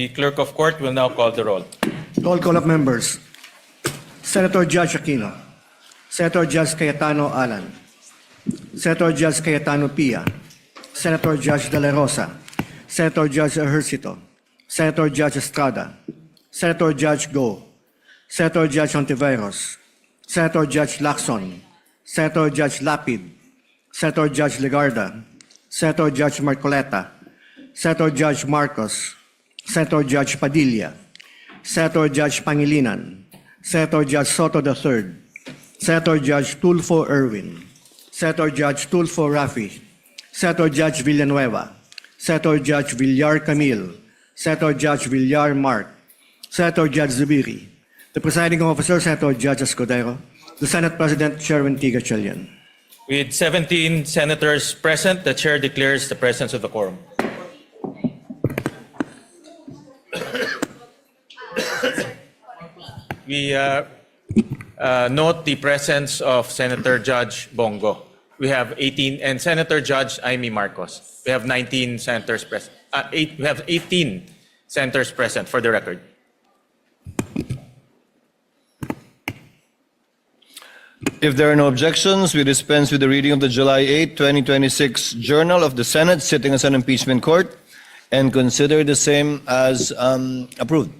The clerk of court will now call the roll. Roll call of members. Senator Judge Aquino. Senator Judge Cayetano Alan. Senator Judge Cayetano Pia. Senator Judge De La Rosa. Senator Judge Ejercito. Senator Judge Estrada. Senator Judge Go. Senator Judge Ontiveros. Senator Judge Lacson. Senator Judge Lapid. Senator Judge Legarda. Senator Judge Marcoleta. Senator Judge Marcos. Senator Judge Padilla. Senator Judge Pangilinan. Senator Judge Soto III. Senator Judge Tulfo Erwin. Senator Judge Tulfo Rafi. Senator Judge Villanueva. Senator Judge Villar Camille. Senator Judge Villar Mark. Senator Judge Zubiri. The presiding officer, Senator Judge Escudero. The Senate President, Chairman Tigachelian. With 17 senators present, the chair declares the presence of the quorum. We note the presence of Senator Judge Bongo. We have 18, and Senator Judge Amy Marcos. We have 19 senators present. We have 18 senators present for the record. If there are no objections, we dispense with the reading of the July 8, 2026 Journal of the Senate sitting as an impeachment court and consider the same as approved.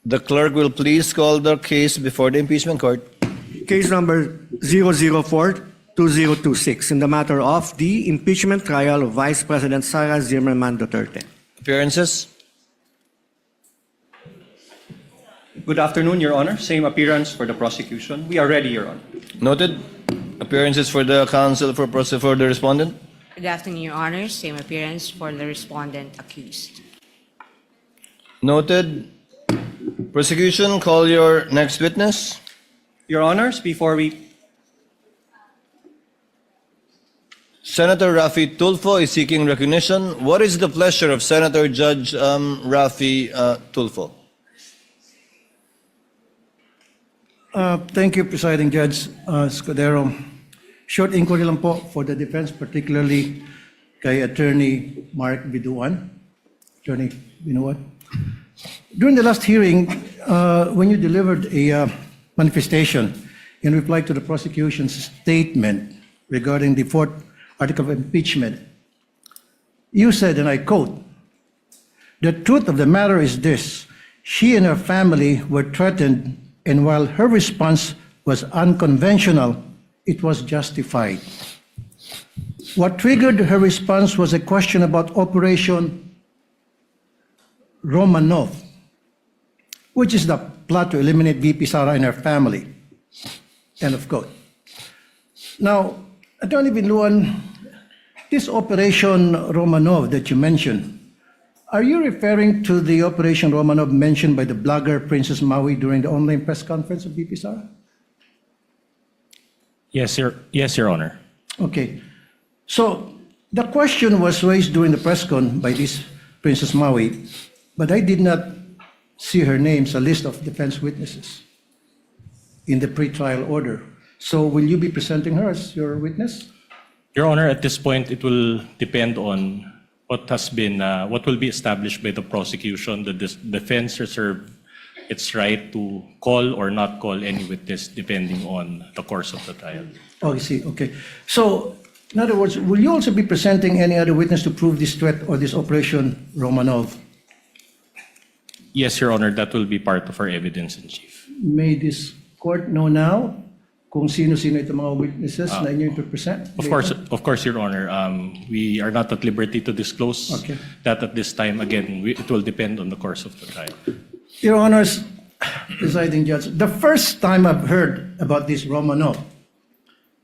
The clerk will please call the case before the impeachment court. Case number 004-2026 in the matter of the impeachment trial of Vice President Sara Zimmerman Duterte. Appearances? Good afternoon, Your Honor. Same appearance for the prosecution. We are ready, Your Honor. Noted. Appearances for the counsel for the respondent? Good afternoon, Your Honor. Same appearance for the respondent accused. Noted. Prosecution, call your next witness. Your Honors, before we... Senator Rafi Tulfo is seeking recognition. What is the pleasure of Senator Judge Rafi Tulfo? Thank you, Presiding Judge Escudero. Short inquiry lang po for the defense, particularly kay Attorney Mark Biduan. Attorney Binuan. During the last hearing, when you delivered a manifestation in reply to the prosecution's statement regarding the fourth article of impeachment, you said, and I quote, "The truth of the matter is this: she and her family were threatened, and while her response was unconventional, it was justified. What triggered her response was a question about Operation Romanov, which is the plot to eliminate VP Sara and her family." End of quote. Now, Attorney Binluan, this Operation Romanov that you mentioned, are you referring to the Operation Romanov mentioned by the blogger Princess Maui during the online press conference of VP Sara? Yes, Your Honor. Okay. So the question was raised during the press con by this Princess Maui, but I did not see her name sa list of defense witnesses in the pre-trial order. So will you be presenting her as your witness? Your Honor, at this point, it will depend on what will be established by the prosecution. The defense reserved its right to call or not call any witness depending on the course of the trial. Oh, I see. Okay. So, in other words, will you also be presenting any other witness to prove this threat or this Operation Romanov? Yes, Your Honor, that will be part of our evidence in chief. May this court know now kung sino-sino itong mga witnesses na inyo present? Of course, Your Honor. We are not at liberty to disclose that at this time. Again, it will depend on the course of the trial. Your Honors, Presiding Judge, the first time I've heard about this Romanov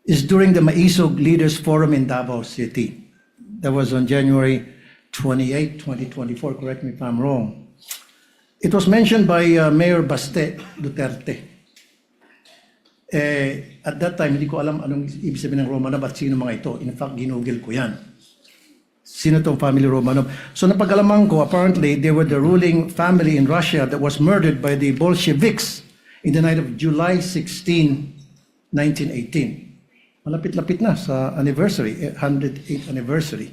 is during the Maisog Leaders Forum in Davao City. That was on January 28, 2024. Correct me if I'm wrong. It was mentioned by Mayor Baste Duterte. At that time, hindi ko alam anong ibig sabihin ng Romanov at sino mga ito. In fact, ginugil ko yan. Sino tong family Romanov? So napag-alaman ko, apparently, they were the ruling family in Russia that was murdered by the Bolsheviks in the night of July 16, 1918. Malapit-lapit na sa anniversary, 108th anniversary.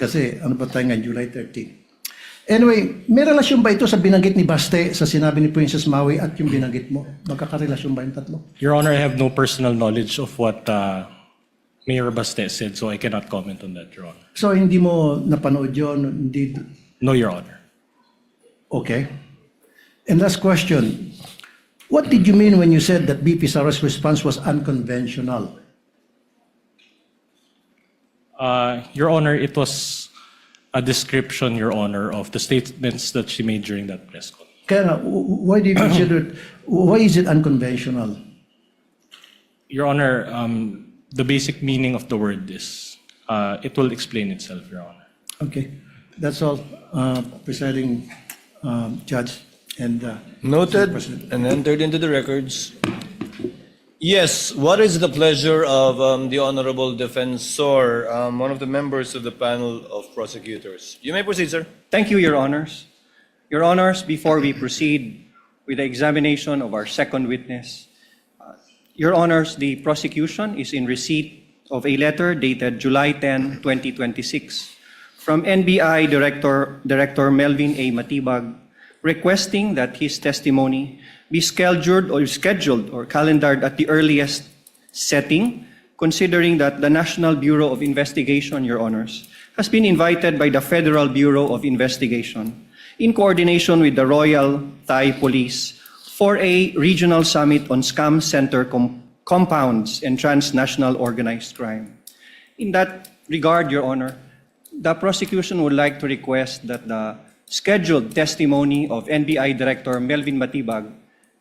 Kasi ano ba tayo ngayon, July 30. Anyway, may relasyon ba ito sa binanggit ni Baste sa sinabi ni Princess Maui at yung binanggit mo? Magkakarelasyon ba yung tatlo? Your Honor, I have no personal knowledge of what Mayor Baste said, so I cannot comment on that, Your Honor. So hindi mo napanood yun? Hindi. No, Your Honor. Okay. And last question. What did you mean when you said that BP Sara's response was unconventional? Your Honor, it was a description, Your Honor, of the statements that she made during that press call. Kaya nga, why do you consider it, why is it unconventional? Your Honor, the basic meaning of the word is, it will explain itself, Your Honor. Okay. That's all, presiding judge and Noted President. and entered into the records. Yes, what is the pleasure of the Honorable Defensor, one of the members of the panel of prosecutors? You may proceed, sir. Thank you, Your Honors. Your Honors, before we proceed with the examination of our second witness, Your Honors, the prosecution is in receipt of a letter dated July 10, 2026, from NBI Director Melvin A. Matibag, requesting that his testimony be scheduled or calendared at the earliest setting, considering that the National Bureau of Investigation, Your Honors, has been invited by the Federal Bureau of Investigation in coordination with the Royal Thai Police for a regional summit on scam center compounds and transnational organized crime. In that regard, Your Honor, the prosecution would like to request that the scheduled testimony of NBI Director Melvin Matibag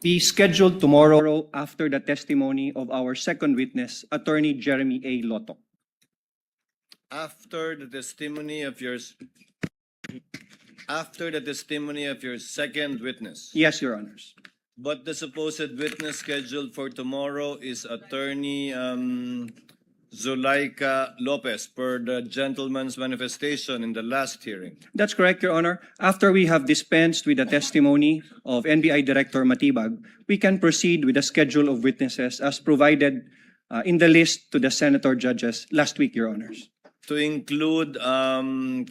be scheduled tomorrow after the testimony of our second witness, Attorney Jeremy A. Lotto. After the testimony of your second witness. Yes, Your Honors. But the supposed witness scheduled for tomorrow is Attorney Zulaika Lopez per the gentleman's manifestation in the last hearing. That's correct, Your Honor. After we have dispensed with the testimony of NBI Director Matibag, we can proceed with the schedule of witnesses as provided in the list to the senator judges last week, Your Honors. To include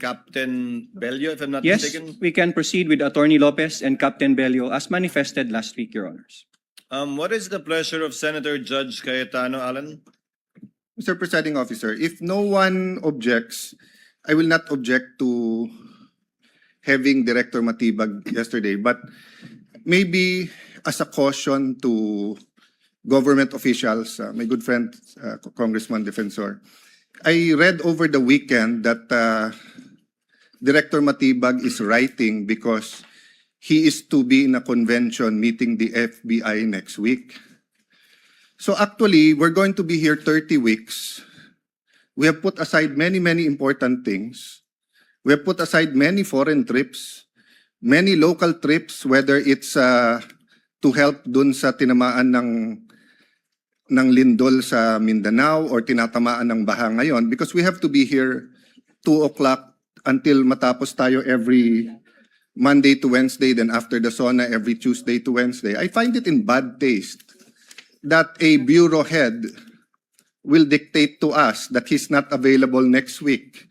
Captain Bello, if I'm not Yes, mistaken. we can proceed with Attorney Lopez and Captain Bello as manifested last week, Your Honors. What is the pleasure of Senator Judge Cayetano, Alan? Mr. Presiding Officer, if no one objects, I will not object to having Director Matibag yesterday, but maybe as a caution to government officials, my good friend, Congressman Defensor, I read over the weekend that Director Matibag is writing because he is to be in a convention meeting the FBI next week. So actually, we're going to be here 30 weeks. We have put aside many, many important things. We have put aside many foreign trips, many local trips, whether it's to help dun sa tinamaan ng lindol sa Mindanao or tinatamaan ng baha ngayon, because we have to be here 2 o'clock until matapos tayo every Monday to Wednesday, then after the SONA every Tuesday to Wednesday. I find it in bad taste that a bureau head will dictate to us that he's not available next week.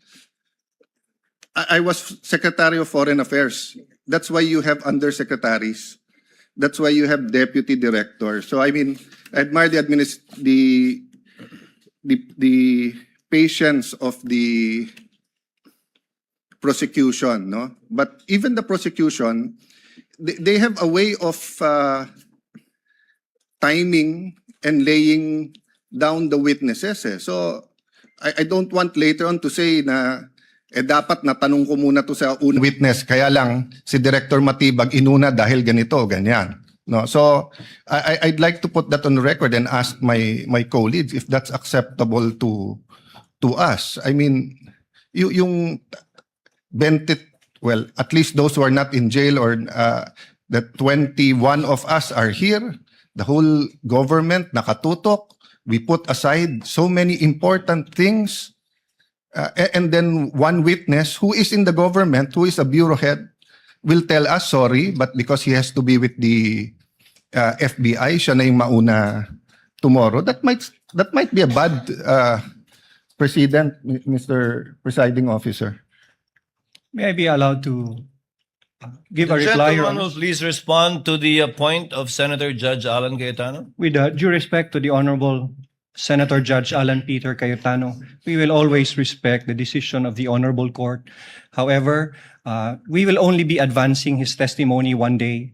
I was Secretary of Foreign Affairs. That's why you have undersecretaries. That's why you have deputy directors. So I mean, I admire the patience of the prosecution, no? But even the prosecution, they have a way of timing and laying down the witnesses. Eh. So I don't want later on to say na dapat natanong ko muna to sa unang witness, kaya lang si Director Matibag inuna dahil ganito, ganyan. No, so I'd like to put that on the record and ask my colleagues if that's acceptable to us. I mean, yung 20, well, at least those who are not in jail or the 21 of us are here. The whole government nakatutok. We put aside so many important things. And then one witness who is in the government, who is a bureau head, will tell us sorry, but because he has to be with the FBI, siya na yung mauna tomorrow. That might be a bad precedent, Mr. Presiding Officer. May I be allowed to give a The reply, Your gentleman will Honors? please respond to the point of Senator Judge Alan Cayetano. With due respect to the Honorable Senator Judge Alan Peter Cayetano, we will always respect the decision of the Honorable Court. However, we will only be advancing his testimony one day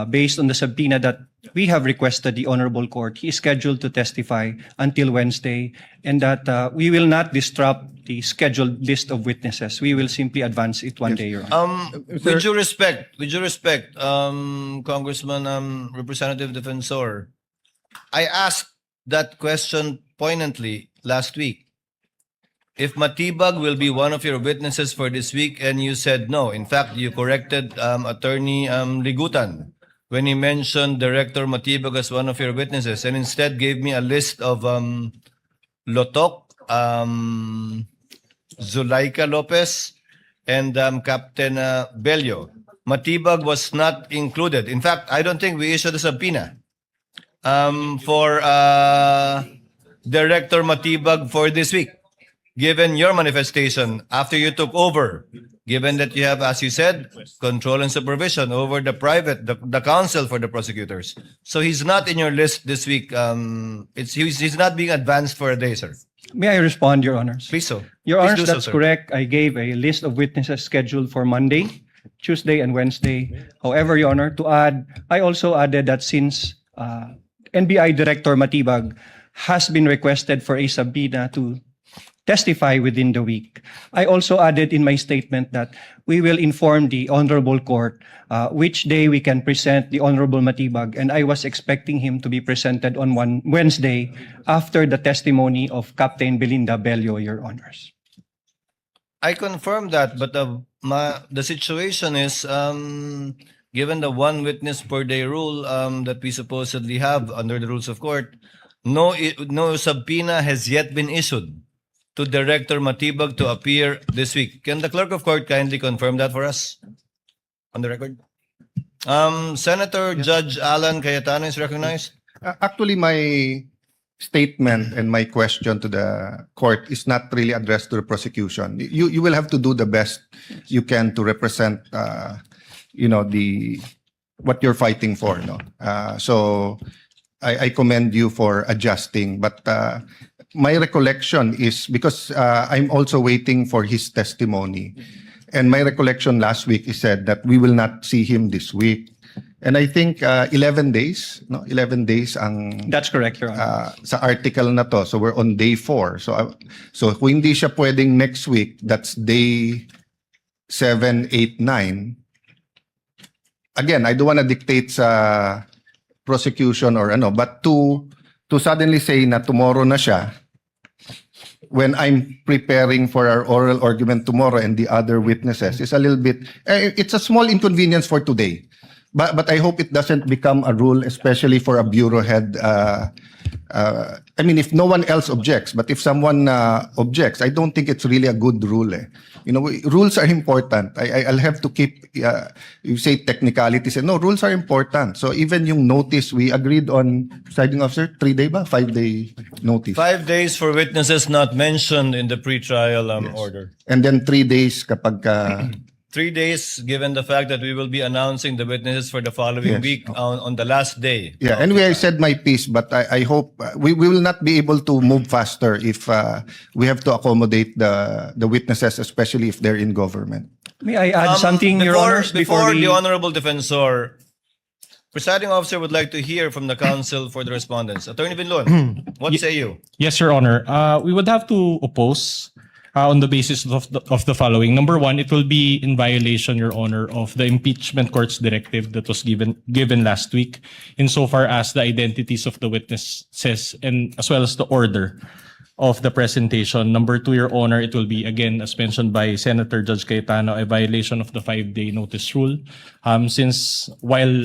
based on the subpoena that we have requested the Honorable Court. He is scheduled to testify until Wednesday, and that we will not disrupt the scheduled list of witnesses. We will simply advance it one day, Your Honor. With due respect, Congressman, Representative Defensor, I asked that question poignantly last week. If Matibag will be one of your witnesses for this week, and you said no. In fact, you corrected Attorney Ligutan when he mentioned Director Matibag as one of your witnesses, and instead gave me a list of Lotok, Zulaika Lopez, and Captain Bello. Matibag was not included. In fact, I don't think we issued a subpoena for Director Matibag for this week, given your manifestation after you took over, given that you have, as you said, control and supervision over the counsel for the prosecutors. So he's not in your list this week. He's not being advanced for a day, sir. May I respond, Your Honors? Please so. Your Please Honors, do so, that's sir. correct. I gave a list of witnesses scheduled for Monday, Tuesday, and Wednesday. However, Your Honor, to add, I also added that since NBI Director Matibag has been requested for a subpoena to testify within the week, I also added in my statement that we will inform the Honorable Court which day we can present the Honorable Matibag, and I was expecting him to be presented on one Wednesday after the testimony of Captain Belinda Bello, Your Honors. I confirm that, but the situation is, given the one witness per day rule that we supposedly have under the rules of court, no subpoena has yet been issued to Director Matibag to appear this week. Can the clerk of court kindly confirm that for us on the record? Senator Judge Alan Cayetano is recognized. Actually, my statement and my question to the court is not really addressed to the prosecution. You will have to do the best you can to represent, what you're fighting for. No, so I commend you for adjusting. But my recollection is because I'm also waiting for his testimony, and my recollection last week he said that we will not see him this week. And I think 11 days, no? 11 days ang That's correct, Your Honor. sa article na to. So we're on day 4. So kung hindi siya pwedeng next week, that's day 7, 8, 9. Again, I don't want to dictate sa prosecution or ano, but to suddenly say na tomorrow na siya, when I'm preparing for our oral argument tomorrow and the other witnesses, is a little bit, it's a small inconvenience for today. But I hope it doesn't become a rule, especially for a bureau head. I mean, if no one else objects, but if someone objects, I don't think it's really a good rule. Rules are important. I'll have to keep, you say technicalities. No, rules are important. So even yung notice, we agreed on, presiding officer, 3-day ba? 5-day notice. 5 days for witnesses not mentioned in the pretrial order. And then 3 days kapag 3 days, given the fact that we will be announcing the witnesses for the following Yes. week on the last day. Yeah, anyway, I said my piece, but I hope we will not be able to move faster if we have to accommodate the witnesses, especially if they're in government. May I add something, Your Honors, before we... the Honorable Defensor, presiding officer would like to hear from the counsel for the respondents. Attorney Binlon, what say you? Yes, Your Honor. We would have to oppose on the basis of the following. Number one, it will be in violation, Your Honor, of the impeachment court's directive that was given last week, insofar as the identities of the witnesses and as well as the order of the presentation. Number two, Your Honor, it will be, again, as mentioned by Senator Judge Cayetano, a violation of the 5-day notice rule. Since while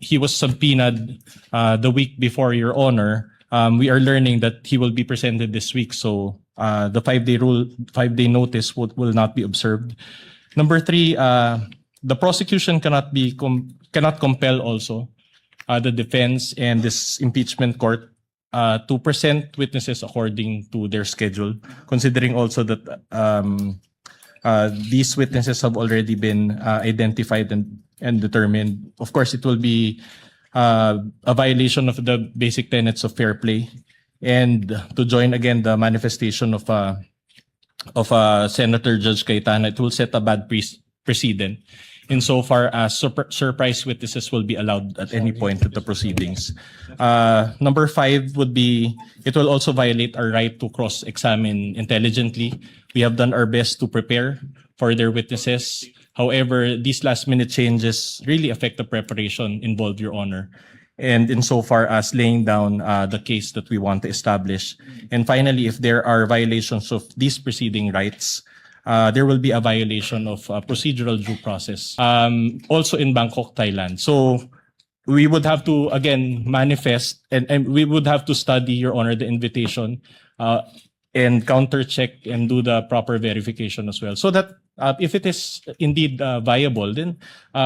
he was subpoenaed the week before, Your Honor, we are learning that he will be presented this week. So the 5-day notice will not be observed. Number three, the prosecution cannot compel also the defense and this impeachment court to present witnesses according to their schedule, considering also that these witnesses have already been identified and determined. Of course, it will be a violation of the basic tenets of fair play, and to join again the manifestation of Senator Judge Cayetano, it will set a bad precedent insofar as surprise witnesses will be allowed at any point of the proceedings. Number 5 would be, it will also violate our right to cross-examine intelligently. We have done our best to prepare for their witnesses. However, these last-minute changes really affect the preparation involved, Your Honor, and insofar as laying down the case that we want to establish. And finally, if there are violations of these preceding rights, there will be a violation of procedural due process, also in Bangkok, Thailand. So we would have to, again, manifest, and we would have to study, Your Honor, the invitation and counter-check and do the proper verification as well. So that if it is indeed viable, then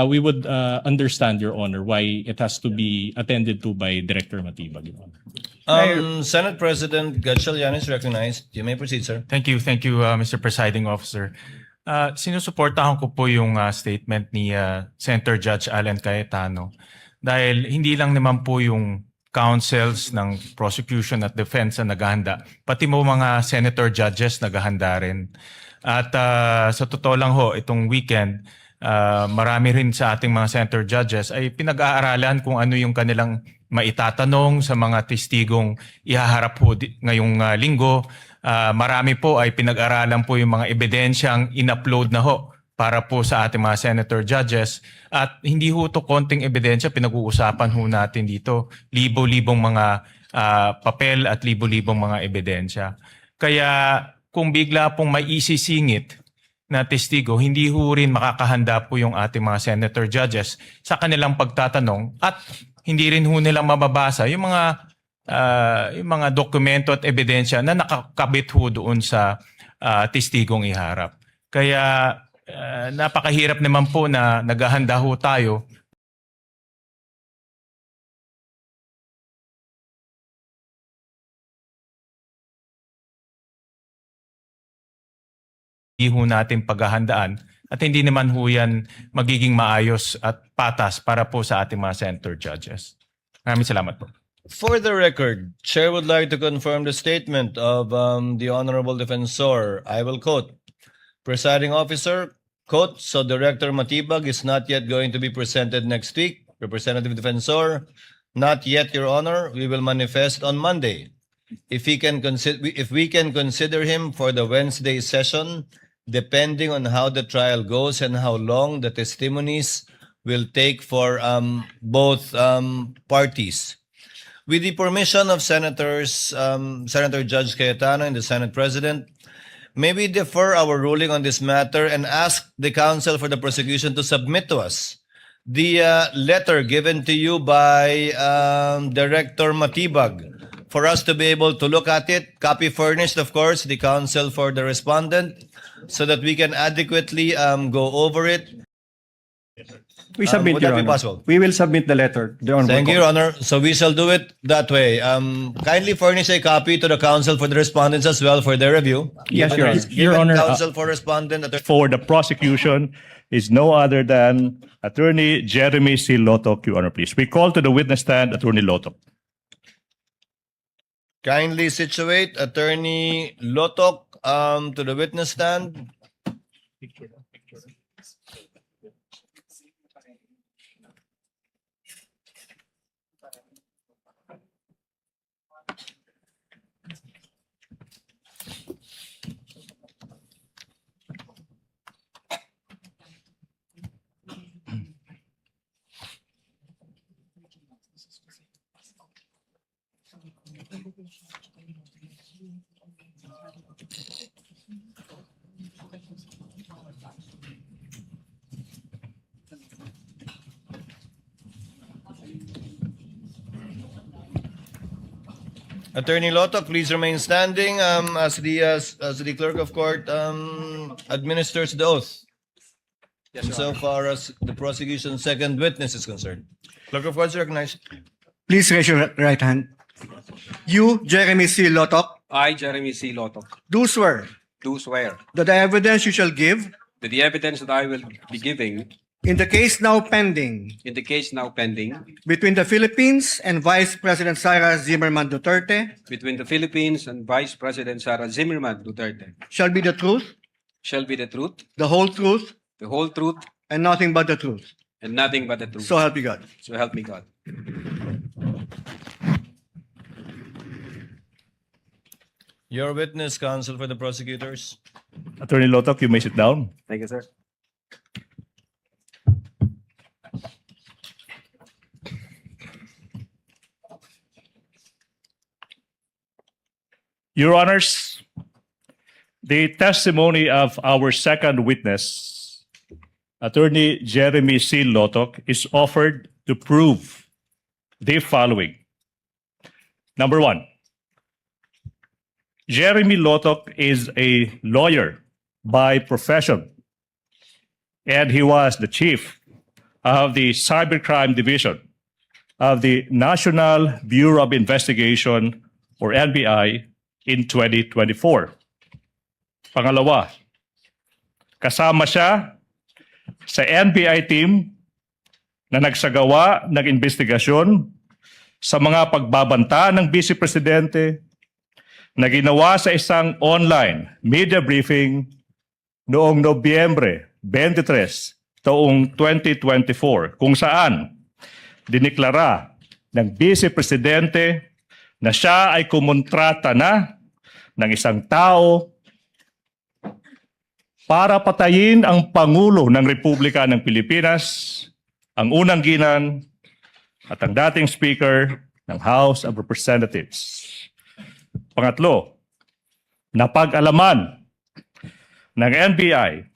we would understand, Your Honor, why it has to be attended to by Director Matibag, Your Honor. Senate President Gatchalian is recognized. You may proceed, sir. Thank you, Mr. Presiding Officer. Sinusuportahan ko po yung statement ni Senator Judge Alan Cayetano dahil hindi lang naman po yung counsels ng prosecution at defense na naghahanda, pati mo mga senator judges naghahanda rin. At sa totoo lang ho, itong weekend, marami rin sa ating mga senator judges ay pinag-aaralan kung ano yung kanilang maitatanong sa mga testigong ihaharap po ngayong linggo. Marami po ay pinag-aralan po yung mga ebidensyang in-upload na ho para po sa ating mga senator judges. At hindi ho ito konting ebidensya, pinag-uusapan ho natin dito. Libo-libong mga papel at libo-libong mga ebidensya. Kaya kung bigla pong may isisingit na testigo, hindi ho rin makakahanda po yung ating mga senator judges sa kanilang pagtatanong at hindi rin ho nilang mababasa yung mga dokumento at ebidensya na nakakabit ho doon sa testigong iharap. Kaya napakahirap naman po na naghahanda ho tayo. Hindi ho natin paghahandaan at hindi naman ho yan magiging maayos at patas para po sa ating mga senator judges. Maraming salamat po. For the record, Chair would like to confirm the statement of the Honorable Defensor. I will quote, Presiding Officer, quote, so Director Matibag is not yet going to be presented next week. Representative Defensor, not yet, Your Honor. We will manifest on Monday. If we can consider him for the Wednesday session, depending on how the trial goes and how long the testimonies will take for both parties. With the permission of Senators, Senator Judge Cayetano and the Senate President, may we defer our ruling on this matter and ask the counsel for the prosecution to submit to us the letter given to you by Director Matibag for us to be able to look at it, copy furnished, of course, the counsel for the respondent, so that we can adequately go over it. We submit, would Your that be Honor. possible? We will submit the letter. The Honorable Thank you, Court. Your Honor. So we shall do it that way. Kindly furnish a copy to the counsel for the respondents as well for their review. Yes, Your Honor. Your Honor, Counsel for respondent. For the prosecution is no other than Attorney Jeremy C. Lotok, Your Honor, please. We call to the witness stand Attorney Lotok. Kindly situate Attorney Lotok to the witness stand. Attorney Lotok, please remain standing as the clerk of court administers the oath. So far as the prosecution's second witness is concerned. Clerk of court is recognized. Please raise your right hand. You, Jeremy C. Lotok, I, Jeremy C. Lotok, do swear do swear that the evidence you shall give that the evidence that I will be giving in the case now pending in the case now pending between the Philippines and Vice President Sara Zimmerman Duterte between the Philippines and Vice President Sara Zimmerman Duterte shall be the truth, shall be the truth, the whole truth, the whole truth, and nothing but the truth. and nothing but the truth. So help you God. So help me God. Your witness, counsel for the prosecutors. Attorney Lotok, you may sit down. Thank you, sir. Your Honors, the testimony of our second witness, Attorney Jeremy C. Lotok, is offered to prove the following. Number one, Jeremy Lotok is a lawyer by profession, and he was the chief of the Cybercrime Division of the National Bureau of Investigation, or NBI, in 2024. Pangalawa, kasama siya sa NBI team na nagsagawa ng investigasyon sa mga pagbabanta ng Vice Presidente na ginawa sa isang online media briefing noong Nobyembre 23, taong 2024, kung saan diniklara ng Vice Presidente na siya ay kumontrata na ng isang tao para patayin ang Pangulo ng Republika ng Pilipinas, ang unang ginang at ang dating Speaker ng House of Representatives. Pangatlo, napag-alaman ng NBI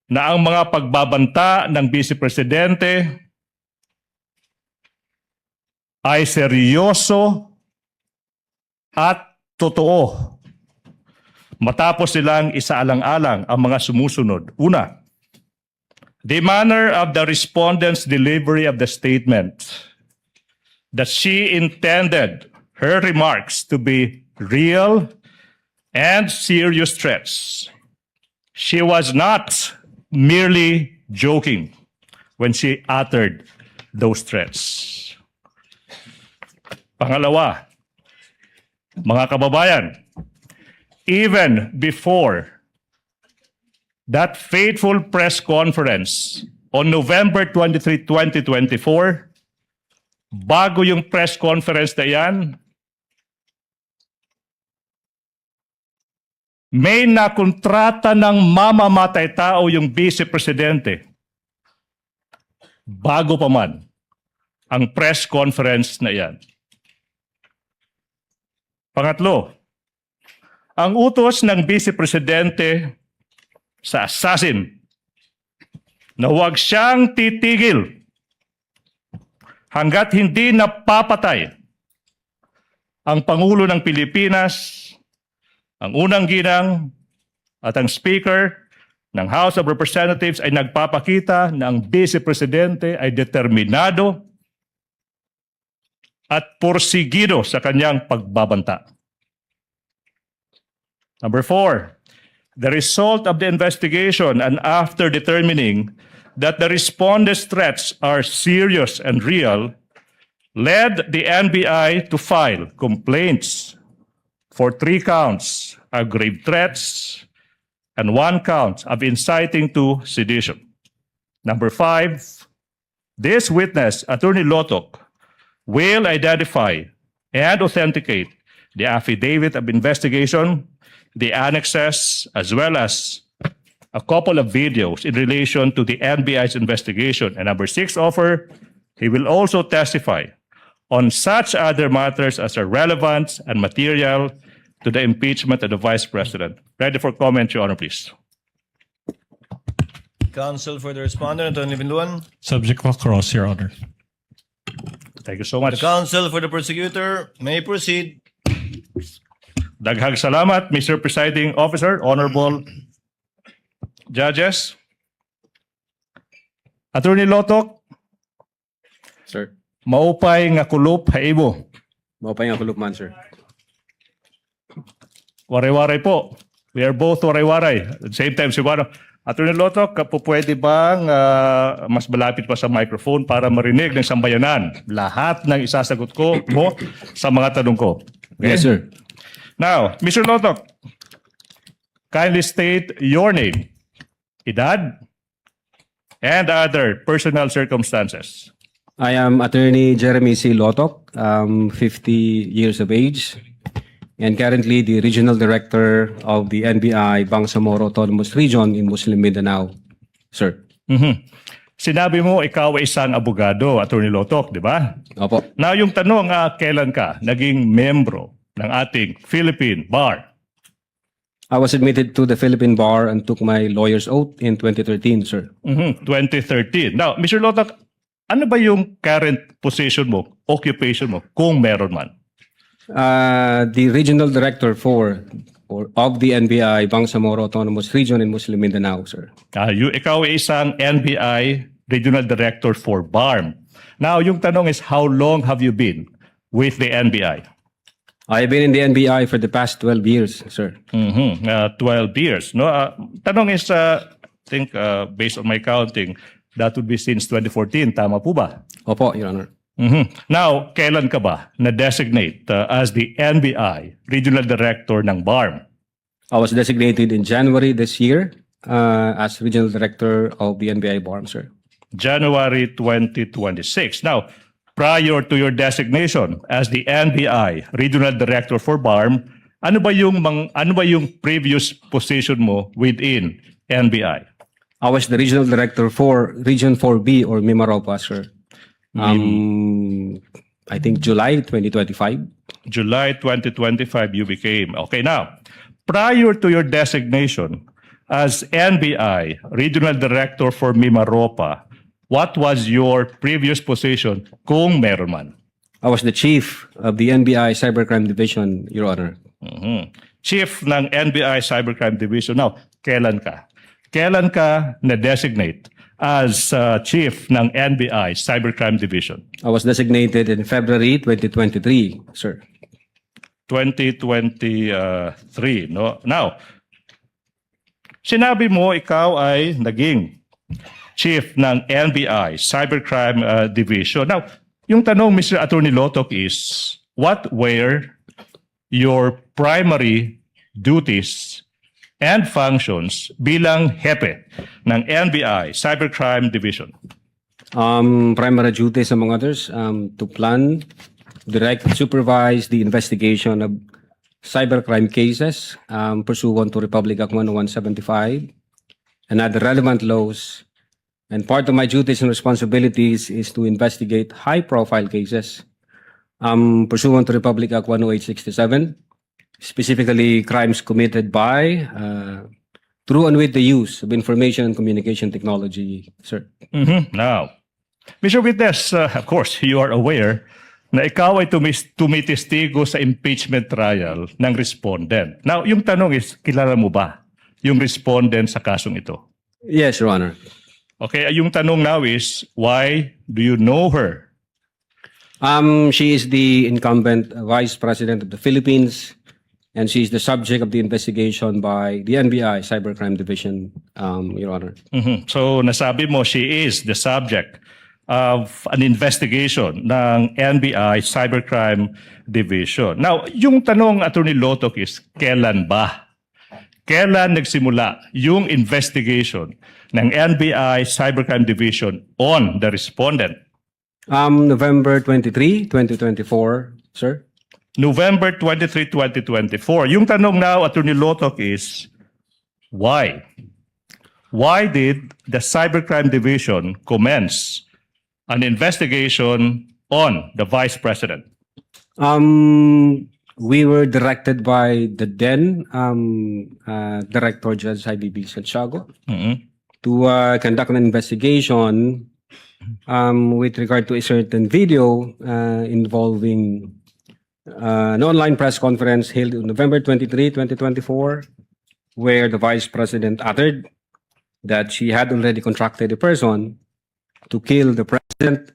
na ang mga pagbabanta ng Vice Presidente ay seryoso at totoo. Matapos silang isaalang-alang ang mga sumusunod. Una, the manner of the respondent's delivery of the statement that she intended her remarks to be real and serious threats. She was not merely joking when she uttered those threats. Pangalawa, mga kababayan, even before that fateful press conference on November 23, 2024, bago yung press conference na yan, may nakontrata ng mamamatay tao yung Vice Presidente bago pa man ang press conference na yan. Pangatlo, ang utos ng Vice Presidente sa assassin na huwag siyang titigil hanggat hindi napapatay ang Pangulo ng Pilipinas, ang unang ginang at ang Speaker ng House of Representatives ay nagpapakita na ang Vice Presidente ay determinado at porsigido sa kanyang pagbabanta. Number 4, the result of the investigation and after determining that the respondent's threats are serious and real, led the NBI to file complaints for 3 counts of grave threats and 1 count of inciting to sedition. Number 5, this witness, Attorney Lotok, will identify and authenticate the affidavit of investigation, the annexes, as well as a couple of videos in relation to the NBI's investigation. And number 6 offer, he will also testify on such other matters as are relevant and material to the impeachment of the Vice President. Ready for comment, Your Honor, please. Counsel for the respondent, Attorney Binluan. Subject of cross, Your Honor. Thank you so much. The counsel for the prosecutor may proceed. Daghang salamat, Mr. Presiding Officer, Honorable Judges. Attorney Lotok, Sir, maupay nga kulop haibo. maupay nga kulupman, sir. Ware-ware po. We are both waray-waray. At the same time, si Wano, Attorney Lotok, pwede bang mas malapit pa sa microphone para marinig ng sambayanan lahat ng isasagot ko mo sa mga tanong ko? Okay? Yes, sir. Now, Mr. Lotok, kindly state your name, edad, and other personal circumstances. I am Attorney Jeremy C. Lotok, 50 years of age, and currently the Regional Director of the NBI Bangsamoro Autonomous Region in Muslim Mindanao, sir. Sinabi mo ikaw ay isang abogado, Attorney Lotok, di ba? Opo. Now, yung tanong, kailan ka naging membro ng ating Philippine Bar? I was admitted to the Philippine Bar and took my lawyer's oath in 2013, sir. 2013. Now, Mr. Lotok, ano ba yung current position mo, occupation mo, kung meron man? The Regional Director of the NBI Bangsamoro Autonomous Region in Muslim Mindanao, sir. Ikaw ay isang NBI Regional Director for BARM. Now, yung tanong is, how long have you been with the NBI? I have been in the NBI for the past 12 years, sir. 12 years. No? Tanong is, I think, based on my counting, that would be since 2014. Tama po ba? Opo, Your Honor. Now, kailan ka ba na-designate as the NBI Regional Director ng BARM? I was designated in January this year as Regional Director of the NBI BARM, sir. January 2026. Now, prior to your designation as the NBI Regional Director for BARM, ano ba yung previous position mo within NBI? I was the Regional Director for Region 4B or Mimaropa, sir. I think July 2025. July 2025 you became. Okay, now, prior to your designation as NBI Regional Director for Mimaropa, what was your previous position kung meron man? I was the Chief of the NBI Cybercrime Division, Your Honor. Chief ng NBI Cybercrime Division. Now, kailan ka? Kailan ka na-designate as Chief ng NBI Cybercrime Division? I was designated in February 2023, sir. 2023, no? Now, sinabi mo ikaw ay naging Chief ng NBI Cybercrime Division. Now, yung tanong, Mr. Attorney Lotok, is what were your primary duties and functions bilang hepe ng NBI Cybercrime Division? Primary duties, among others, to plan, direct, supervise the investigation of cybercrime cases pursuant to Republic Act 10175 and other relevant laws. And part of my duties and responsibilities is to investigate high-profile cases pursuant to Republic Act 10867, specifically crimes committed by, through and with the use of information and communication technology, sir. Now, Mr. Witness, of course, you are aware na ikaw ay tumitestigo sa impeachment trial ng respondent. Now, yung tanong is, kilala mo ba yung respondent sa kasong ito? Yes, Your Honor. Okay, yung tanong now is, why do you know her? She is the incumbent Vice President of the Philippines, and she is the subject of the investigation by the NBI Cybercrime Division, Your Honor. So, nasabi mo, she is the subject of an investigation ng NBI Cybercrime Division. Now, yung tanong, Attorney Lotok, is kailan ba? Kailan nagsimula yung investigation ng NBI Cybercrime Division on the respondent? November 23, 2024, sir. November 23, 2024. Yung tanong now, Attorney Lotok, is why? Why did the Cybercrime Division commence an investigation on the Vice President? We were directed by the then Director Judge IBB Santiago to conduct an investigation with regard to a certain video involving an online press conference held on November 23, 2024, where the Vice President uttered that she had already contracted a person to kill the President,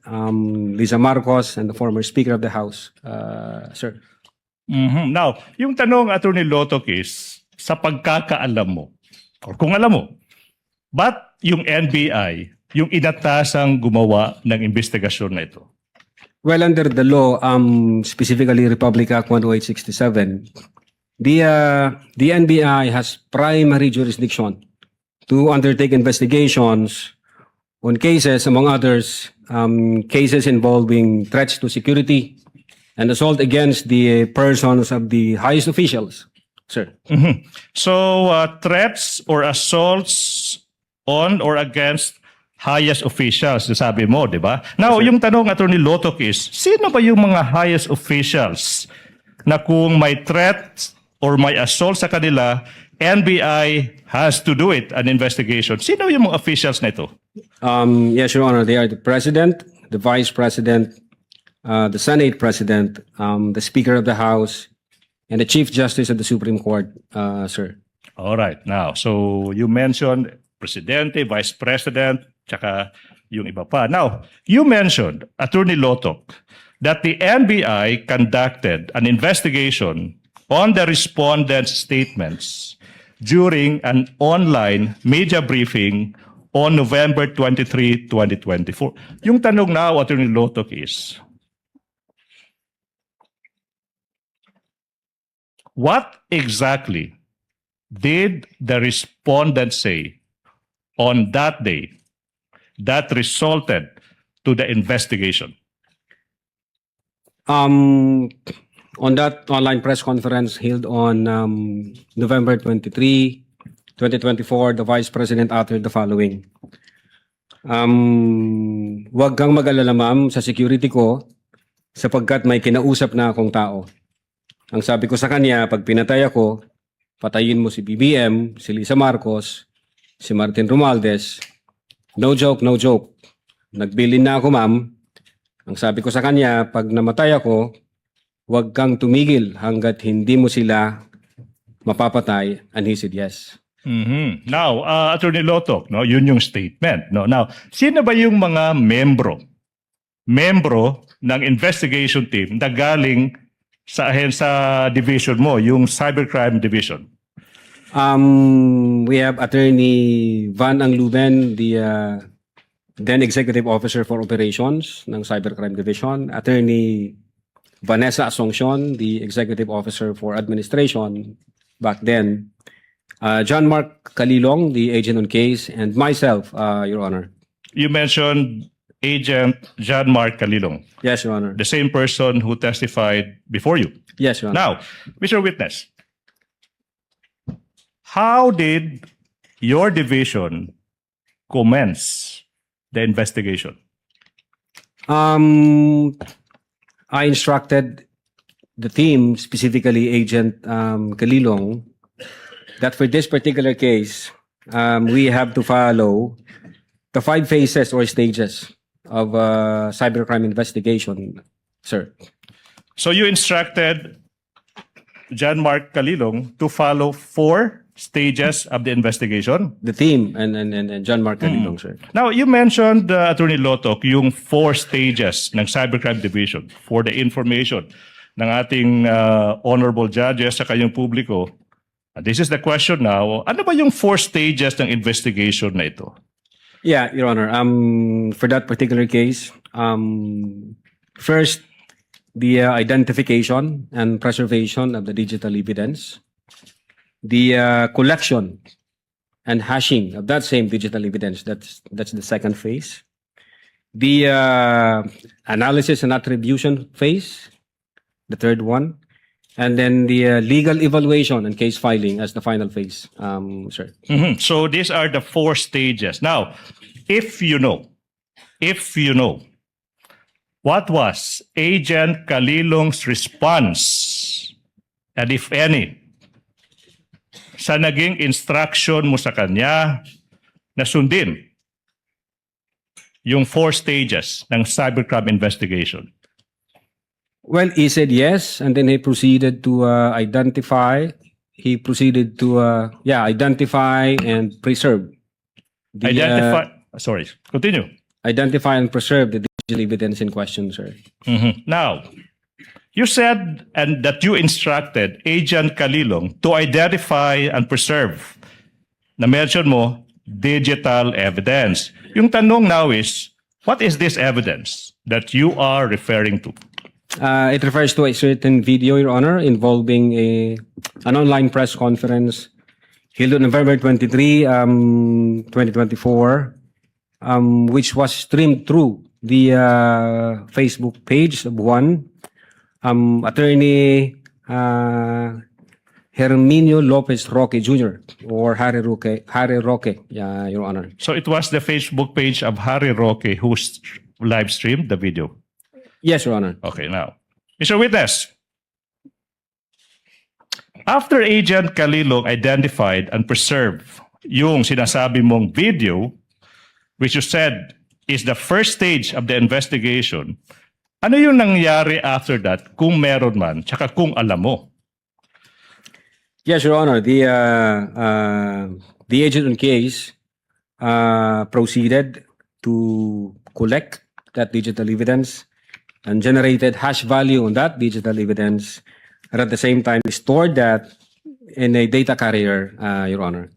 Lisa Marcos, and the former Speaker of the House, sir. Now, yung tanong, Attorney Lotok, is sa pagkakaalam mo, or kung alam mo, ba't yung NBI yung inatasang gumawa ng investigasyon na ito? Well, under the law, specifically Republic Act 10867, the NBI has primary jurisdiction to undertake investigations on cases, among others, cases involving threats to security and assault against the persons of the highest officials, sir. So, threats or assaults on or against highest officials, sabi mo, di ba? Now, yung tanong, Attorney Lotok, is, sino ba yung mga highest officials na kung may threat or may assault sa kanila, NBI has to do it, an investigation? Sino yung mga officials na ito? Yes, Your Honor, they are the President, the Vice President, the Senate President, the Speaker of the House, and the Chief Justice of the Supreme Court, sir. All right. Now, so you mentioned Presidente, Vice President, tsaka yung iba pa. Now, you mentioned, Attorney Lotok, that the NBI conducted an investigation on the respondents' statements during an online media briefing on November 23, 2024. Yung tanong now, Attorney Lotok, is, what exactly did the respondent say on that day that resulted to the investigation? On that online press conference held on November 23, 2024, the Vice President uttered the following. Huwag kang mag-alala, ma'am, sa security ko sapagkat may kinausap na akong tao. Ang sabi ko sa kanya, pag pinatay ako, patayin mo si BBM, si Lisa Marcos, si Martin Romualdez. No joke, no joke. Nagbilin na ako, ma'am. Ang sabi ko sa kanya, pag namatay ako, huwag kang tumigil hanggat hindi mo sila mapapatay. And he said yes. Now, Attorney Lotok, no, yun yung statement. No? Now, sino ba yung mga membro ng investigation team na galing sa division mo, yung Cybercrime Division? We have Attorney Van Angluben, the then Executive Officer for Operations ng Cybercrime Division. Attorney Vanessa Asuncion, the Executive Officer for Administration back then. John Mark Kalilong, the agent on case, and myself, Your Honor. You mentioned Agent John Mark Kalilong, Yes, Your Honor. the same person who testified before you. Yes, Your Honor. Now, Mr. Witness, how did your division commence the investigation? I instructed the team, specifically Agent Kalilong, that for this particular case, we have to follow the 5 phases or stages of cybercrime investigation, sir. So you instructed John Mark Kalilong to follow 4 stages of the investigation? The team and John Mark Kalilong, sir. Now, you mentioned, Attorney Lotok, yung 4 stages ng Cybercrime Division for the information ng ating honorable judges sa kanyang publiko. This is the question now. Ano ba yung 4 stages ng investigation na ito? Yeah, Your Honor. For that particular case, first, the identification and preservation of the digital evidence, the collection and hashing of that same digital evidence. That's the second phase. The analysis and attribution phase, the third one. And then the legal evaluation and case filing as the final phase, sir. So these are the 4 stages. Now, if you know, what was Agent Kalilong's response, and if any, sa naging instruction mo sa kanya na sundin yung 4 stages ng cybercrime investigation? Well, he said yes, and then he proceeded to identify. He proceeded to identify and preserve. Continue. Identify and preserve the digital evidence in question, sir. Now, You said and that you instructed Agent Kalilong to identify and preserve, na-mention mo, digital evidence. Yung tanong now is, what is this evidence that you are referring to? It refers to a certain video, Your Honor, involving an online press conference held on November 23, 2024, which was streamed through the Facebook page of one attorney Herminio Lopez Roque Jr. or Harry Roque, Your Honor. So it was the Facebook page of Harry Roque who live streamed the video. Yes, Your Honor. Okay, now, Mr. Witness, after Agent Kalilong identified and preserved yung sinasabi mong video, which you said is the first stage of the investigation, ano yung nangyari after that kung meron man, tsaka kung alam mo? Yes, Your Honor. The agent on case proceeded to collect that digital evidence and generated hash value on that digital evidence, and at the same time stored that in a data carrier, Your Honor.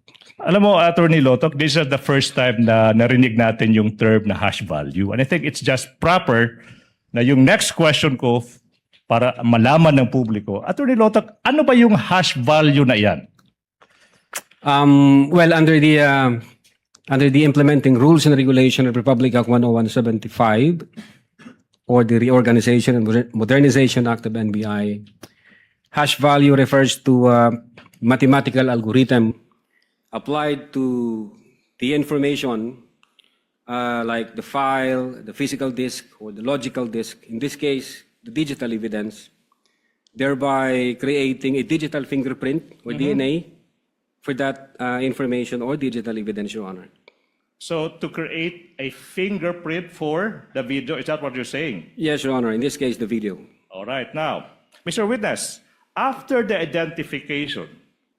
Alam mo, Attorney Lotok, this is the first time na narinig natin yung term na hash value. And I think it's just proper na yung next question ko para malaman ng publiko, Attorney Lotok, ano ba yung hash value na yan? Well, under the implementing rules and regulation of Republic Act 10175 or the Reorganization and Modernization Act of NBI, hash value refers to a mathematical algorithm applied to the information like the file, the physical disk, or the logical disk, in this case, the digital evidence, thereby creating a digital fingerprint or DNA for that information or digital evidence, Your Honor. So to create a fingerprint for the video, is that what you're saying? Yes, Your Honor. In this case, the video. All right. Now, Mr. Witness, after the identification,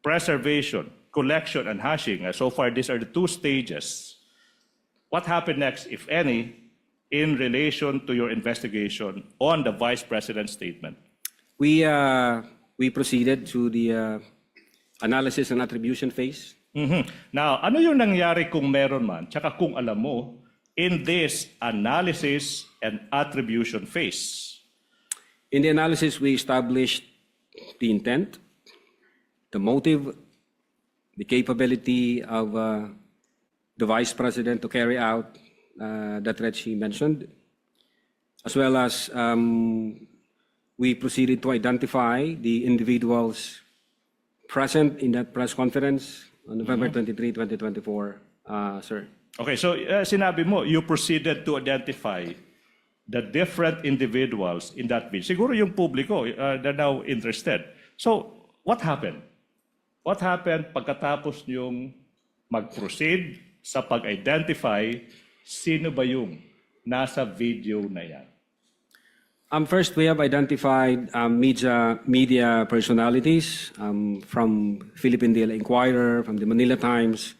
preservation, collection, and hashing, so far these are the two stages, what happened next, if any, in relation to your investigation on the Vice President's statement? We proceeded to the analysis and attribution phase. Now, ano yung nangyari kung meron man, tsaka kung alam mo, in this analysis and attribution phase? In the analysis, we established the intent, the motive, the capability of the Vice President to carry out the threat she mentioned, as well as we proceeded to identify the individuals present in that press conference on November 23, 2024, sir. Okay, so sinabi mo, you proceeded to identify the different individuals in that video. Siguro yung publiko, they're now interested. So, what happened? What happened pagkatapos yung mag-proceed sa pag-identify sino ba yung nasa video na yan? First, we have identified media personalities from Philippine Daily Inquirer, from the Manila Times,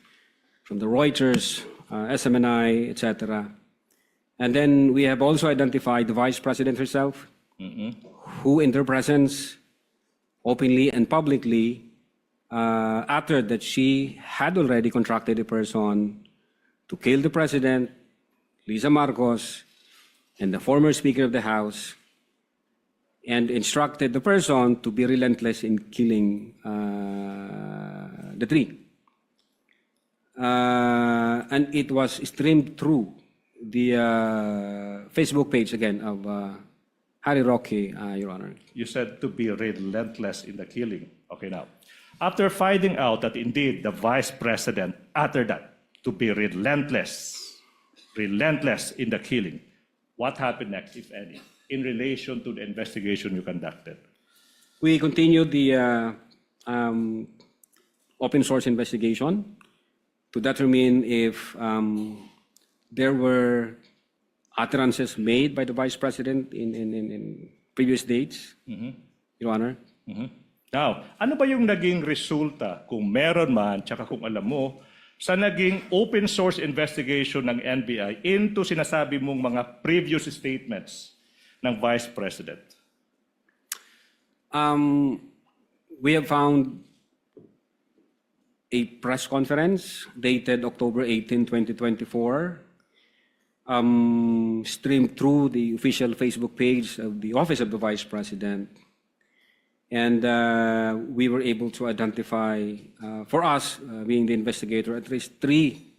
from the Reuters, SMNI, etc. And then we have also identified the Vice President herself, who in her presence, openly and publicly, uttered that she had already contracted a person to kill the President, Lisa Marcos, and the former Speaker of the House, and instructed the person to be relentless in killing the three. And it was streamed through the Facebook page again of Harry Roque, Your Honor. You said to be relentless in the killing. Okay, now, after finding out that indeed the Vice President uttered that, to be relentless in the killing, what happened next, if any, in relation to the investigation you conducted? We continued the open source investigation to determine if there were utterances made by the Vice President in previous dates, Your Honor. Now, ano ba yung naging resulta, kung meron man, tsaka kung alam mo, sa naging open source investigation ng NBI into sinasabi mong mga previous statements ng Vice President? We have found a press conference dated October 18, 2024, streamed through the official Facebook page of the Office of the Vice President. And we were able to identify, for us, being the investigator, at least 3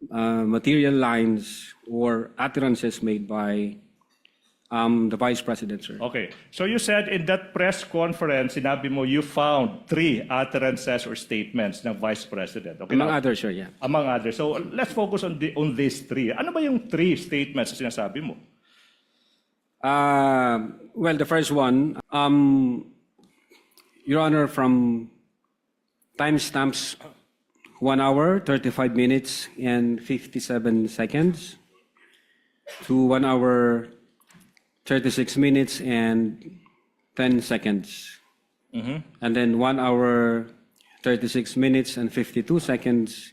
material lines or utterances made by the Vice President, sir. Okay. So you said in that press conference, sinabi mo, you found 3 utterances or statements ng Vice President. Okay, Among now, others, sir, yeah. among others. So let's focus on these 3. Ano ba yung 3 statements na sinasabi mo? Well, the first one, Your Honor, from timestamps 1 hour, 35 minutes, and 57 seconds to 1 hour, 36 minutes, and 10 seconds. And then 1 hour, 36 minutes, and 52 seconds,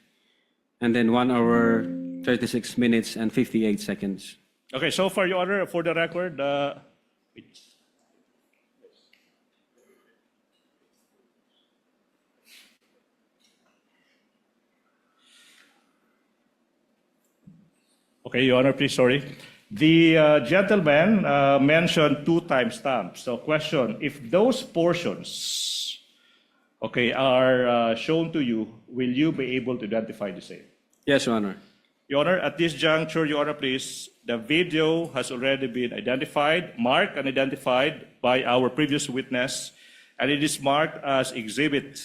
and then 1 hour, 36 minutes, and 58 seconds. Okay, so for Your Honor, for the record, okay, Your Honor, please, sorry. The gentleman mentioned 2 timestamps. So question, if those portions, okay, are shown to you, will you be able to identify the same? Yes, Your Honor. Your Honor, at this juncture, Your Honor, please, the video has already been identified, marked and identified by our previous witness, and it is marked as Exhibit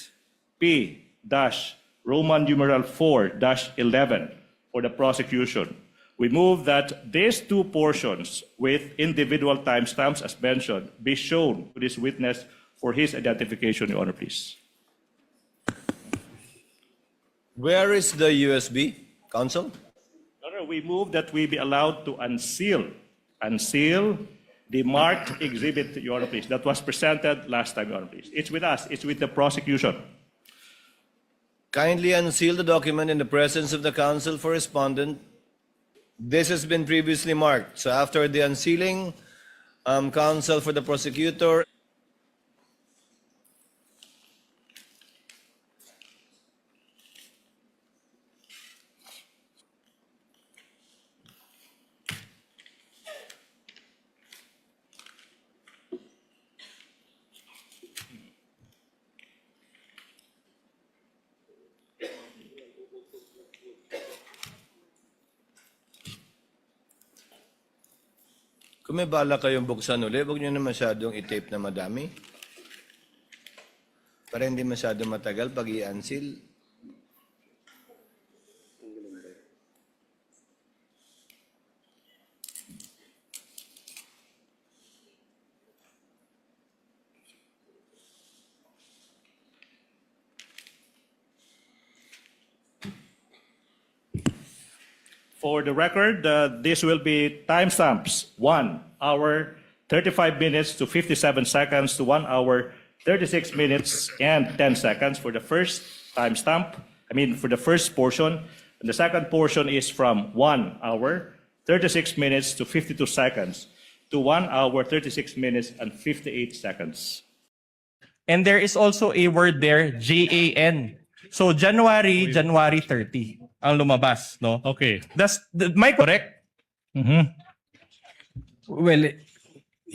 P-Roman numeral 4-11 for the prosecution. We move that these 2 portions with individual timestamps, as mentioned, be shown to this witness for his identification, Your Honor, please. Where is the USB, counsel? Your Honor, we move that we be allowed to unseal the marked exhibit, Your Honor, please, that was presented last time, Your Honor, please. It's with us. It's with the prosecution. Kindly unseal the document in the presence of the counsel for respondent. This has been previously marked. So after the unsealing, counsel for the prosecutor. Kung may bala kayong buksan uli, huwag nyo na masyadong i-tape na madami. Para hindi masyadong matagal pag i-unseal. For the record, this will be timestamps 1 hour, 35 minutes to 57 seconds to 1 hour, 36 minutes and 10 seconds for the first timestamp. For the first portion. And the second portion is from 1 hour, 36 minutes to 52 seconds to 1 hour, 36 minutes and 58 seconds. And there is also a word there, JAN. So January 30 ang lumabas, no? Okay. Am I correct? Well,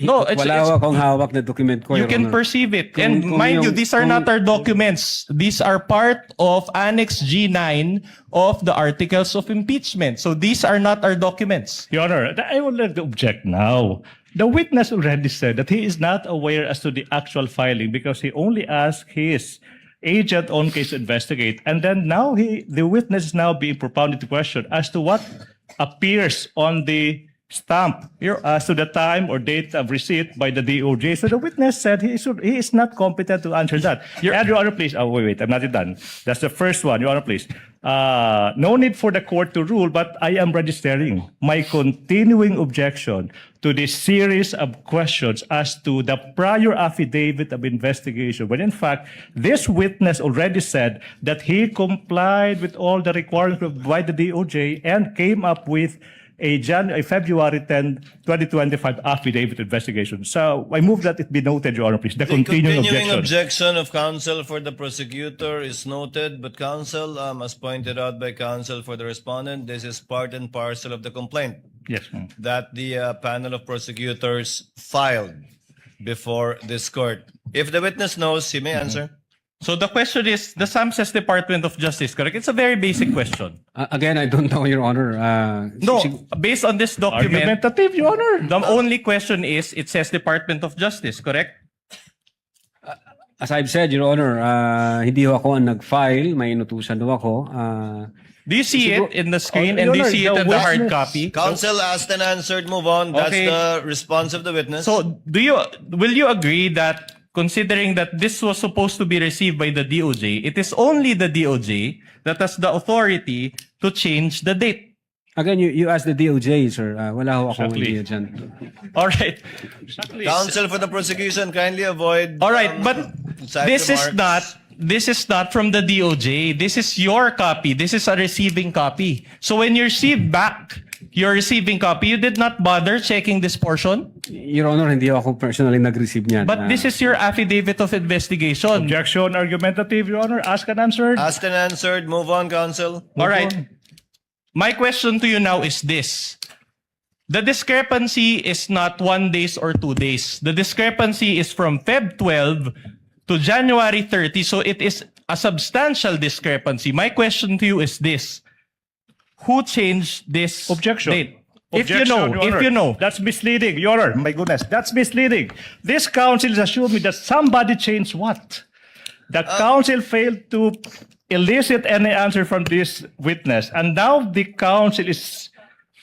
No, wala akong hawak na document ko, You Your can Honor. perceive it. And Kung mind you, yung- these are kung- not our documents. These are part of Annex G9 of the Articles of Impeachment. So these are not our documents. Your Honor, I would like to object now. The witness already said that he is not aware as to the actual filing because he only asked his agent on case to investigate. And then now the witness is now being propounded to question as to what appears on the stamp as to the time or date of receipt by the DOJ. So the witness said he is not competent to answer that. Your Honor, please. Oh, wait, I'm not done. That's the first one, Your Honor, please. No need for the court to rule, but I am registering my continuing objection to this series of questions as to the prior affidavit of investigation, when in fact, this witness already said that he complied with all the requirements by the DOJ and came up with a February 10, 2025 affidavit investigation. So I move that it be noted, Your Honor, please. The continuing objection. of counsel for the prosecutor is noted, but counsel, as pointed out by counsel for the respondent, this is part and parcel of the complaint Yes, ma'am. that the panel of prosecutors filed before this court. If the witness knows, he may answer. So the question is, the SAM says Department of Justice, correct? It's a very basic question. Again, I don't know, Your Honor. No, based on this document, Argumentative, Your Honor. the only question is, it says Department of Justice, correct? As I've said, Your Honor, hindi ho ako ang nag-file. May inutusan ho ako. Do you see it in the screen and Your do you Honor, see it the in the hard witness- copy? Counsel asked and answered, move on. That's Okay. the response of the witness. So will you agree that considering that this was supposed to be received by the DOJ, it is only the DOJ that has the authority to change the date? Again, you asked the DOJ, sir. Wala ho akong Exactly. idea dyan. All right. Counsel for the prosecution, kindly avoid. All right, but side remarks. this is not from the DOJ. This is your copy. This is a receiving copy. So when you receive back your receiving copy, you did not bother checking this portion? Your Honor, hindi ako personally nag-receive niyan. But this is your affidavit of investigation. Objection argumentative, Your Honor. Asked and answered. Asked and answered, move on, counsel. All right. My question to you now is this. The discrepancy is not 1 day or 2 days. The discrepancy is from Feb 12 to January 30. So it is a substantial discrepancy. My question to you is this. Who changed this Objection. date? Objection, Your Honor. That's misleading, Your Honor. My goodness, that's misleading. This counsel is assuming that somebody changed what? The counsel failed to elicit any answer from this witness, and now the counsel is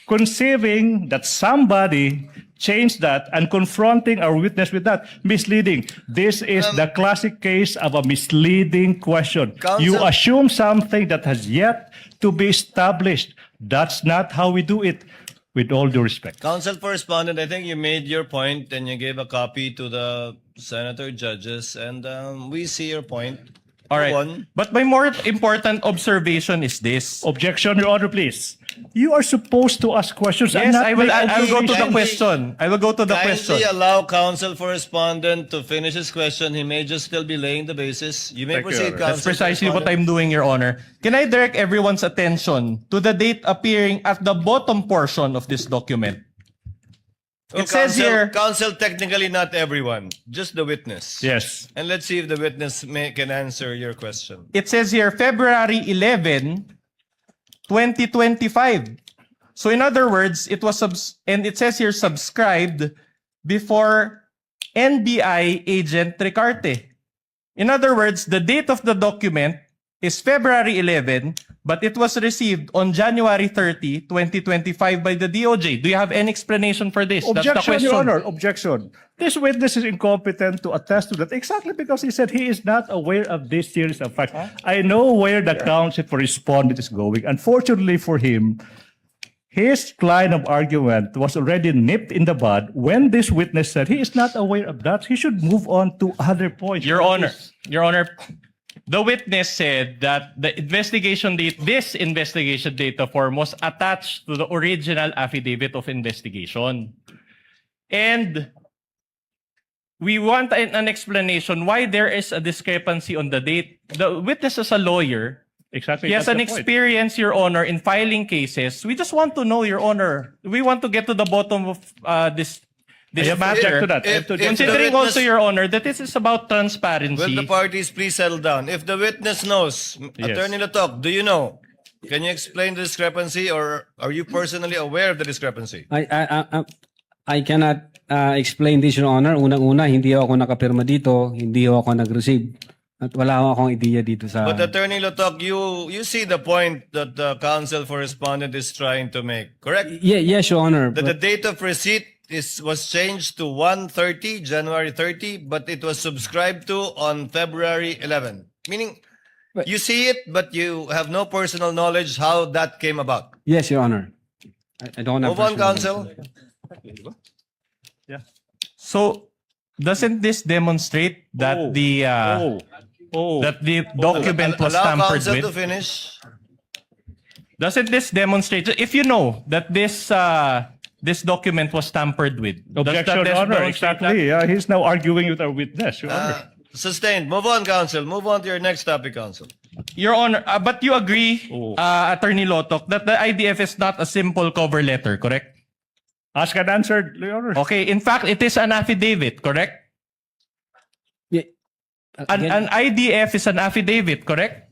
conceiving that somebody changed that and confronting our witness with that. Misleading. This is the classic case of a misleading question. Counsel- You assume something that has yet to be established. That's not how we do it, with all due respect. Counsel for respondent, I think you made your point and you gave a copy to the senator judges, and we see your point. All right. Go on. But my more important observation is this. Objection, Your Honor, please. You are supposed to ask questions. and Yes, not I will. make I will go to the observations. question. I will go to the question. Kindly allow counsel for respondent to finish his question. He may just still be laying the basis. You may Thank you, proceed, Your Honor. counsel. That's precisely for what respondent. I'm doing, Your Honor. Can I direct everyone's attention to the date appearing at the bottom portion of this document? Well, It says counsel- here- Counsel, technically not everyone, just the witness. Yes. And let's see if the witness can answer your question. It says here February 11, 2025. So in other words, it was and it says here subscribed before NBI agent Ricarte. In other words, the date of the document is February 11, but it was received on January 30, 2025 by the DOJ. Do you have any explanation for this? That's the Objection, question. Your Honor. Objection. This witness is incompetent to attest to that exactly because he said he is not aware of this series of facts. I know where the counsel for respondent is going. Unfortunately for him, his line of argument was already nipped in the bud when this witness said he is not aware of that. He should move on to other points. Your Honor, the witness said that the investigation date, this investigation data form was attached to the original affidavit of investigation. And we want an explanation why there is a discrepancy on the date. The witness is a lawyer. Exactly. He has that's an the point. experience, Your Honor, in filing cases. We just want to know, Your Honor. We want to get to the bottom of this I have to object matter. to that. I have to If- object to that. Considering the also, witness- Your Honor, that this is about transparency. Will the parties please settle down? If the witness knows, Yes. Attorney Latok, do you know? Can you explain the discrepancy, or are you personally aware of the discrepancy? I cannot explain this, Your Honor. Unang-una, hindi ako nakapirma dito, hindi ako nag-receive. At wala akong idea dito sa... But Attorney Latok, you see the point that the counsel for respondent is trying to make, correct? Yes, Your Honor. That the but- date of receipt was changed to 1/30, January 30, but it was subscribed to on February 11. Meaning, you see it, but you have no personal knowledge how that came about. Yes, Your Honor. I don't have... Move on, personal- counsel. So, doesn't this demonstrate that that the document was Allow tampered counsel with? to finish. Doesn't this demonstrate, if you know that this document was tampered with, does Objection, that Your Honor. demonstrate that? Exactly. He's now arguing with our witness, Your Honor. Sustained. Move on, counsel. Move on to your next topic, counsel. Your Honor, but you agree, Attorney Lotok, that the IDF is not a simple cover letter, correct? Ask and answer, Your Honor. Okay, in fact, it is an affidavit, correct? Yeah. An IDF is an affidavit, correct?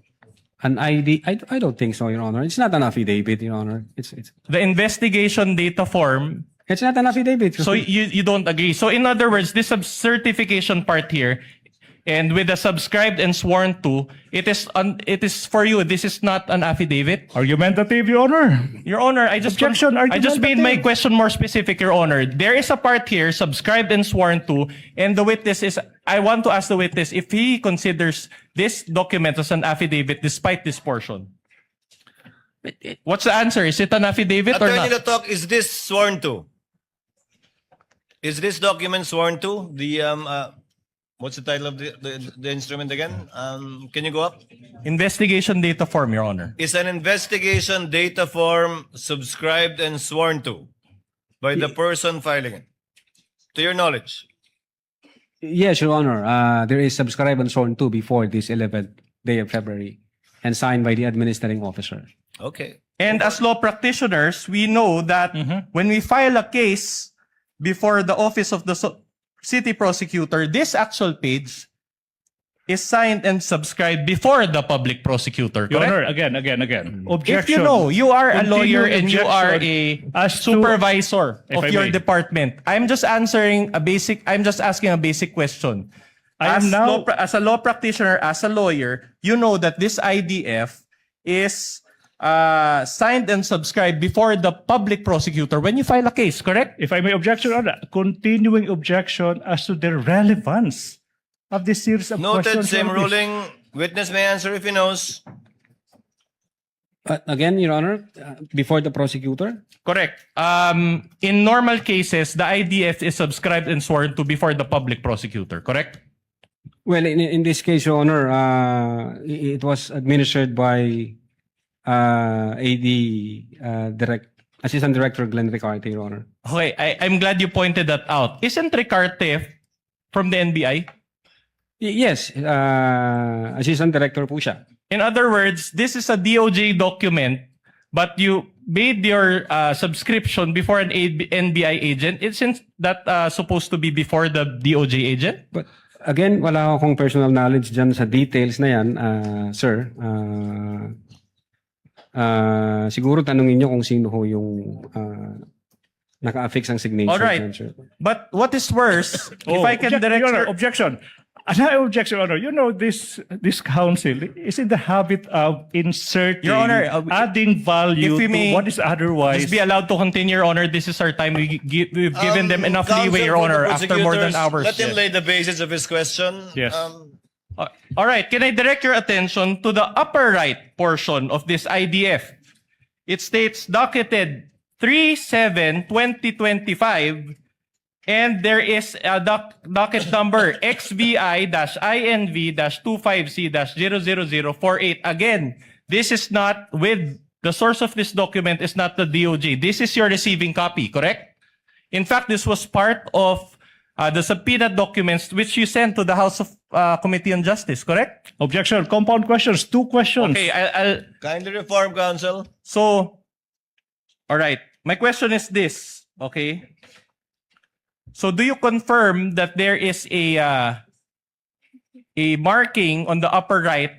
An ID? I don't think so, Your Honor. It's not an affidavit, Your Honor. It's The investigation data form. not an affidavit. So you don't agree. So in other words, this certification part here, and with the subscribed and sworn to, it is for you. This is not an affidavit. Argumentative, Your Honor. Your Honor, I just Objection, I just made my argumentative. question more specific, Your Honor. There is a part here, subscribed and sworn to, and the witness is, I want to ask the witness if he considers this document as an affidavit despite this portion. What's the answer? Is it an affidavit or Attorney not? Lotok, is this sworn to? Is this document sworn to? What's the title of the instrument again? Can you go up? Investigation data form, Your Honor. Is an investigation data form subscribed and sworn to by the person filing it? To your knowledge. Yes, Your Honor. There is subscribed and sworn to before this 11th day of February and signed by the administrating officer. Okay. And as law practitioners, we know that when we file a case before the office of the city prosecutor, this actual page is signed and subscribed before the public prosecutor, Your Honor, correct? again. If Objection. you know, you are a lawyer Continuing and you are a objection as to- supervisor If of I your may. department. I'm just asking a basic question. I am now- As a law practitioner, as a lawyer, you know that this IDF is signed and subscribed before the public prosecutor when you file a case, correct? If I may objection, Your Honor, continuing objection as to the relevance of this series of Noted, questions. same Your Honor. ruling. Witness may answer if he knows. Again, Your Honor, before the prosecutor? Correct. In normal cases, the IDF is subscribed and sworn to before the public prosecutor, correct? Well, in this case, Your Honor, it was administered by Assistant Director Glenn Ricarte, Your Honor. Okay, I'm glad you pointed that out. Isn't Ricarte from the NBI? Yes, Assistant Director po siya. In other words, this is a DOJ document, but you made your subscription before an NBI agent. Isn't that supposed to be before the DOJ agent? But again, wala akong personal knowledge dyan sa details na yan, sir. Siguro tanungin nyo kung sino ho yung naka-affix ang signature. All right. dyan, sir. But what is worse, if I can direct Your Honor, your... objection. Another objection, Your Honor. You know, this council is in the habit of inserting, Your Honor, adding value if we to may what is otherwise. Just be allowed to continue, Your Honor. This is our time. We've given them enough leeway, Your Counsel for Honor, the after more than prosecutors, hours. Let him lay the basis of his question. Yes. All right. Can I direct your attention to the upper right portion of this IDF? It states docketed 3/7/2025, and there is a docket number XVI-INV-25C-00048. Again, this is not with the source of this document is not the DOJ. This is your receiving copy, correct? In fact, this was part of the subpoena documents which you sent to the House of Committee on Justice, correct? Objection. Compound questions. 2 questions. Okay, I'll Kindly reform, counsel. so, all right. My question is this, okay? So, do you confirm that there is a marking on the upper right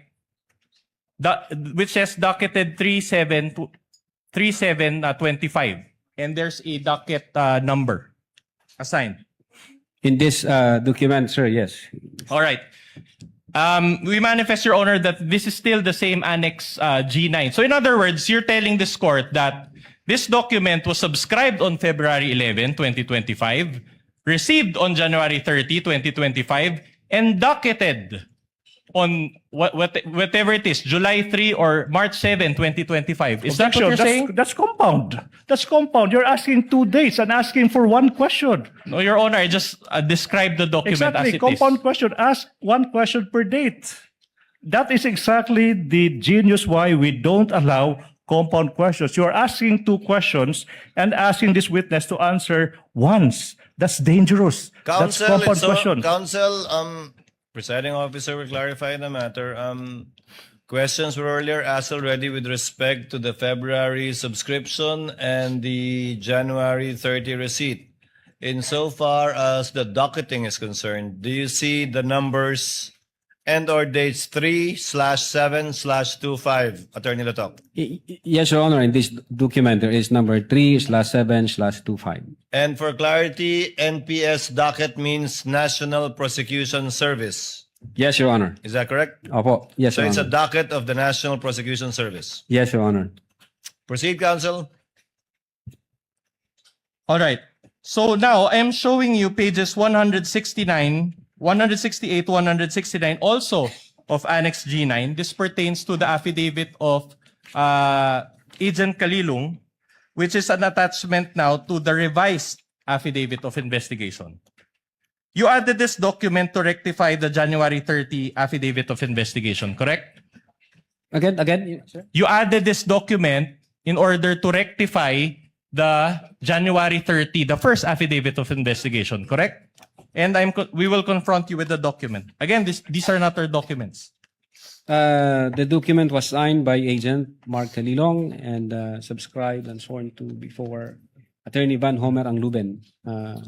which says docketed 3/7/25, and there's a docket number assigned? In this document, sir, yes. All right. We manifest, Your Honor, that this is still the same Annex G9. So in other words, you're telling this court that this document was subscribed on February 11, 2025, received on January 30, 2025, and docketed on whatever it is, July 3 or March 7, 2025. Is that what you're saying? That's compound. That's compound. You're asking 2 dates and asking for 1 question. No, Your Honor, I just described the document as Exactly. it Compound is. question. Ask 1 question per date. That is exactly the genius why we don't allow compound questions. You are asking two questions and asking this witness to answer once. That's dangerous. That's Counsel, compound question. Counsel, presiding officer will clarify the matter. Questions were earlier asked already with respect to the February subscription and the January 30 receipt. Insofar as the docketing is concerned, do you see the numbers and or dates 3/7/25, Attorney Latok? Yes, Your Honor. In this document, there is number 3/7/25. And for clarity, NPS docket means National Prosecution Service. Yes, Your Honor. Is that correct? Opo. Yes, So Your it's a Honor. docket of the National Prosecution Service. Yes, Your Honor. Proceed, counsel. All right. So now I am showing you pages 169, 168, 169 also of Annex G9. This pertains to the affidavit of Agent Kalilung, which is an attachment now to the revised affidavit of investigation. You added this document to rectify the January 30 affidavit of investigation, correct? Again, sir? You added this document in order to rectify the January 30, the first affidavit of investigation, correct? And we will confront you with the document. Again, these are not our documents. The document was signed by Agent Mark Kalilong and subscribed and sworn to before Attorney Van Homer Angluben. Sir.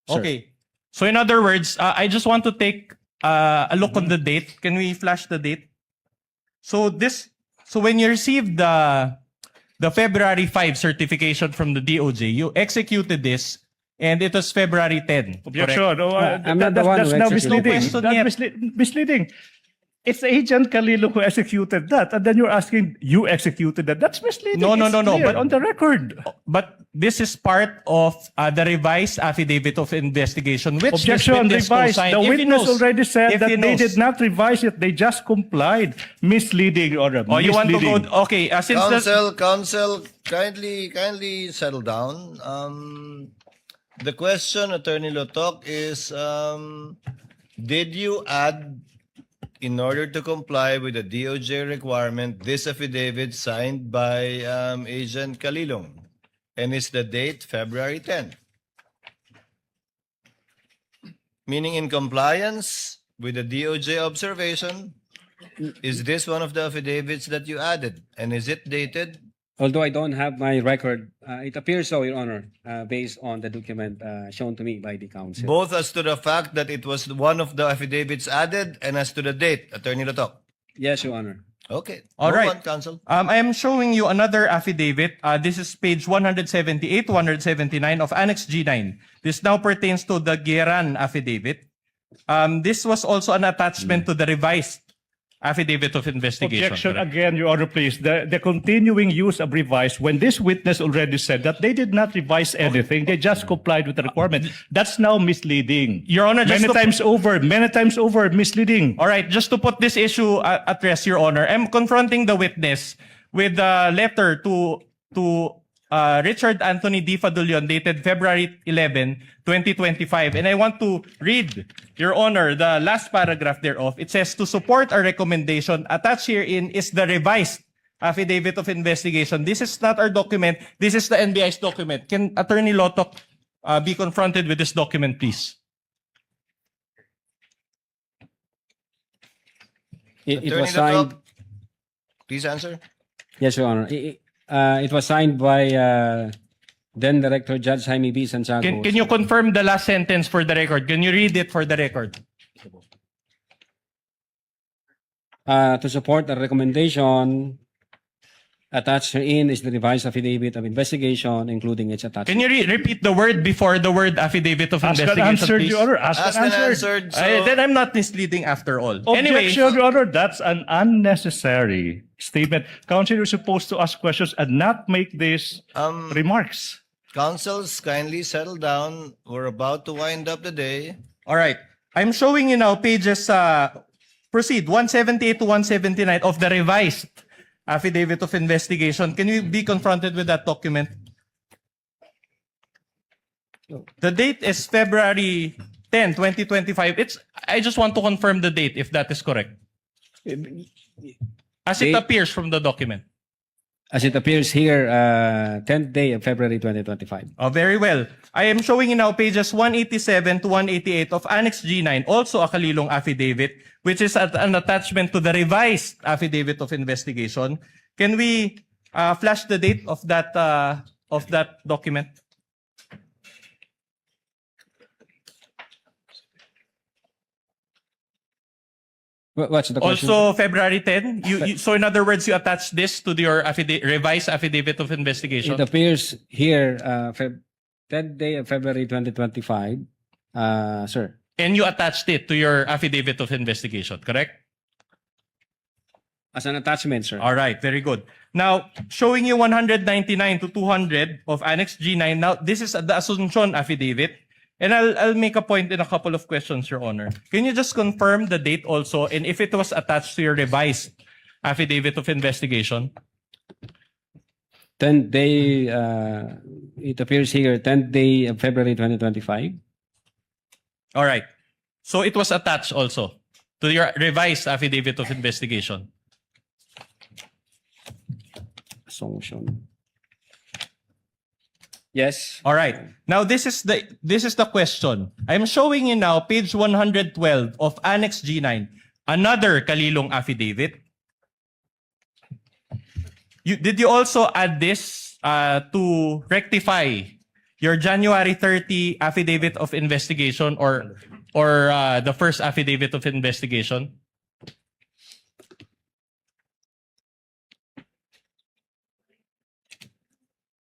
Okay. So in other words, I just want to take a look on the date. Can we flash the date? So when you received the February 5 certification from the DOJ, you executed this, and it was February 10. Objection. correct? No, I'm not the one that's who now executed misleading. it. No That's misleading. It's Agent Kalilo who executed that, and then you're asking you executed that. That's misleading. No. It's clear But on the record. But this is part of the revised affidavit of investigation, which this Objection, witness revised. co-signed. The If he witness knows- already said if that he they knows. did not revise it. They just complied. Misleading, or Oh, you want to go? misleading. Okay, since the Counsel, kindly settle down. The question, Attorney Lotok, is did you add, in order to comply with the DOJ requirement, this affidavit signed by Agent Kalilong? And is the date February 10? Meaning in compliance with the DOJ observation, is this one of the affidavits that you added? And is it dated? Although I don't have my record, it appears so, Your Honor, based on the document shown to me by the counsel. Both as to the fact that it was one of the affidavits added and as to the date, Attorney Latok. Yes, Your Honor. Okay. All Move right. on, counsel. I am showing you another affidavit. This is page 178, 179 of Annex G9. This now pertains to the Geran affidavit. This was also an attachment to the revised affidavit of investigation. Objection correct? again, Your Honor, please. The continuing use of revise, when this witness already said that they did not revise anything, they just complied with the requirement. That's now misleading. Your Honor, just many to- times over, misleading. All right, just to put this issue at rest, Your Honor, I'm confronting the witness with a letter to Richard Anthony D. Fadulion dated February 11, 2025. And I want to read, Your Honor, the last paragraph thereof. It says, to support our recommendation, attached herein is the revised affidavit of investigation. This is not our document. This is the NBI's document. Can Attorney Lotok be confronted with this document, please? It Attorney was signed. Latok, please answer. Yes, Your Honor. It was signed by then Director Judge Jaime B. Santiago. Can you confirm the last sentence for the record? Can you read it for the record? To support the recommendation, attached herein is the revised affidavit of investigation, including its attachment. Can you repeat the word before the word affidavit of Ask and investigation, answered, please? Your Honor. Ask Asked and and answered. answered. Then I'm not misleading after all. Anyway, Objection, Your Honor. That's an unnecessary statement. Counsel is supposed to ask questions and not make these remarks. Counsels, kindly settle down. We're about to wind up the day. all right. I'm showing you now pages, proceed, 178 to 179 of the revised affidavit of investigation. Can you be confronted with that document? The date is February 10, 2025. I just want to confirm the date, if that is correct. As it Date- appears from the document. As it appears here, 10th day of February 2025. Oh, very well. I am showing you now pages 187 to 188 of Annex G9, also a kalilong affidavit, which is an attachment to the revised affidavit of investigation. Can we flash the date of that document? What's the question? Also, February 10. So in other words, you attach this to your revised affidavit of investigation. It appears here, 10th day of February 2025, sir. And you attached it to your affidavit of investigation, correct? As an attachment, sir. All right, very good. Now, showing you 199 to 200 of Annex G9. Now, this is the Asuncion affidavit. And I'll make a point in a couple of questions, Your Honor. Can you just confirm the date also and if it was attached to your revised affidavit of investigation? 10th day, it appears here, 10th day of February 2025. All right. So it was attached also to your revised affidavit of investigation. Assumption. Yes. All right. Now this is the question. I'm showing you now page 112 of Annex G9, another kalilong affidavit. Did you also add this to rectify your January 30 affidavit of investigation or the first affidavit of investigation?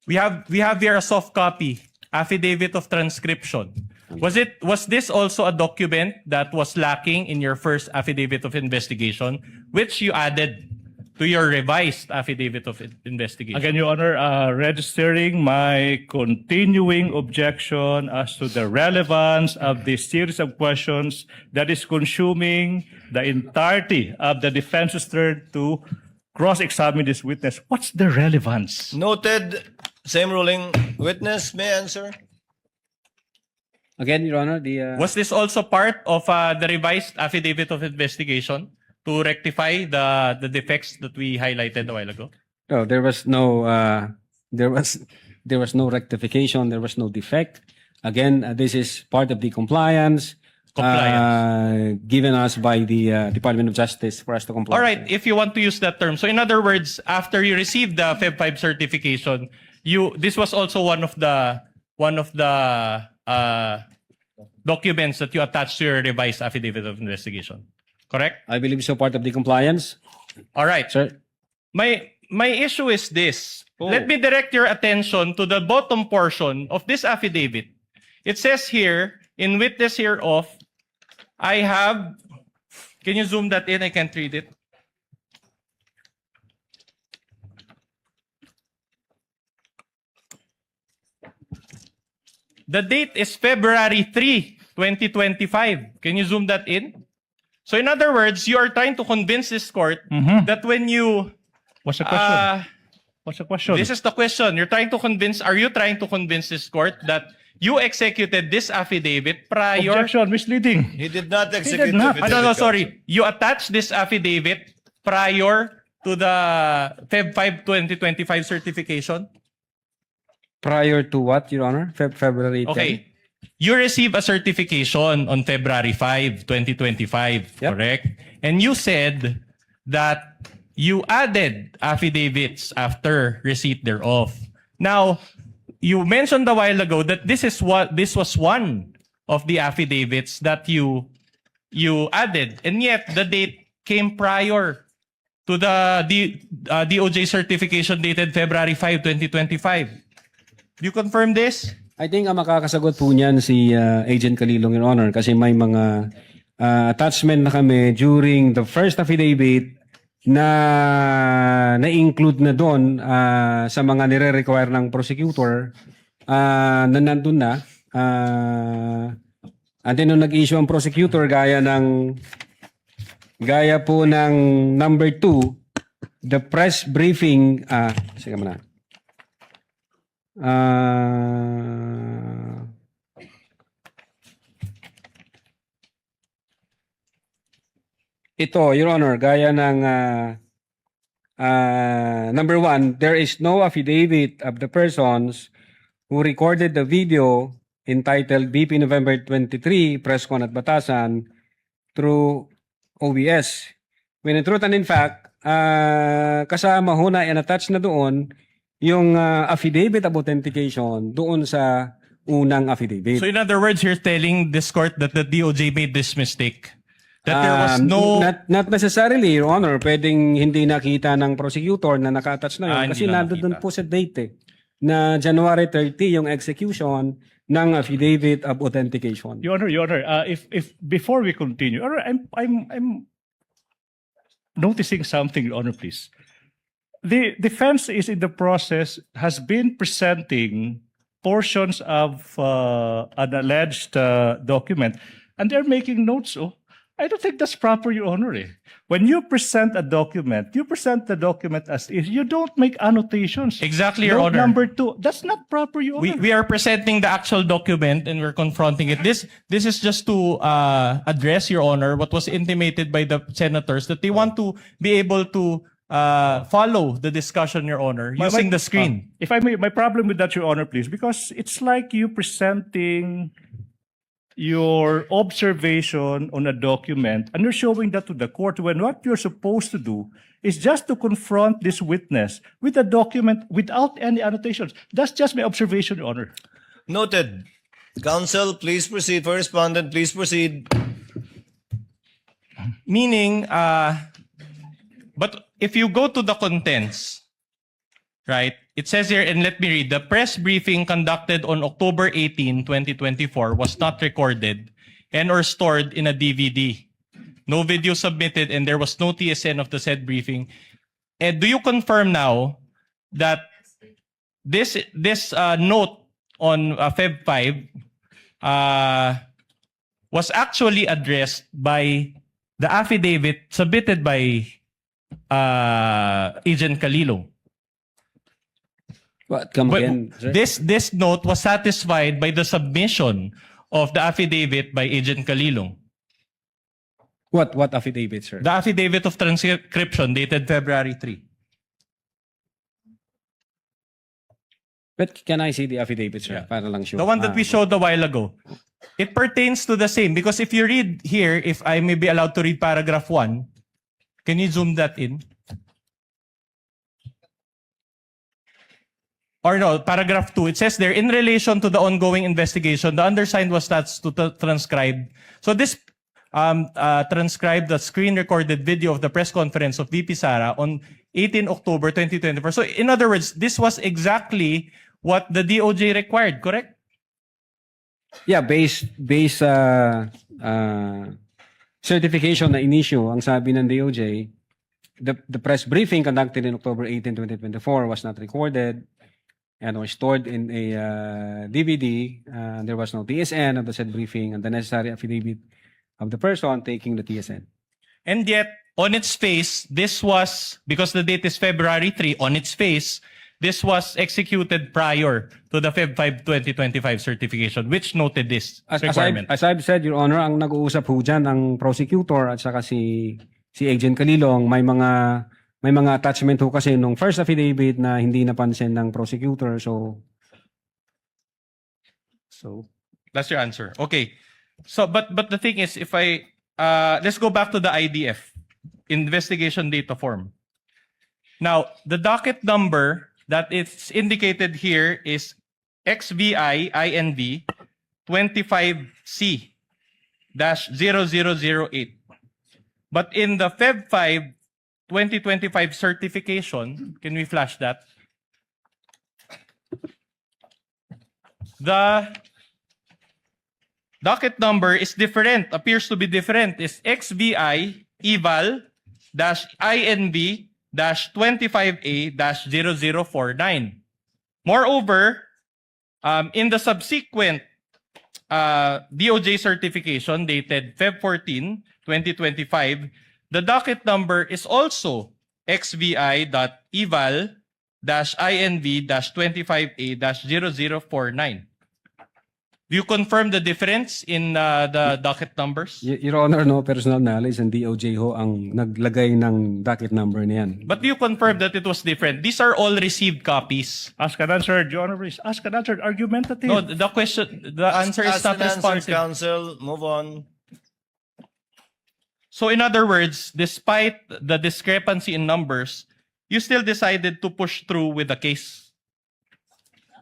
We have here a soft copy, affidavit of transcription. Was this also a document that was lacking in your first affidavit of investigation, which you added to your revised affidavit of investigation? Again, Your Honor, registering my continuing objection as to the relevance of this series of questions that is consuming the entirety of the defense's turn to cross-examine this witness. What's the relevance? Noted. Same ruling. Witness may answer. Again, Your Honor, the... Was this also part of the revised affidavit of investigation to rectify the defects that we highlighted a while ago? No, there was no rectification. There was no defect. Again, this is part of the compliance given us by the Department of Justice for us to comply. All right, if you want to use that term. So in other words, after you received the Feb 5 certification, this was also one of the documents that you attached to your revised affidavit of investigation. Correct? I believe so, part of the compliance. All right. Sir? My issue is this. Oh. Let me direct your attention to the bottom portion of this affidavit. It says here, in witness hereof, I have, can you zoom that in? I can't read it. The date is February 3, 2025. Can you zoom that in? So in other words, you are trying to convince this court that when you... What's the question? What's the question? This is the question. Are you trying to convince this court that you executed this affidavit prior... Objection, misleading. He did not execute not. the No, sorry. You attached this affidavit prior to the Feb 5, 2025 certification? Prior to what, Your Honor? February 10? Okay. You received a certification on February 5, 2025, Yep. correct? And you said that you added affidavits after receipt thereof. Now, you mentioned a while ago that this was one of the affidavits that you added, and yet the date came prior to the DOJ certification dated February 5, 2025. Do you confirm this? I think ang makakasagot po niyan si Agent Calilong, Your Honor, kasi may mga attachment na kami during the first affidavit na na-include na doon sa mga nire-require ng prosecutor na nandun na. And then nung nag-issue ang prosecutor gaya po ng number 2, the press briefing, sige muna. Ito, Your Honor, gaya ng Number one, there is no affidavit of the persons who recorded the video entitled BP November 23 Press Con at Batasan through OBS. When in truth and in fact, kasama ho na and attached na doon yung affidavit of authentication doon sa unang affidavit. So in other words, you're telling this court that the DOJ made this mistake? That there was no... Not necessarily, Your Honor. Pwedeng hindi nakita ng prosecutor na naka-attach na yun. Hindi Kasi na nandun nakita. po sa date na January 30 yung execution ng affidavit of authentication. Your Honor, if before we continue, Your Honor, I'm noticing something, Your Honor, please. The defense is in the process, has been presenting portions of an alleged document, and they're making notes. Oh, I don't think that's proper, Your Honor. When you present a document, you present the document as is. You don't make annotations. Exactly, Your Note Honor. number 2. That's not proper, Your Honor. We are presenting the actual document and we're confronting it. This is just to address, Your Honor, what was intimated by the senators, that they want to be able to follow the discussion, Your Honor, using the screen. If I may, my problem with that, Your Honor, please, because it's like you presenting your observation on a document and you're showing that to the court when what you're supposed to do is just to confront this witness with a document without any annotations. That's just my observation, Your Honor. Noted. Counsel, please proceed. For respondent, please proceed. Meaning, but if you go to the contents, right, it says here, and let me read, the press briefing conducted on October 18, 2024 was not recorded and or stored in a DVD. No video submitted and there was no TSN of the said briefing. And do you confirm now that this note on Feb 5 was actually addressed by the affidavit submitted by Agent Calilo? What? Come But again, sir? this note was satisfied by the submission of the affidavit by Agent Calilo. What affidavit, sir? The affidavit of transcription dated February 3. But can I see the affidavit, sir? Para lang sure. The one that we showed a while ago. It pertains to the same because if you read here, if I may be allowed to read paragraph 1, can you zoom that in? Or no, paragraph 2, it says there, in relation to the ongoing investigation, the undersigned was tasked to transcribe. So this transcribed the screen-recorded video of the press conference of VP Sara on 18 October 2024. So in other words, this was exactly what the DOJ required, correct? Yeah, base certification na in-issue, ang sabi ng DOJ, the press briefing conducted in October 18, 2024 was not recorded and was stored in a DVD. There was no TSN of the said briefing and the necessary affidavit of the person taking the TSN. And yet, on its face, this was, because the date is February 3, on its face, this was executed prior to the Feb 5, 2025 certification, which noted this requirement. As I've said, Your Honor, ang nag-uusap ho dyan ang prosecutor at saka si Agent Calilong, may mga attachment ho kasi nung first affidavit na hindi napansin ng prosecutor. So That's your answer. Okay. So, but the thing is, if I let's go back to the IDF, investigation data form. Now, the docket number that is indicated here is XVI INV 25C-0008. But in the Feb 5 2025 certification, can we flash that? The docket number is different, appears to be different. It's XVI EVAL-INV 25A-0049. Moreover, in the subsequent DOJ certification dated Feb 14, 2025, the docket number is also XVI.eval-INV-25A-0049. Do you confirm the difference in the docket numbers? Your Honor, no personal knowledge, and DOJ ho ang naglagay ng docket number na yan. But do you confirm that it was different? These are all received copies. Ask and answer, Your Honor, please. Ask and answer, argumentative. No, the question, the answer is Ask not and answer, responsive. counsel. Move on. So in other words, despite the discrepancy in numbers, you still decided to push through with the case.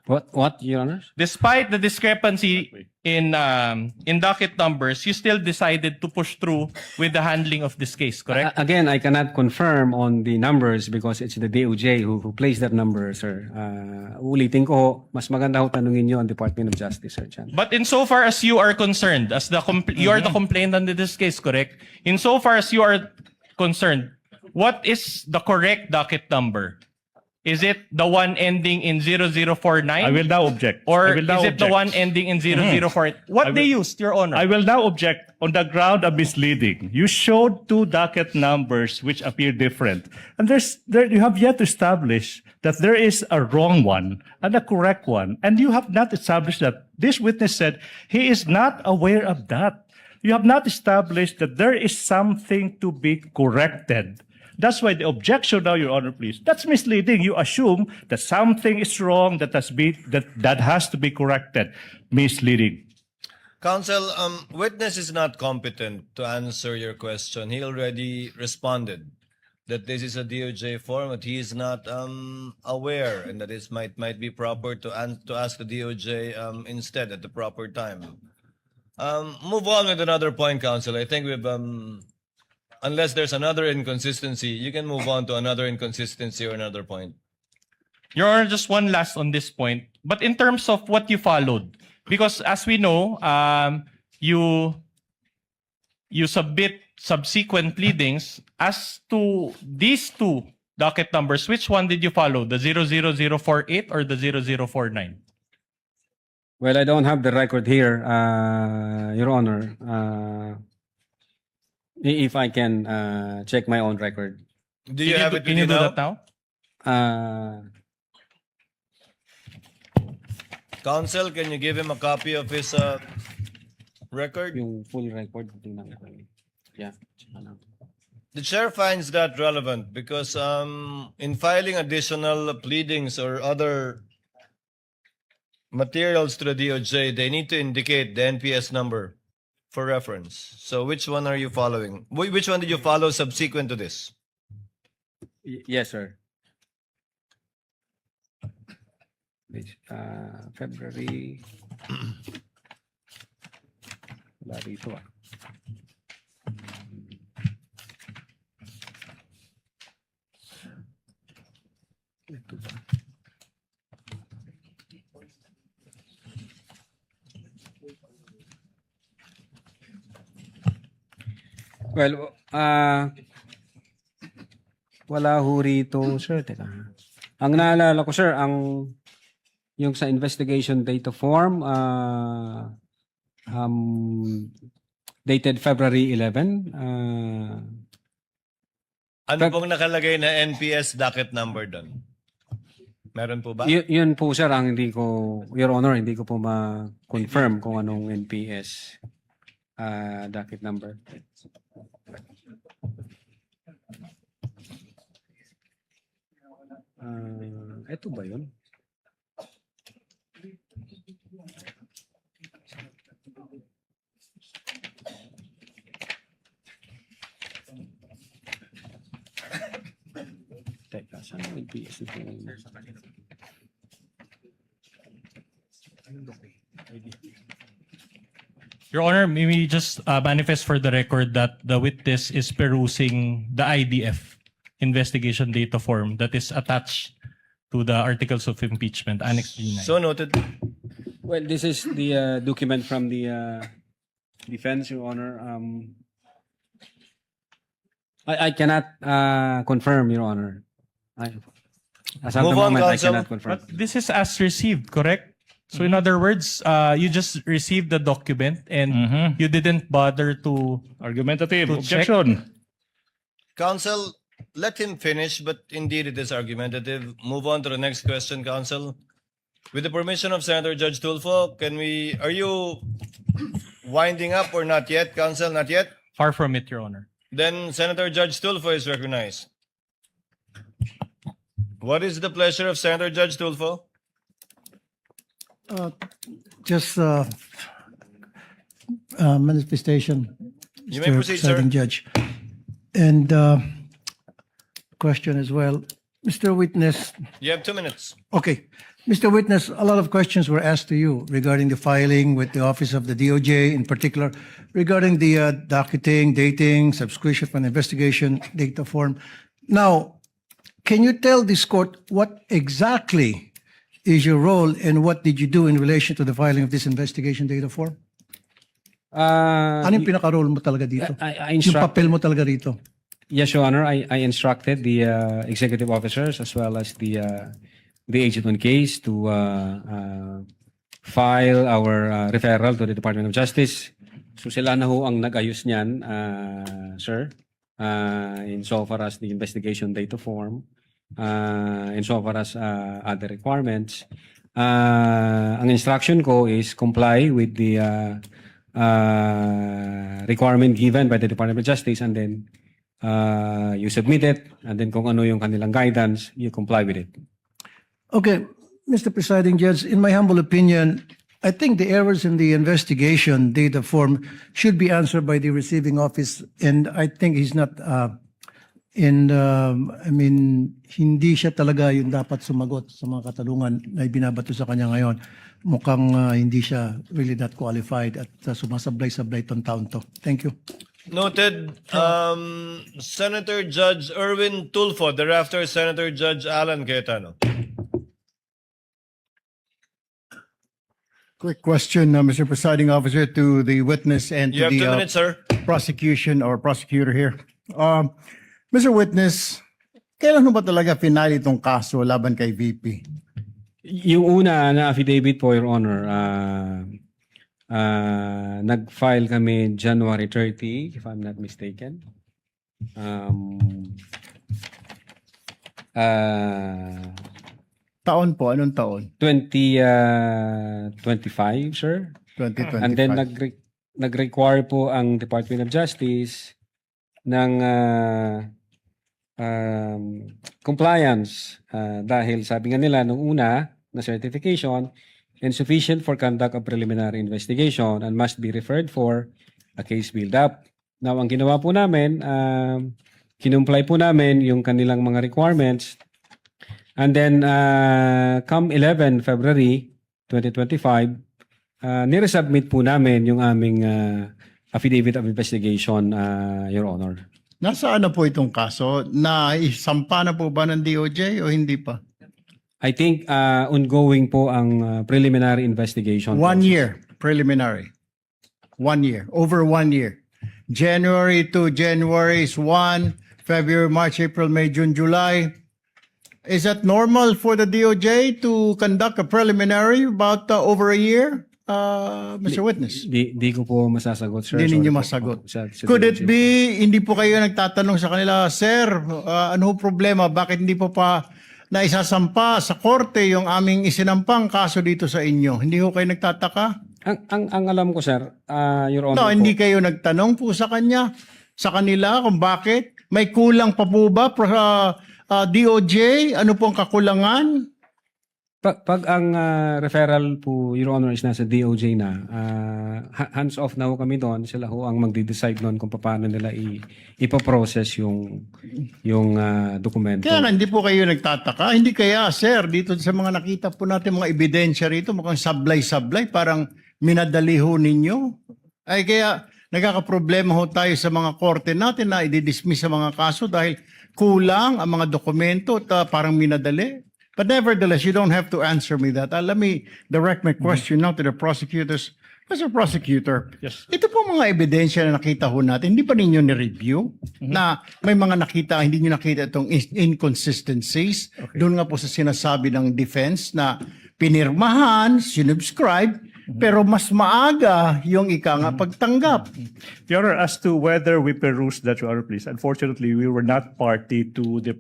What, Your Honor? Despite the discrepancy in docket numbers, you still decided to push through with the handling of this case, correct? Again, I cannot confirm on the numbers because it's the DOJ who placed that number, sir. Ulitin ko ho, mas maganda ho tanungin nyo ang Department of Justice, sir. Chan. But insofar as you are concerned, as you are the complainant in this case, correct? Insofar as you are concerned, what is the correct docket number? Is it the one ending in 0049? I will now object. Or I will is now it the object. one ending in 004? What they used, Your Honor? I will now object on the ground of misleading. You showed two docket numbers which appear different. And you have yet to establish that there is a wrong one and a correct one. And you have not established that. This witness said he is not aware of that. You have not established that there is something to be corrected. That's why the objection now, Your Honor, please. That's misleading. You assume that something is wrong that has to be corrected. Misleading. Counsel, witness is not competent to answer your question. He already responded that this is a DOJ format. He is not aware, and that it might be proper to ask the DOJ instead at the proper time. Move on with another point, counsel. I think we've unless there's another inconsistency, you can move on to another inconsistency or another point. Your Honor, just one last on this point. But in terms of what you followed, because as we know, you submit subsequent pleadings as to these two docket numbers. Which one did you follow? The 00048 or the 0049? Well, I don't have the record here, Your Honor. If I can check my own record. Do you have it Can with you you do now? that now? Counsel, can you give him a copy of his record? Yung full record. Tingnan ko. Yeah. The chair finds that relevant because in filing additional pleadings or other materials to the DOJ, they need to indicate the NPS number for reference. So which one are you following? Which one did you follow subsequent to this? Yes, sir. February. Wala rito ah. Ito ba? Well, wala ho rito, sir. Teka. Ang naalala ko, sir, yung sa investigation data form, dated February 11. Ano pong nakalagay na NPS docket number doon? Meron po ba? Yun po, sir, ang hindi ko, Your Honor, hindi ko po ma-confirm kung anong NPS docket number. Ito ba yun? Teka, saan ang NPS ito? Your Honor, may we just manifest for the record that the witness is perusing the IDF investigation data form that is attached to the articles of impeachment, Annex G9. So noted. Well, this is the document from the defense, Your Honor. I cannot confirm, Your Honor. As of the Move on, moment, I counsel. cannot confirm. But this is as received, correct? So in other words, you just received the document and you didn't bother to... Argumentative. To check. Objection. Counsel, let him finish, but indeed it is argumentative. Move on to the next question, counsel. With the permission of Senator Judge Tulfo, are you winding up or not yet, Counsel? Not yet? Far from it, Your Honor. Then Senator Judge Tulfo is recognized. What is the pleasure of Senator Judge Tulfo? Just manifestation. You may Mr. proceed, sir. Presiding Judge. And question as well. Mr. Witness, You have 2 minutes. okay. Mr. Witness, a lot of questions were asked to you regarding the filing with the Office of the DOJ, in particular, regarding the docketing, dating, subscription for an investigation data form. Now, can you tell this court what exactly is your role and what did you do in relation to the filing of this investigation data form? Ano yung pinaka-role mo talaga dito? I Yung papel mo talaga rito? Yes, Your Honor. I instructed the executive officers as well as the agent on case to file our referral to the Department of Justice. So sila na ho ang nag-ayos niyan, sir, insofar as the investigation data form, insofar as other requirements. Ang instruction ko is comply with the requirement given by the Department of Justice, and then you submit it, and then kung ano yung kanilang guidance, you comply with it. Okay, Mr. Presiding Judge, in my humble opinion, I think the errors in the investigation data form should be answered by the receiving office, and I think he's not, hindi siya talaga yung dapat sumagot sa mga katanungan na ibinabato sa kanya ngayon. Mukhang hindi siya really not qualified at sumasablay-sablay itong taon to. Thank you. Noted. Senator Judge Erwin Tulfo, thereafter Senator Judge Alan Cayetano. Quick question, Mr. Presiding Officer, to the witness and You to have 2 the minutes, sir. prosecution or prosecutor here. Mr. Witness, kailan mo ba talaga final itong kaso laban kay VP? Yung una na affidavit po, Your Honor, nag-file kami January 30, if I'm not mistaken. Taon po, anong taon? 2025, sir. 2025. And then nag-require po ang Department of Justice ng compliance dahil sabi nga nila nung una na certification insufficient for conduct of preliminary investigation and must be referred for a case build-up. Now, ang ginawa po namin, kinumply po namin yung kanilang mga requirements. And then, come 11 February 2025, niresubmit po namin yung aming affidavit of investigation, Your Honor. Nasaan na po itong kaso? Naisampa na po ba ng DOJ o hindi pa? I think ongoing po ang preliminary investigation. 1 year, preliminary. 1 year, over 1 year. January to January is 1, February, March, April, May, June, July. Is that normal for the DOJ to conduct a preliminary about over a year, Mr. Witness? Di ko po masasagot, sir. Hindi ninyo Sorry po. masagot. Sa Could it DOJ. be, hindi po kayo nagtatanong sa kanila, Sir, ano problema? Bakit hindi po pa naisasampa sa korte yung aming isinampang kaso dito sa inyo? Hindi ko kayo nagtataka? Ang alam ko, sir, Your No, Honor, hindi kayo nagtanong po sa kanila kung bakit? May kulang pa po ba DOJ? Ano pong kakulangan? Pag ang referral po, Your Honor, is nasa DOJ na, hands off na ho kami doon. Sila ho ang magde-decide noon kung paano nila ipaprocess yung dokumento. Kaya nga, hindi po kayo nagtataka. Hindi kaya, sir, dito sa mga nakita po natin mga ebidensya rito, mukhang sablay-sablay, parang minadali ho ninyo. Ay kaya nagkakaproblema ho tayo sa mga korte natin na i-dismiss sa mga kaso dahil kulang ang mga dokumento at parang minadali. But nevertheless, you don't have to answer me that. Let me direct my question now to the prosecutors. Mr. Prosecutor, Yes. ito po mga ebidensya na nakita ho natin, hindi pa ninyo ni-review na may mga nakita, hindi nyo nakita itong inconsistencies. Doon nga po sa sinasabi ng defense na pinirmahan, sinubscribe, pero mas maaga yung ika nga pagtanggap. Your Honor, as to whether we perused that, Your Honor, please, unfortunately, we were not party to the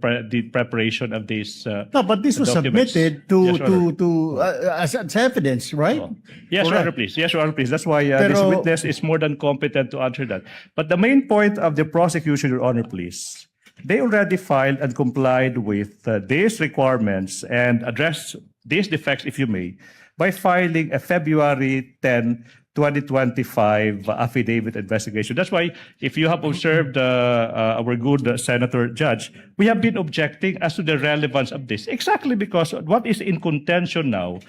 preparation of this. No, but this was documents. submitted Yes, Your Honor. as evidence, right? Yes, Your Honor, Correct. please. Yes, Your Honor, please. That's why this Pero- witness is more than competent to answer that. But the main point of the prosecution, Your Honor, please, they already filed and complied with these requirements and addressed these defects, if you may, by filing a February 10, 2025 affidavit investigation. That's why, if you have observed our good Senator Judge, we have been objecting as to the relevance of this. Exactly because what is in contention now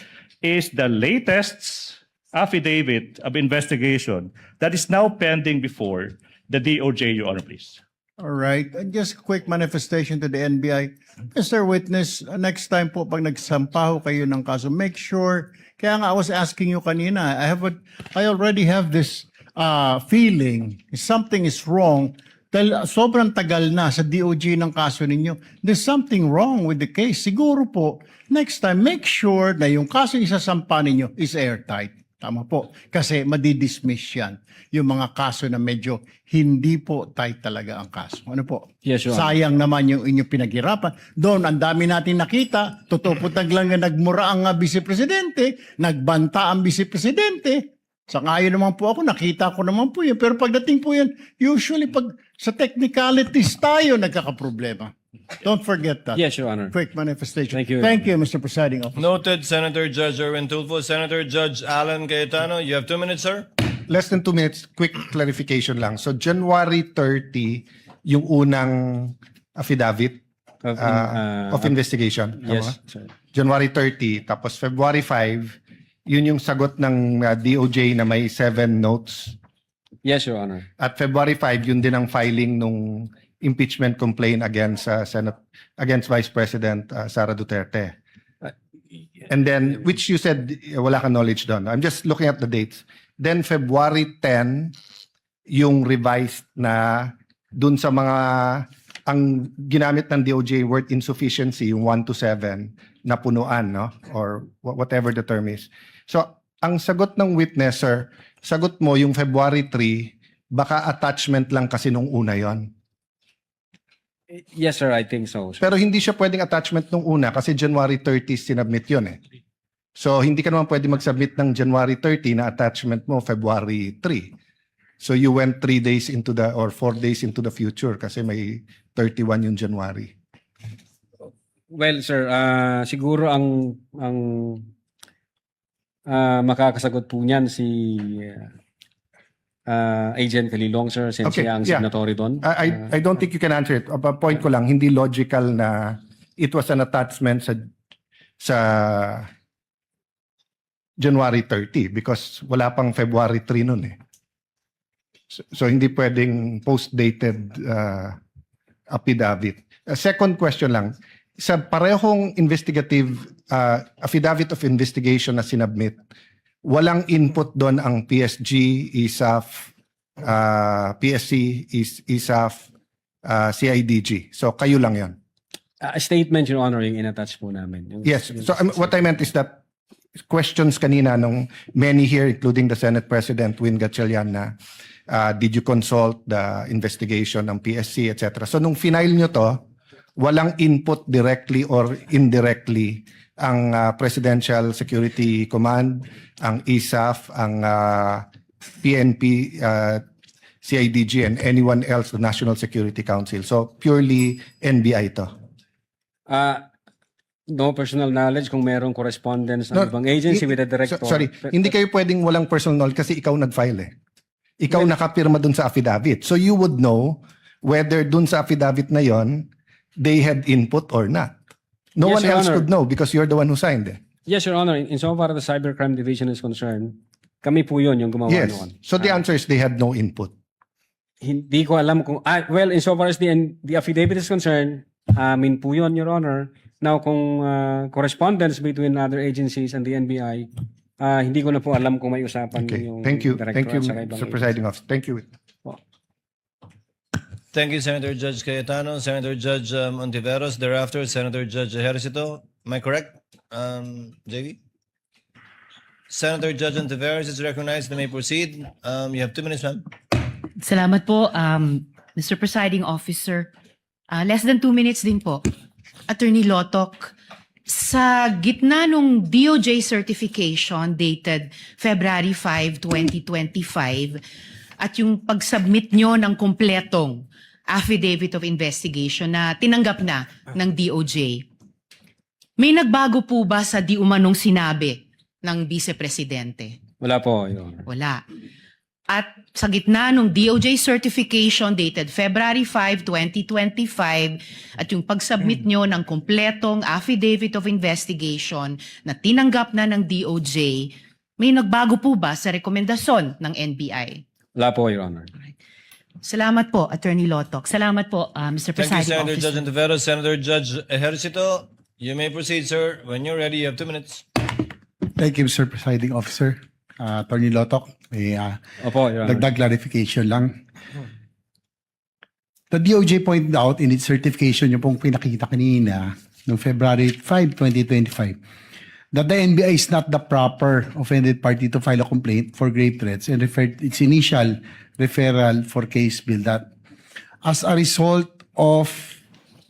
is the latest affidavit of investigation that is now pending before the DOJ, Your Honor, please. All right. And just a quick manifestation to the NBI. Mr. Witness, next time po pag nagsampaho kayo ng kaso, make sure, kaya nga I was asking you kanina, I already have this feeling something is wrong dahil sobrang tagal na sa DOJ ng kaso ninyo. There's something wrong with the case. Siguro po, next time, make sure na yung kaso isasampa ninyo is airtight. Tama po. Kasi madidismiss yan. Yung mga kaso na medyo hindi po tight talaga ang kaso. Ano po? Yes, Your Honor. Sayang naman yung inyong pinaghirapan. Doon, ang dami natin nakita. Totoo po lang na nagmura ang vice-presidente, nagbanta ang vice-presidente. Sangayon naman po ako, nakita ko naman po yun. Pero pagdating po yan, usually pag sa technicalities tayo nagkakaproblema. Don't forget that. Yes, Your Honor. Quick manifestation. Thank you. Thank you, Mr. Presiding Officer. Noted, Senator Judge Erwin Tulfo. Senator Judge Alan Cayetano, you have 2 minutes, sir. Less than 2 minutes, quick clarification lang. So January 30, yung unang affidavit of investigation. Yes, Tama? sir. January 30, tapos February 5, yun yung sagot ng DOJ na may 7 notes. Yes, Your Honor. At February 5, yun din ang filing nung impeachment complaint against against Vice President Sara Duterte. And then, which you said wala ka knowledge doon. I'm just looking at the dates. Then February 10, yung revised na dun sa mga ang ginamit ng DOJ word insufficiency, yung 1 to 7 na punuan, no? Or whatever the term is. So, ang sagot ng witness, sir, sagot mo yung February 3, baka attachment lang kasi nung una yon. Yes, sir, I think so. Sir. Pero hindi siya pwedeng attachment nung una kasi January 30 sinubmit yun eh. So, hindi ka naman pwede mag-submit ng January 30 na attachment mo February 3. So, you went 3 days into or 4 days into the future kasi may 31 yung January. Well, sir, siguro ang makakasagot po niyan si Agent Calilong, sir, since Okay, siya ang yeah. signatory doon. I don't think you can answer it. Point ko lang, hindi logical na it was an attachment sa January 30 because wala pang February 3 nun eh. So hindi pwedeng post-dated affidavit. Second question lang, sa parehong investigative affidavit of investigation na sinubmit, walang input doon ang PSG, ISAF, PSC, ISAF, CIDG. So kayo lang yon. A statement, Your Honor, yung in-attach po namin. Yes. So what I meant is that questions kanina nung many here, including the Senate President Win Gatchalian, na did you consult the investigation ng PSC, etc. So nung final nyo to, walang input directly or indirectly ang Presidential Security Command, ang ISAF, ang PNP, CIDG, and anyone else, the National Security Council. So purely NBI to. No personal knowledge kung merong correspondence ng ibang agency with the director. Sorry, hindi kayo pwedeng walang personal knowledge kasi ikaw nag-file eh. Ikaw nakapirma dun sa affidavit. So you would know whether dun sa affidavit na yon they had input or not. No Yes, one Your else Honor. could know because you're the one who signed it. Yes, Your Honor. In so far as the Cybercrime Division is concerned, kami po yun yung gumawa Yes. noon. So the answer is they had no input. Hindi ko alam kung... well, in so far as the affidavit is concerned, amin po yun, Your Honor. Now, kung correspondence between other agencies and the NBI, hindi ko na po alam kung may usapan Okay. yung Thank you. director Thank you, at saka ibang Mr. agency. Presiding Officer. Thank you. Thank you, Senator Judge Cayetano. Senator Judge Ontiveros. Thereafter, Senator Judge Ejercito. Am I correct, JV? Senator Judge Antiveros is recognized. You may proceed. You have 2 minutes, ma'am. Salamat po, Mr. Presiding Officer. Less than 2 minutes din po. Attorney Lotok, sa gitna nung DOJ certification dated February 5, 2025 at yung pag-submit nyo ng kumpletong affidavit of investigation na tinanggap na ng DOJ, may nagbago po ba sa di umanong sinabi ng Vice Presidente? Wala po, Your Honor. Wala. At sa gitna ng DOJ certification dated February 5, 2025 at yung pag-submit nyo ng kumpletong affidavit of investigation na tinanggap na ng DOJ, may nagbago po ba sa rekomendasyon ng NBI? Wala po, Your Honor. Salamat po, Attorney Lotok. Salamat po, Mr. Thank you, Presiding Senator Judge Officer. Antiveros. Senator Judge Ejercito, you may proceed, sir. When you're ready, you have 2 minutes. Thank you, Mr. Presiding Officer. Attorney Lotok, may Opo, Your Honor. dagdag clarification lang. The DOJ pointed out in its certification, yung pong pinakita kanina, noong February 5, 2025, that the NBI is not the proper offended party to file a complaint for grave threats and referred its initial referral for case build-up. As a result of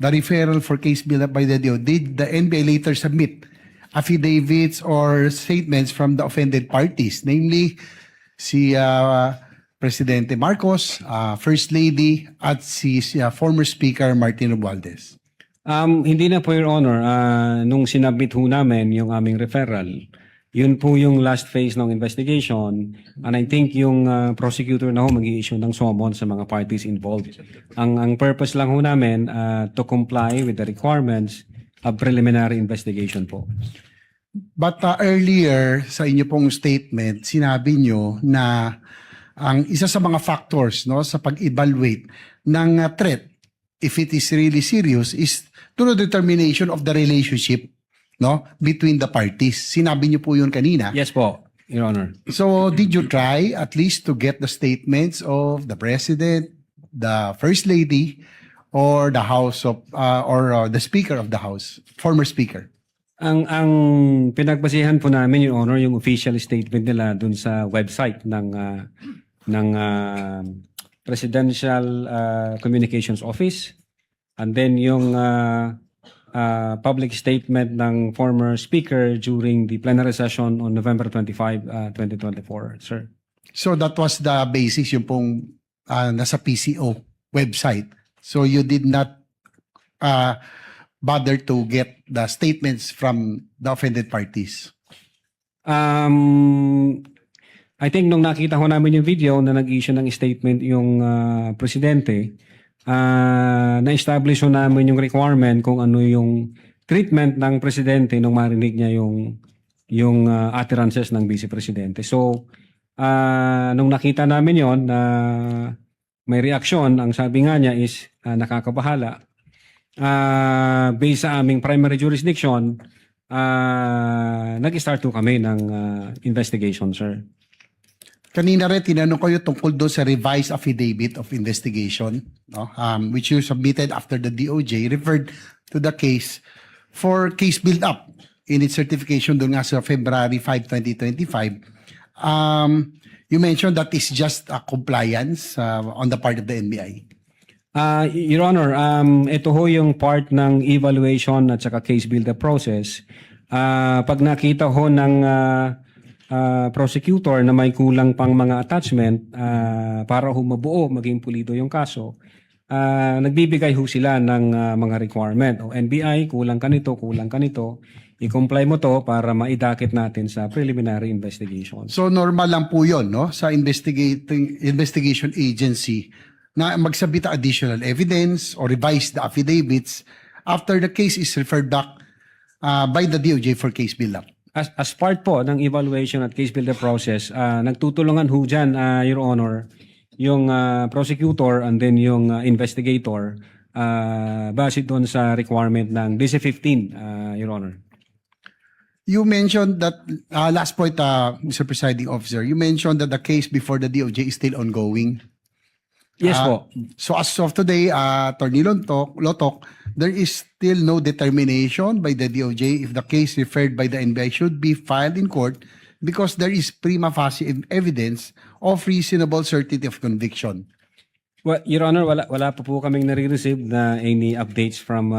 the referral for case build-up by the DOJ, did the NBI later submit affidavits or statements from the offended parties, namely si Presidente Marcos, First Lady, at si former Speaker Martin Romualdez? Hindi na po, Your Honor. Nung sinabit ho namin yung aming referral, yun po yung last phase ng investigation. And I think yung prosecutor na ho mag-i-issue ng summon sa mga parties involved. Ang purpose lang ho namin to comply with the requirements of preliminary investigation po. But earlier sa inyo pong statement, sinabi nyo na ang isa sa mga factors no sa pag-evaluate ng threat, if it is really serious, is through determination of the relationship no between the parties. Sinabi nyo po yun kanina. Yes po, Your Honor. So did you try at least to get the statements of the President, the First Lady, or the House of or the Speaker of the House, former Speaker? Ang pinagbasihan po namin, Your Honor, yung official statement nila dun sa website ng Presidential Communications Office, and then yung public statement ng former Speaker during the plenary session on November 25, 2024, sir. So that was the basis yung pong nasa PCO website. So you did not bother to get the statements from the offended parties? I think nung nakita ko namin yung video na nag-issue ng statement yung presidente, na-establish namin yung requirement kung ano yung treatment ng presidente nung marinig niya yung utterances ng vice presidente. So, nung nakita namin yon na may reaksyon, ang sabi nga niya is nakakabahala. Based sa aming primary jurisdiction, nag-start to kami ng investigation, sir. Kanina rin, tinanong ko yung tungkol doon sa revised affidavit of investigation, no? Which you submitted after the DOJ referred to the case for case build-up in its certification doon nga sa February 5, 2025. You mentioned that is just a compliance on the part of the NBI. Your Honor, ito ho yung part ng evaluation at saka case build-up process. Pag nakita ho ng prosecutor na may kulang pang mga attachment para ho mabuo, maging pulido yung kaso, nagbibigay ho sila ng mga requirement. O NBI, kulang ka nito, i-comply mo to para maidakit natin sa preliminary investigation. So normal lang po yun, no? Sa investigation agency na magsabit ng additional evidence or revise the affidavits after the case is referred back by the DOJ for case build-up. As part po ng evaluation at case build-up process, nagtutulungan ho dyan, Your Honor, yung prosecutor and then yung investigator base doon sa requirement ng DC-15, Your Honor. You mentioned that, last point, Mr. Presiding Officer, you mentioned that the case before the DOJ is still ongoing. Yes po. So as of today, Attorney Lotok, there is still no determination by the DOJ if the case referred by the NBI should be filed in court because there is prima facie evidence of reasonable certainty of conviction. Well, Your Honor, wala pa po kaming nare-receive na any updates from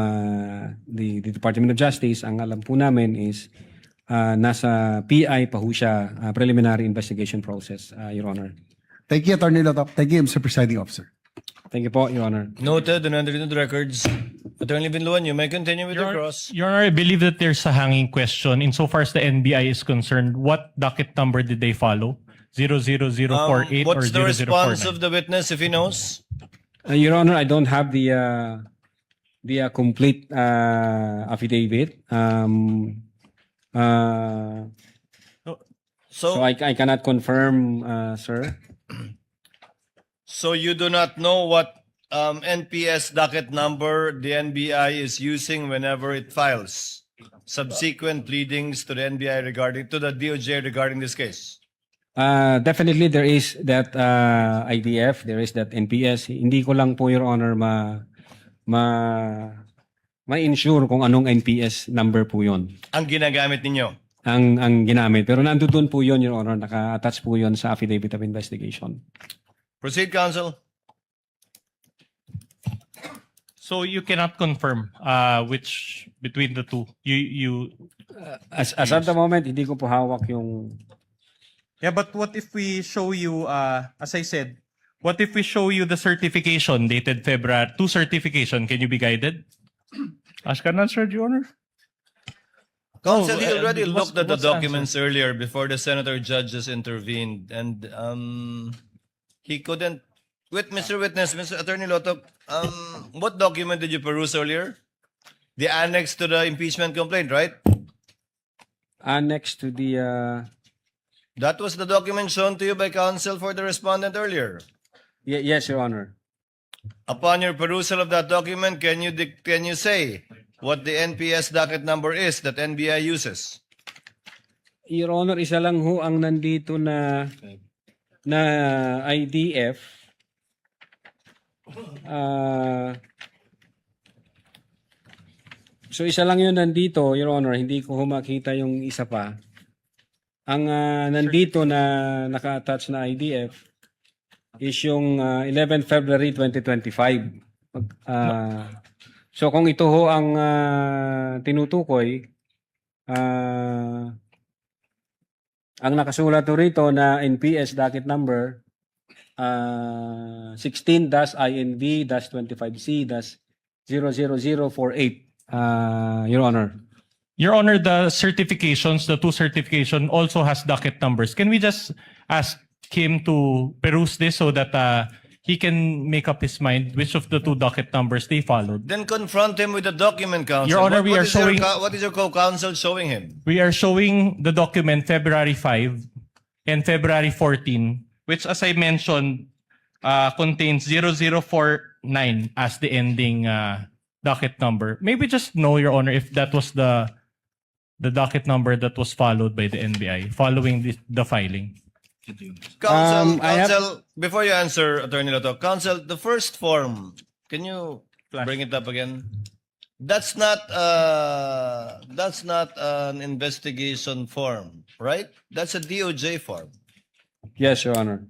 the Department of Justice. Ang alam po namin is nasa PI pa ho siya, preliminary investigation process, Your Honor. Thank you, Attorney Lotok. Thank you, Mr. Presiding Officer. Thank you po, Your Honor. Noted and entered into the records. Attorney Binluan, you may continue with your cross. Your Honor, I believe that there's a hanging question. Insofar as the NBI is concerned, what docket number did they follow? 00048 or What's the response 0049? of the witness if he knows? Your Honor, I don't have the complete affidavit. So I cannot confirm, sir. So you do not know what NPS docket number the NBI is using whenever it files subsequent pleadings to the NBI to the DOJ regarding this case? Definitely there is that IDF, there is that NPS. Hindi ko lang po, Your Honor, ma-ensure kung anong NPS number po yon Ang ginagamit ninyo? ang ginamit. Pero nandoon po yon, Your Honor, naka-attach po yon sa affidavit of investigation. Proceed, counsel. So you cannot confirm which between the two. As at the moment, hindi ko po hawak yung... Yeah, but what if we show you, as I said, what if we show you the certification dated February, two certification, can you be guided? Ask an answer, Your Honor. Counsel, he already what's- looked at the what's the documents earlier before the senator judges intervened, and he couldn't. With Mr. Witness, Mr. Attorney Lotok, what document did you peruse earlier? The annex to the impeachment complaint, right? Annex to the... That was the document shown to you by counsel for the respondent earlier. yes, Your Honor. Upon your perusal of that document, can you say what the NPS docket number is that NBI uses? Your Honor, isa lang ho ang nandito na IDF. So isa lang yun nandito, Your Honor. Hindi ko ho makita yung isa pa. Ang nandito na naka-attach na IDF is yung 11 February 2025. So kung ito ho ang tinutukoy, ang nakasulat ho rito na NPS docket number 16-INV-25C-00048, Your Honor. Your Honor, the certifications, the two certification also has docket numbers. Can we just ask him to peruse this so that he can make up his mind which of the two docket numbers they followed? Then confront him with the document, counsel. Your Honor, what is your co-counsel showing him? We are showing the document February 5 and February 14, which as I mentioned, contains 0049 as the ending docket number. Maybe just know, Your Honor, if that was the docket number that was followed by the NBI following the filing. Counsel, before you answer, Attorney Loto, counsel, the first form, can you bring it up again? That's not an investigation form, right? That's a DOJ form. Yes, Your Honor.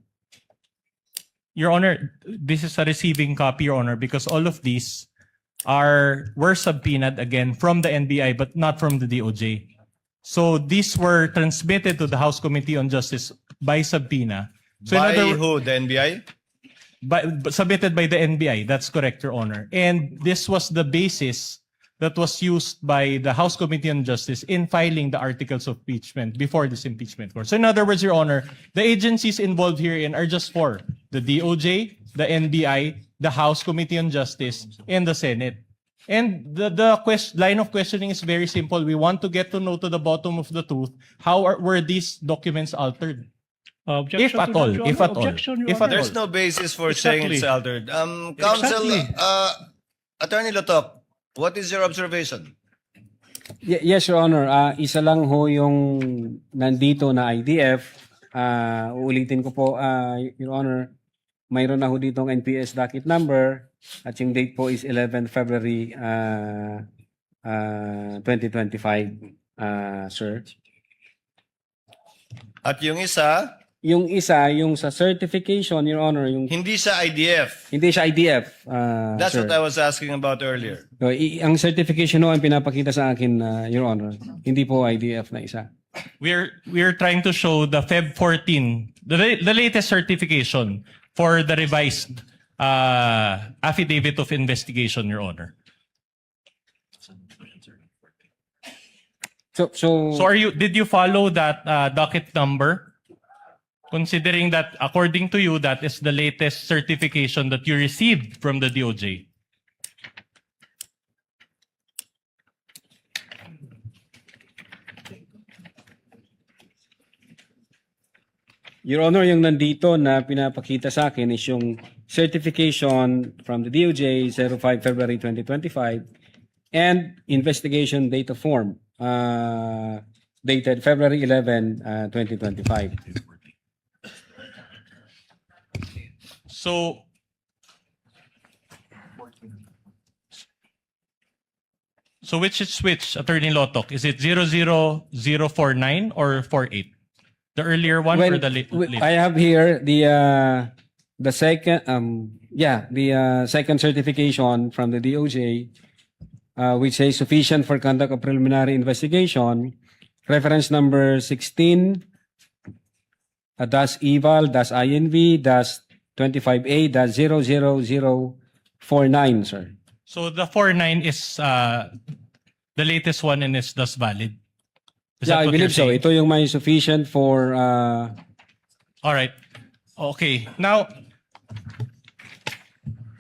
Your Honor, this is a receiving copy, Your Honor, because all of these were subpoenaed again from the NBI but not from the DOJ. So these were transmitted to the House Committee on Justice by subpoena. So By in other, who? The NBI? submitted by the NBI. That's correct, Your Honor. And this was the basis that was used by the House Committee on Justice in filing the articles of impeachment before this impeachment court. So in other words, Your Honor, the agencies involved herein are just four: the DOJ, the NBI, the House Committee on Justice, and the Senate. And the line of questioning is very simple. We want to get to know to the bottom of the truth. Were these documents altered? If at all. If at all. If at There's all. no basis for saying it's altered. Counsel, Exactly. Attorney Lotok, what is your observation? Yes, Your Honor. Isa lang ho yung nandito na IDF. Uulitin ko po, Your Honor, mayroon na ho ditong NPS docket number at yung date po is 11 February 2025, sir. At yung isa, Yung isa, yung sa certification, Your Honor, yung hindi siya IDF. hindi siya IDF. That's sir. what I was asking about earlier. So, ang certification no ang pinapakita sa akin, Your Honor. Hindi po IDF na isa. We're trying to show the Feb 14, the latest certification for the revised affidavit of investigation, Your Honor. So So did you follow that docket number? Considering that according to you, that is the latest certification that you received from the DOJ. Your Honor, yung nandito na pinapakita sa akin is yung certification from the DOJ 05 February 2025 and investigation data form dated February 11, 2025. So which is which, Attorney Lotok? Is it 00049 or 48? The earlier one or the late? I have here the second the second certification from the DOJ which says sufficient for conduct of preliminary investigation, reference number 16 -eval-inv 25A-00049, sir. So the 49 is the latest one and is thus valid. Is Yeah, that I what believe you're so. saying? Ito yung may sufficient for All right. Okay. Now,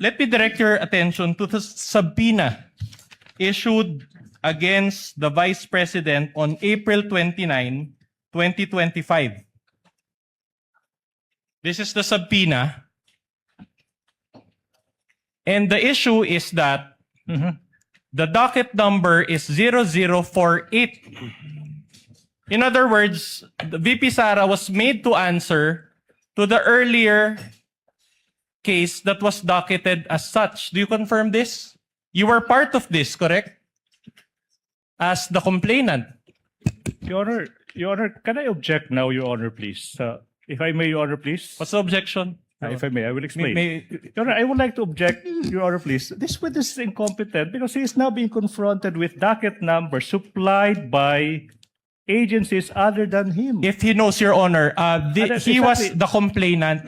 let me direct your attention to the subpoena issued against the Vice President on April 29, 2025. This is the subpoena. And the issue is that the docket number is 0048. In other words, the VP Sara was made to answer to the earlier case that was docketed as such. Do you confirm this? You were part of this, correct? As the complainant. Your Honor, can I object now, Your Honor, please? If I may, Your Honor, please. What's the objection? If I may, I will explain. May- Your Honor, I would like to object, Your Honor, please. This witness is incompetent because he is now being confronted with docket numbers supplied by agencies other than him. If he knows, Your Honor, That's he was exactly- the complainant.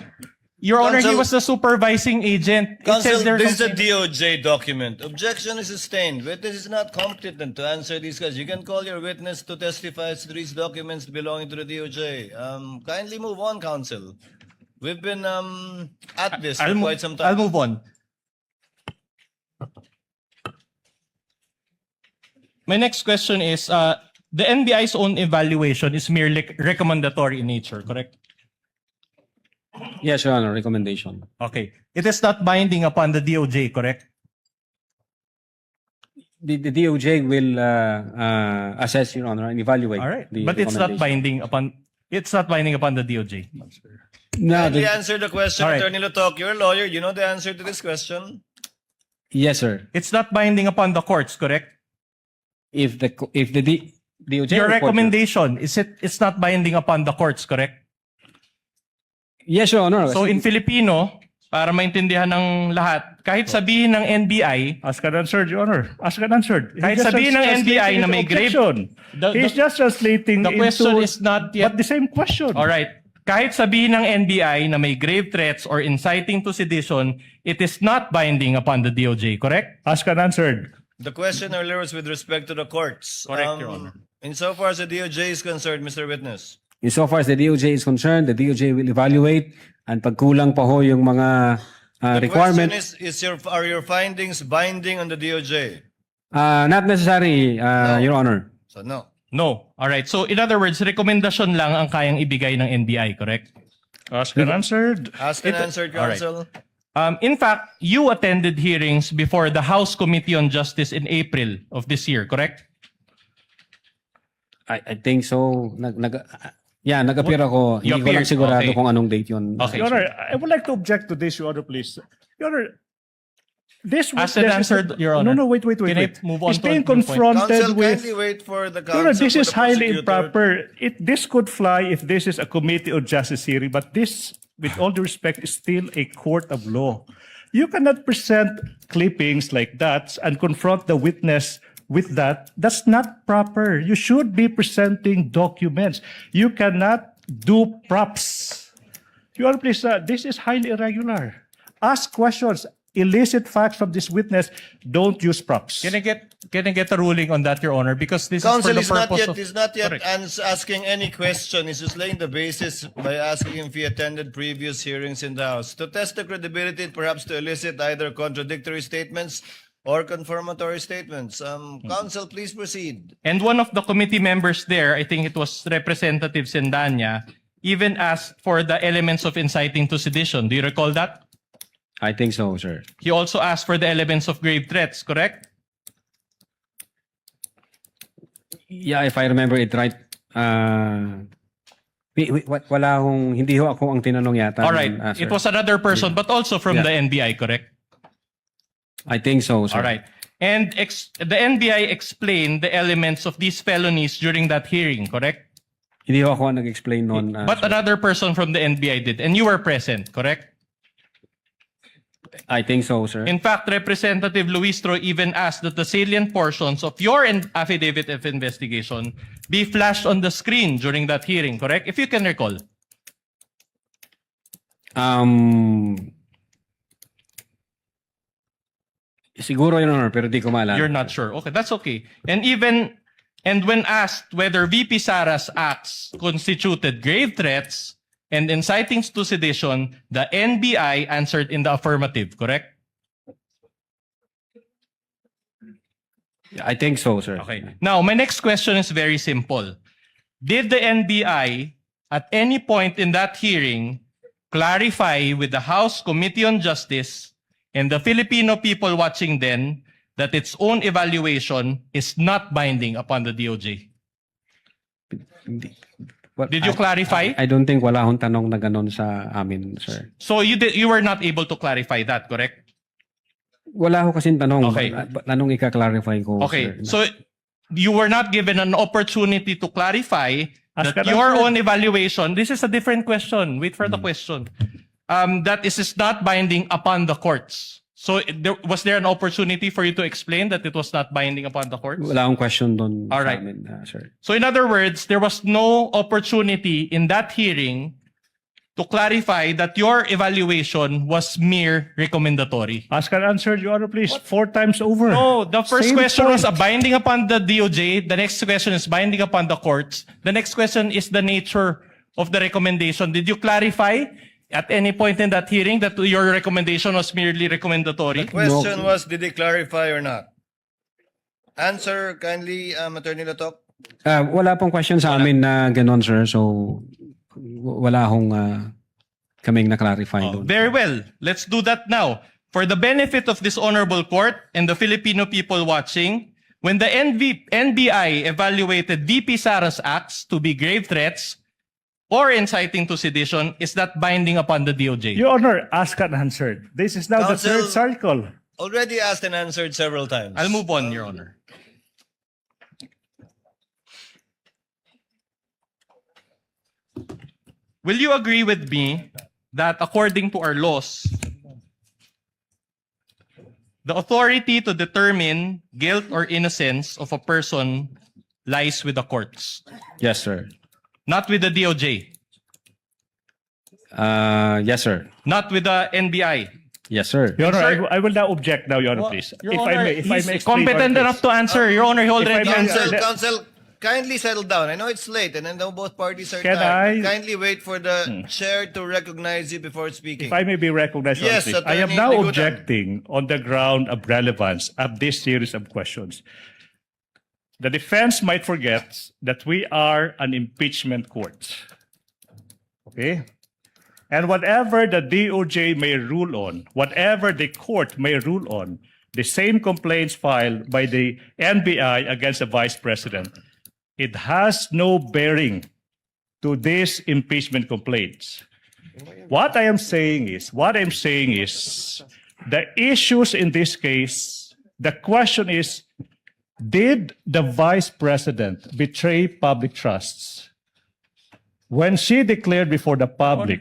Your Honor, he Counsel- was the supervising agent. It says Counsel, there this is a complainant. DOJ document. Objection is sustained. Witness is not competent to answer these questions. You can call your witness to testify as to these documents belonging to the DOJ. Kindly move on, counsel. We've been at this for quite some I'll time. move on. My next question is, the NBI's own evaluation is merely recommendatory in nature, correct? yes, Your Honor, recommendation. Okay. It is not binding upon the DOJ, correct? The DOJ will assess, Your Honor, and evaluate. All right. the But it's not recommendation. binding upon the DOJ. No, Kindly the- answer the question, All right. Attorney Lotok. You're a lawyer. You know the answer to this question. yes, sir. It's not binding upon the courts, correct? If the DOJ Your report- recommendation, it's not binding upon the courts, correct? Yes, Your Honor. So in Filipino, para maintindihan ng lahat, kahit sabihin ng NBI, Ask and answered, Your Honor. Ask and answered. He's Kahit just sabihin ng translating NBI na his may grave- objection. He's The- just translating the question into, is not yet- but the same question. all right, kahit sabihin ng NBI na may grave threats or inciting to sedition, it is not binding upon the DOJ, correct? Ask and answered. The question earlier was with respect to the courts. Correct, Your Honor. Insofar as the DOJ is concerned, Mr. Witness. Insofar as the DOJ is concerned, the DOJ will evaluate and pagkulang pa ho yung mga The requirement, question is are your findings binding on the DOJ? not necessary, Your Honor. So no. No. All right. So in other words, rekomendasyon lang ang kayang ibigay ng NBI, correct? Ask and answered. Asked and answered, all right. counsel. In fact, you attended hearings before the House Committee on Justice in April of this year, correct? I think so. Nag-appear ako. You Hindi ko lang appeared, sigurado okay. kung anong date yun. Okay. Your Honor, I would like to object to this, Your Honor, please. Your Honor, This Asked witness and answered, Your Honor. No, wait. Can I move on He's to being a new point? confronted Counsel, with. kindly wait for the No, counsel. this for is the highly prosecutor. improper. This could fly if this is a committee of justice hearing, but this, with all due respect, is still a court of law. You cannot present clippings like that and confront the witness with that. That's not proper. You should be presenting documents. You cannot do props. Your Honor, please, this is highly irregular. Ask questions. Elicit facts from this witness. Don't use props. Can I get a ruling on that, Your Honor? Because this Counsel is for the purpose is not yet Correct. asking any question. He's just laying the basis by asking if he attended previous hearings in the House to test the credibility and perhaps to elicit either contradictory statements or confirmatory statements. Counsel, please proceed. And one of the committee members there, I think it was Representative Sendanya, even asked for the elements of inciting to sedition. Do you recall that? I think so, sir. He also asked for the elements of grave threats, correct? Yeah, if I remember it right, hindi ho ako ang tinanong yata. All right. Sir. It was another person, but also from Yeah. the NBI, correct? I think so, sir. All right. And the NBI explained the elements of these felonies during that hearing, correct? Hindi ho ako ang nag-explain noon. But another person from the NBI did, and you were present, correct? I think so, sir. In fact, Representative Luistro even asked that the salient portions of your affidavit of investigation be flashed on the screen during that hearing, correct? If you can recall. Siguro, Your Honor, pero di ko maalala. You're not sure. Okay, that's okay. And when asked whether VP Sara's acts constituted grave threats and inciting to sedition, the NBI answered in the affirmative, correct? I think so, sir. Okay. Now, my next question is very simple. Did the NBI at any point in that hearing clarify with the House Committee on Justice and the Filipino people watching then that its own evaluation is not binding upon the DOJ? Did you clarify? I don't think wala akong tanong na ganon sa amin, sir. So you were not able to clarify that, correct? Wala ho kasing tanong. Okay. Anong ika-clarify ko, Okay. sir? So you were not given an opportunity to clarify Ask that ka your na, sir. own evaluation, this is a different question. Wait for the question. That is not binding upon the courts. So was there an opportunity for you to explain that it was not binding upon the courts? Wala akong question doon All sa right. amin, sir. So in other words, there was no opportunity in that hearing to clarify that your evaluation was mere recommendatory. Ask and answer, Your Honor, please. 4 times over. No, the first Same question was point. binding upon the DOJ. The next question is binding upon the courts. The next question is the nature of the recommendation. Did you clarify at any point in that hearing that your recommendation was merely recommendatory? The question was, did he clarify or not? Answer kindly, Attorney Latok. Wala pong question sa amin na ganon, sir. So, wala akong kaming na-clarify doon. Very well. Let's do that now. For the benefit of this honorable court and the Filipino people watching, when the NBI evaluated VP Sara's acts to be grave threats or inciting to sedition, is that binding upon the DOJ? Your Honor, asked and answered. This is now the Counsel- third cycle. Already asked and answered several times. I'll move on, Your Honor. Will you agree with me that according to our laws, the authority to determine guilt or innocence of a person lies with the courts, Yes, sir. not with the DOJ, Yes, sir. not with the NBI? Yes, sir. Your Honor, Sir- I will now object now, Your Honor, please. Your If Honor, I may he's explain, competent Your Honor, enough to answer. Your Honor, he already may- answered. Counsel, kindly settle down. I know it's late and I know both parties are Can tired. I- Kindly wait for the chair to recognize you before speaking. If I may be recognized, Your Honor, Yes, please. I am Attorney now Ligutan. objecting on the ground of relevance of this series of questions. The defense might forget that we are an impeachment court. Okay? And whatever the DOJ may rule on, whatever the court may rule on, the same complaints filed by the NBI against the Vice President, it has no bearing to these impeachment complaints. What I'm saying is, the issues in this case, the question is, did the Vice President betray public trusts? When she declared before the public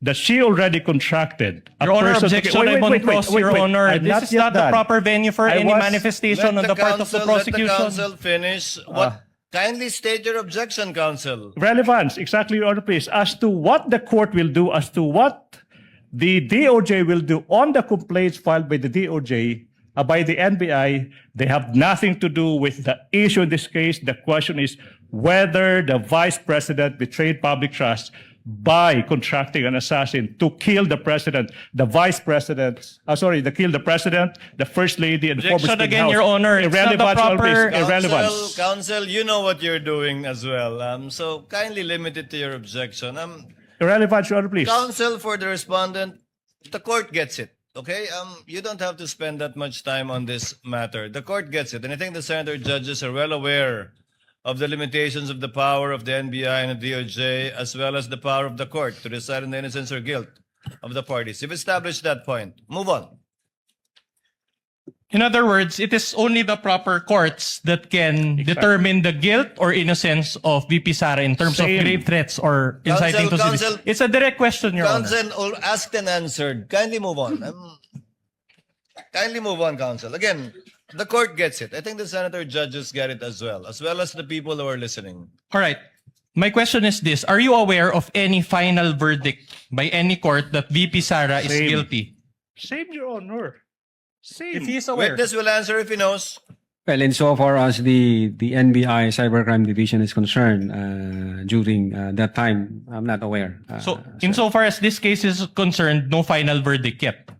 that she already contracted a Your Honor, person to- objection, I'm on cross, Your Honor. I'm This is yet not the done. proper venue for I any was- manifestation on the part of the Let the prosecution. counsel finish. What? Kindly state your objection, counsel. Relevance, exactly, Your Honor, please, as to what the court will do, as to what the DOJ will do on the complaints filed by the DOJ, by the NBI, they have nothing to do with the issue in this case. The question is whether the Vice President betrayed public trust by contracting an assassin to kill the President, the Vice President, to kill the President, the First Lady, and the former Objection Speaker again, House. Your Honor. It's not the Irrelevance, Your Honor, proper- please. Irrelevance. Counsel, you know what you're doing as well. So kindly limit it to your objection. Irrelevance, Your Honor, please. Counsel for the respondent, the court gets it. Okay, you don't have to spend that much time on this matter. The court gets it, and I think the senator judges are well aware of the limitations of the power of the NBI and the DOJ, as well as the power of the court to decide on the innocence or guilt of the parties. You've established that point. Move on. In other words, it is only the proper courts that can determine the guilt or innocence of VP Sara in terms Same. of grave threats or inciting to Counsel, sedition. It's a direct question, Your Honor. Counsel, all asked and answered. Kindly move on. Kindly move on, counsel. Again, the court gets it. I think the senator judges get it as well as the people who are listening. All right. My question is this. Are you aware of any final verdict by any court that VP Sara is Same. guilty? Same, Your Honor. Same. If he is aware. Witness will answer if he knows. Well, insofar as the NBI Cybercrime Division is concerned, during that time, I'm not aware. So, insofar as this case is concerned, no final verdict yet.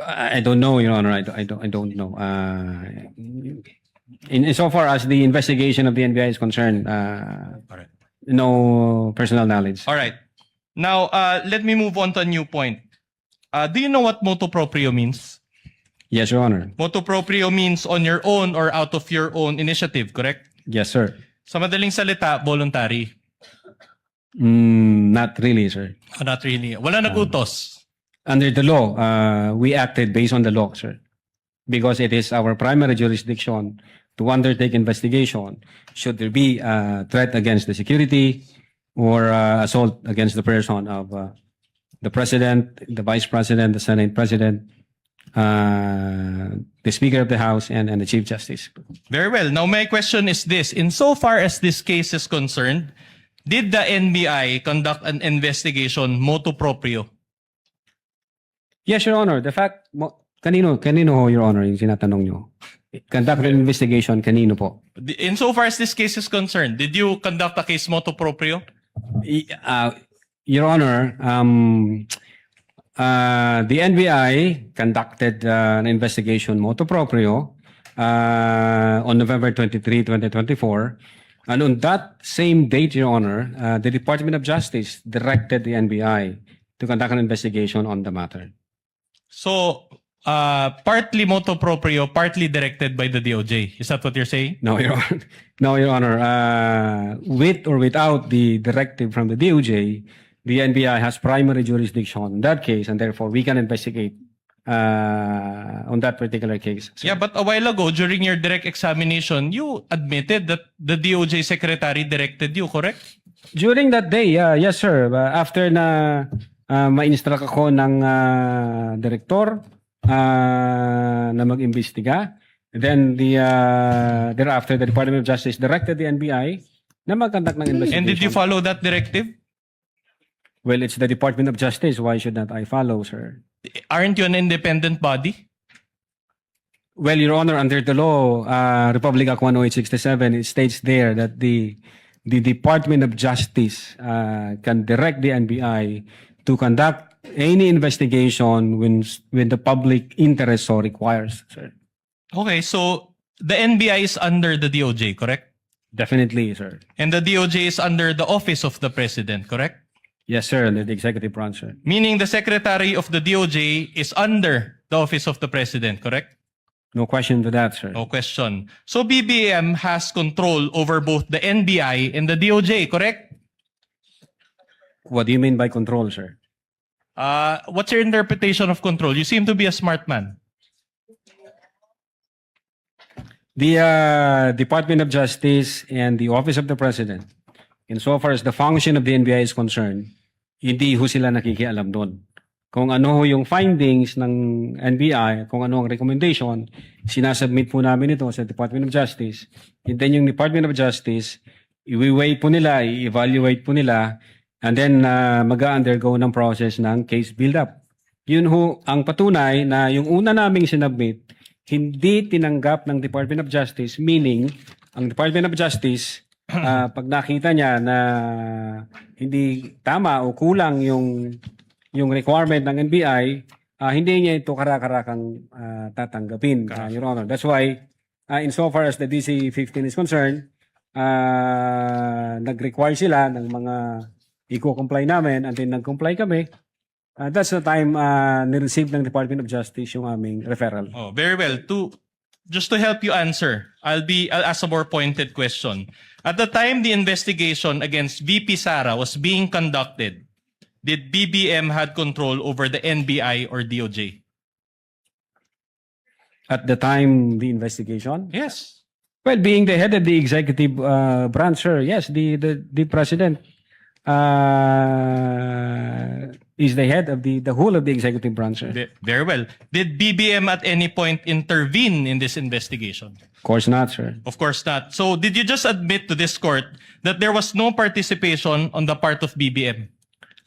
I don't know, Your Honor. I don't know. Insofar as the investigation of the NBI is concerned, no personal knowledge. All right. Now, let me move on to a new point. Do you know what motu proprio means? Yes, Your Honor. Motu proprio means on your own or out of your own initiative, correct? Yes, sir. Sa madaling salita, voluntary. Not really, sir. Not really. Wala nag-utos. Under the law, we acted based on the law, sir. Because it is our primary jurisdiction to undertake investigation should there be a threat against the security or assault against the person of the President, the Vice President, the Senate President, the Speaker of the House, and the Chief Justice. Very well. Now, my question is this. Insofar as this case is concerned, did the NBI conduct an investigation motu proprio? Yes, Your Honor. The fact, kanino ho, Your Honor, yung sinatanong nyo? Conduct an investigation, kanino po? Insofar as this case is concerned, did you conduct a case motu proprio? Your Honor, the NBI conducted an investigation motu proprio on November 23, 2024. And on that same date, Your Honor, the Department of Justice directed the NBI to conduct an investigation on the matter. So, partly motu proprio, partly directed by the DOJ. Is that what you're saying? No, Your Honor. No, Your Honor. With or without the directive from the DOJ, the NBI has primary jurisdiction on that case, and therefore we can investigate on that particular case. sir. Yeah, but a while ago, during your direct examination, you admitted that the DOJ secretary directed you, correct? During that day, yes, sir. After na ma-instruct ako ng director na mag-imbestiga, then thereafter, the Department of Justice directed the NBI na mag-conduct ng investigation. And did you follow that directive? Well, it's the Department of Justice. Why should not I follow, sir? Aren't you an independent body? Well, Your Honor, under the law, Republic Act 10867, it states there that the Department of Justice can direct the NBI to conduct any investigation when the public interest so requires, sir. Okay, so the NBI is under the DOJ, correct? Definitely, sir. And the DOJ is under the Office of the President, correct? Yes, sir, under the executive branch, sir. Meaning the Secretary of the DOJ is under the Office of the President, correct? No question to that, sir. No question. So BBM has control over both the NBI and the DOJ, correct? What do you mean by control, sir? What's your interpretation of control? You seem to be a smart man. The Department of Justice and the Office of the President, insofar as the function of the NBI is concerned, hindi ho sila nakikialam doon. Kung ano ho yung findings ng NBI, kung ano ang recommendation, sinasubmit po namin ito sa Department of Justice. And then yung Department of Justice, i-weigh po nila, i-evaluate po nila, and then mag-undergo ng process ng case build-up. Yun ho ang patunay na yung una naming sinubmit, hindi tinanggap ng Department of Justice, meaning ang Department of Justice, pag nakita niya na hindi tama o kulang yung requirement ng NBI, hindi niya ito kararakang tatanggapin, Your Honor. That's why, insofar as the DC-15 is concerned, nag-require sila ng mga i-comply namin, and then nag-comply kami. That's the time ni-receive ng Department of Justice yung aming referral. Oh, very well. Just to help you answer, I'll ask a more pointed question. At the time the investigation against VP Sara was being conducted, did BBM had control over the NBI or DOJ? At the time, the investigation? Yes. Well, being the head of the executive branch, sir, yes, the president is the head of the whole of the executive branch, sir. Very well. Did BBM at any point intervene in this investigation? Of course not, sir. Of course not. So did you just admit to this court that there was no participation on the part of BBM?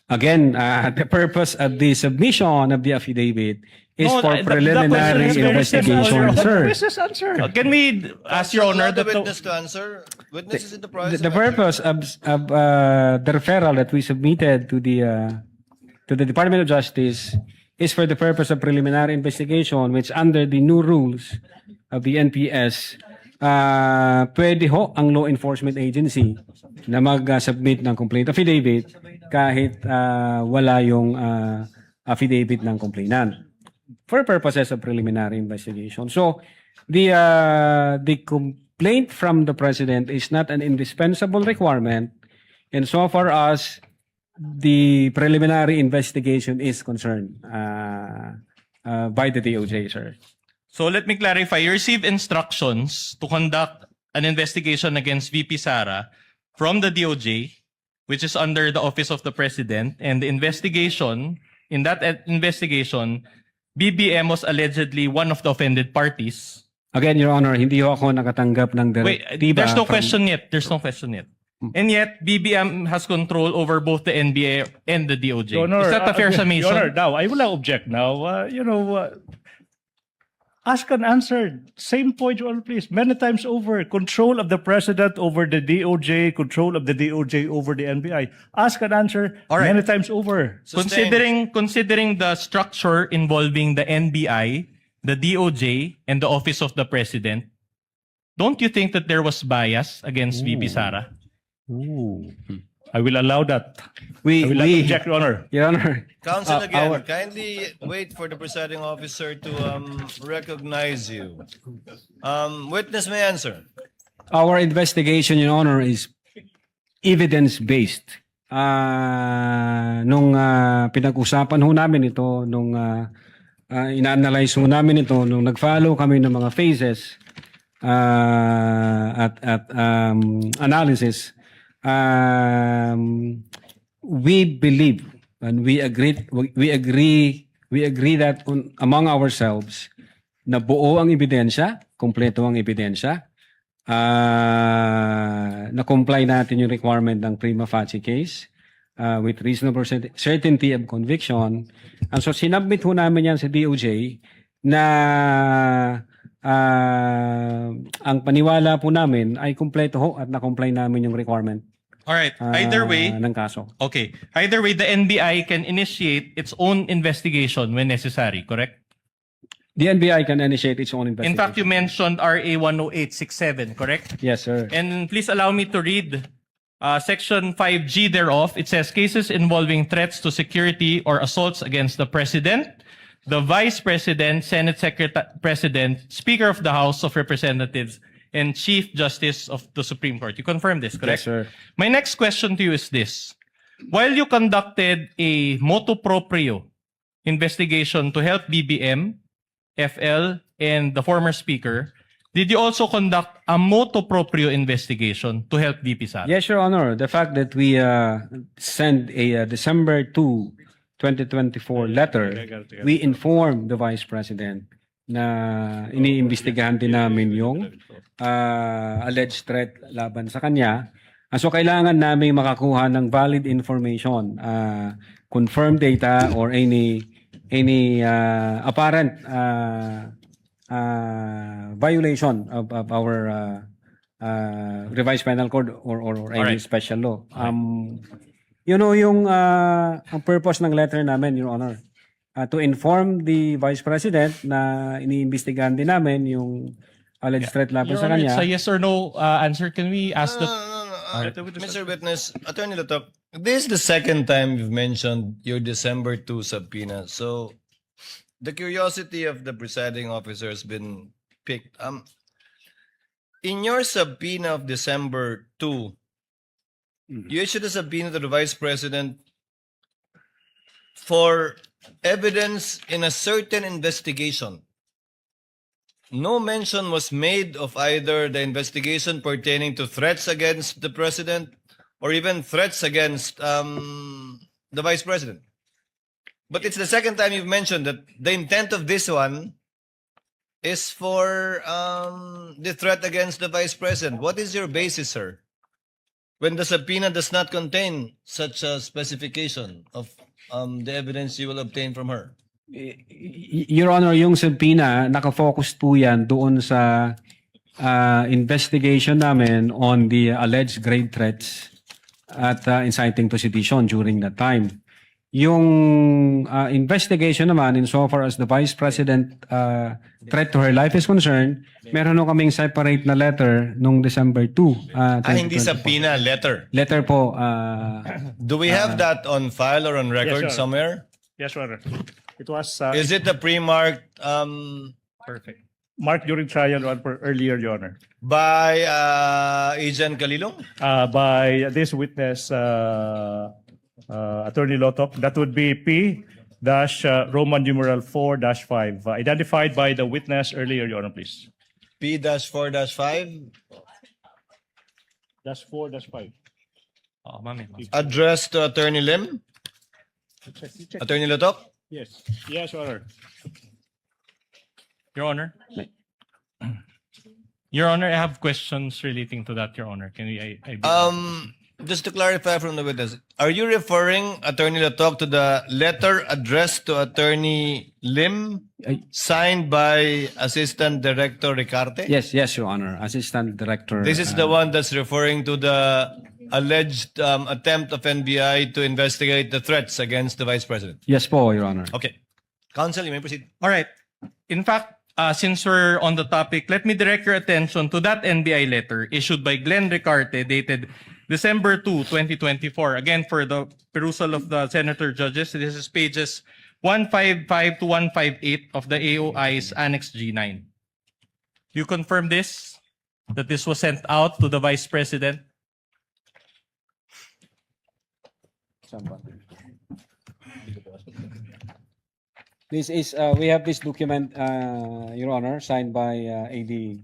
Again, the purpose of the submission of the affidavit is No, for the preliminary question is very investigation, simple. sir. Witness answer. Can we ask Your Honor the that witness to answer? Witness is in the process. The purpose of the referral that we submitted to the Department of Justice is for the purpose of preliminary investigation, which under the new rules of the NPS, pwede ho ang law enforcement agency na mag-submit ng complaint affidavit kahit wala yung affidavit ng complainant for purposes of preliminary investigation. So the complaint from the President is not an indispensable requirement insofar as the preliminary investigation is concerned by the DOJ, sir. So let me clarify. You received instructions to conduct an investigation against VP Sara from the DOJ, which is under the Office of the President, and the investigation, in that investigation, BBM was allegedly one of the offended parties. Again, Your Honor, hindi ho ako nakatanggap ng Wait, direktiba. there's no from- question yet. There's no question yet. And yet, BBM has control over both the NBA and the DOJ. Your Honor, Is that a fair Your summation? Honor, now, I will not object now. Ask and answer. Same point, Your Honor, please. Many times over, control of the President over the DOJ, control of the DOJ over the NBI. Ask and answer All right. many times over. Considering the structure involving the NBI, the DOJ, and the Office of the President, don't you think that there was bias against VP Sara? Ooh. I will allow that. We, I will not we, object, Your Honor. Your Honor, Counsel again, our- kindly wait for the presiding officer to recognize you. Witness may answer. our investigation, Your Honor, is evidence-based. Nung pinag-usapan ho namin ito, nung ina-analyze ho namin ito, nung nag-follow kami ng mga phases at analysis, we believe and we agree that among ourselves na buo ang ebidensya, kompleto ang ebidensya, na-comply natin yung requirement ng prima facie case with reasonable certainty of conviction. And so sinubmit ho namin yan sa DOJ na ang paniwala po namin ay kompleto ho at na-comply namin yung requirement All right. Either way, ng kaso. okay. Either way, the NBI can initiate its own investigation when necessary, correct? The NBI can initiate its own investigation. In fact, you mentioned RA 10867, correct? Yes, sir. And please allow me to read Section 5G thereof. It says, cases involving threats to security or assaults against the President, the Vice President, Senate President, Speaker of the House of Representatives, and Chief Justice of the Supreme Court. You confirm this, correct? Yes, sir. My next question to you is this. while you conducted a motu proprio investigation to help BBM, FL, and the former speaker, did you also conduct a motu proprio investigation to help VP Sara? Yes, Your Honor. The fact that we sent a December 2, 2024 letter, we informed the Vice President na iniimbestigahan din namin yung alleged threat laban sa kanya. So kailangan namin makakuha ng valid information, confirmed data or any apparent violation of our revised penal code or any Alright. special law. Yung ang purpose ng letter namin, Your Honor, to inform the Vice President na iniimbestigahan din namin yung alleged threat laban Your sa Honor, kanya. it's a yes or no answer. Can we ask the... Mr. Witness, Attorney Latok, this is the second time you've mentioned your December 2 subpoena. So the curiosity of the presiding officer has been picked. In your subpoena of December 2, you issued a subpoena to the Vice President for evidence in a certain investigation. No mention was made of either the investigation pertaining to threats against the President or even threats against the Vice President. But it's the second time you've mentioned that the intent of this one is for the threat against the Vice President. What is your basis, sir, when the subpoena does not contain such a specification of the evidence you will obtain from her? Your Honor, yung subpoena, nakafocus po yan doon sa investigation namin on the alleged grave threats at inciting to sedition during that time. Yung investigation naman, insofar as the Vice President threat to her life is concerned, meron nung kaming separate na letter nung December 2. Hindi subpoena, letter. Letter po. Do we have that on file or on record sir. somewhere? Yes, Your Honor. It was Is it the pre-marked Perfect. marked during trial earlier, Your Honor, by Agent Kalilong? by this witness, Attorney Lotok. That would be P-Roman numeral 4-5, identified by the witness earlier, Your Honor, please. P-4-5, -4-5. Oh, mami. addressed to Attorney Lim? Attorney Lotok? Yes. Yes, Your Honor. Your Honor. Your Honor, I have questions relating to that, Your Honor. Can we... Just to clarify from the witness, are you referring, Attorney Latok, to the letter addressed to Attorney Lim, signed by Assistant Director Ricarte? Yes, Your Honor. Assistant Director. This is the one that's referring to the alleged attempt of NBI to investigate the threats against the Vice President. Yes po, Your Honor. Okay. Counsel, you may proceed. All right. In fact, since we're on the topic, let me direct your attention to that NBI letter issued by Glenn Ricarte dated December 2, 2024. Again, for the perusal of the senator judges, this is pages 155 to 158 of the AOI's Annex G9. You confirm this? That this was sent out to the Vice President? This is, we have this document, Your Honor, signed by AD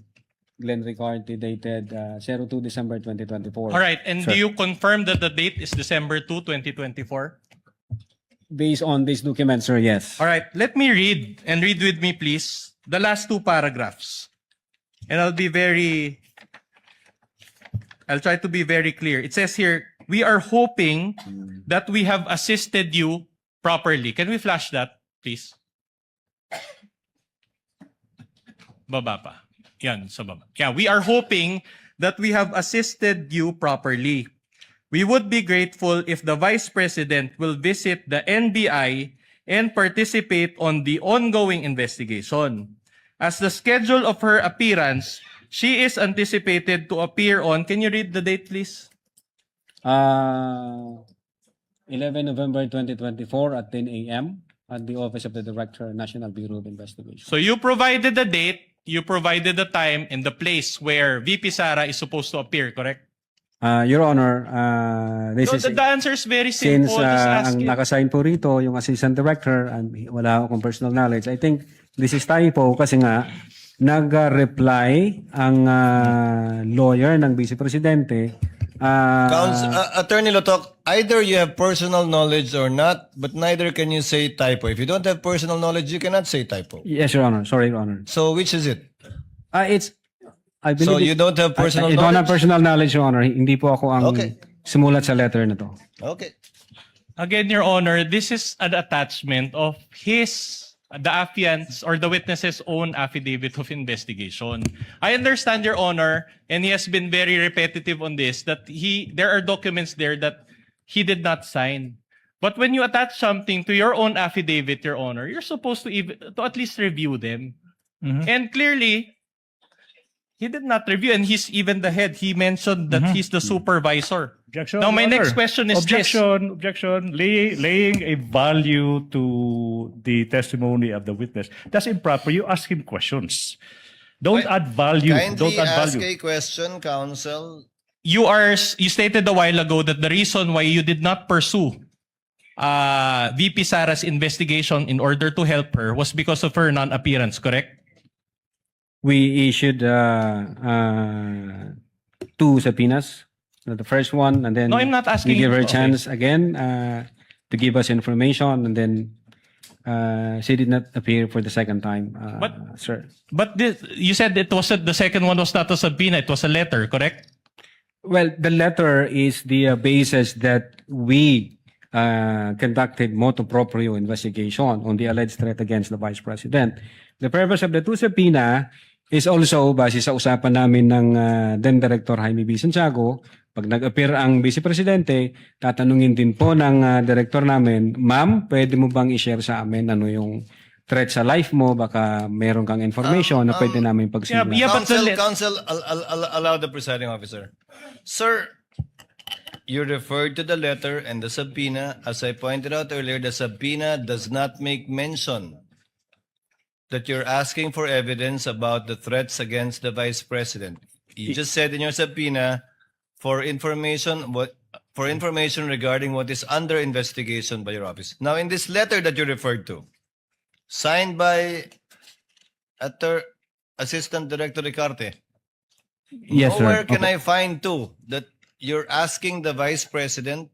Glenn Ricarte, dated 02 December 2024. All right. And Sir. do you confirm that the date is December 2, 2024? Based on this document, sir, yes. All right. Let me read, and read with me, please, the last two paragraphs. And I'll try to be very clear. It says here, we are hoping that we have assisted you properly. Can we flash that, please? Baba pa. Yan, sa baba. Yeah, we are hoping that we have assisted you properly. We would be grateful if the Vice President will visit the NBI and participate on the ongoing investigation. As the schedule of her appearance, she is anticipated to appear on, can you read the date, please? 11 November 2024 at 10 a.m. at the Office of the Director, National Bureau of Investigation. So you provided the date, you provided the time and the place where VP Sara is supposed to appear, correct? Your Honor, this No, is the answer is very since simple. Just ask ang it. nakasign po rito yung assistant director and wala akong personal knowledge. I think this is typo kasi nga nag-reply ang lawyer ng vice presidente. Attorney Lotok, either you have personal knowledge or not, but neither can you say typo. If you don't have personal knowledge, you cannot say typo. Yes, Your Honor. Sorry, Your Honor. So which is it? I believe So you don't have personal I don't have knowledge? personal knowledge, Your Honor. Hindi po ako ang Okay. sumulat sa letter na to. Okay. Again, Your Honor, this is an attachment of the affiant's or the witness's own affidavit of investigation. I understand, Your Honor, and he has been very repetitive on this, that there are documents there that he did not sign. But when you attach something to your own affidavit, Your Honor, you're supposed to at least review them. And clearly, he did not review, and he's even the head. He mentioned that he's the supervisor. Objection, Now, my Your next Honor. question is Objection. Laying a value to the testimony of the witness. That's improper. You ask him questions. Don't add value. Don't Kindly add ask value. a question, counsel. You stated a while ago that the reason why you did not pursue VP Sara's investigation in order to help her was because of her non-appearance, correct? We issued 2 subpoenas. The first one, and then No, I'm not asking we give her a you. chance again to give us information, and then she did not appear for the second time, sir. But you said the second one was not a subpoena, it was a letter, correct? Well, the letter is the basis that we conducted motu proprio investigation on the alleged threat against the Vice President. The purpose of the 2 subpoena is also base sa usapan namin ng then Director Jaime B. Santiago. Pag nag-appear ang Vice Presidente, tatanungin din po ng Director namin, Ma'am, pwede mo bang i-share sa amin ano yung threat sa life mo? Baka meron kang information na pwede namin pagsimulan. Yeah, but Counsel, allow the presiding officer. Sir, you referred to the letter and the subpoena. As I pointed out earlier, the subpoena does not make mention that you're asking for evidence about the threats against the Vice President. You just said in your subpoena for information regarding what is under investigation by your office. Now, in this letter that you referred to, signed by Assistant Director Duterte, Yes, sir. nowhere can I find too that you're asking the Vice President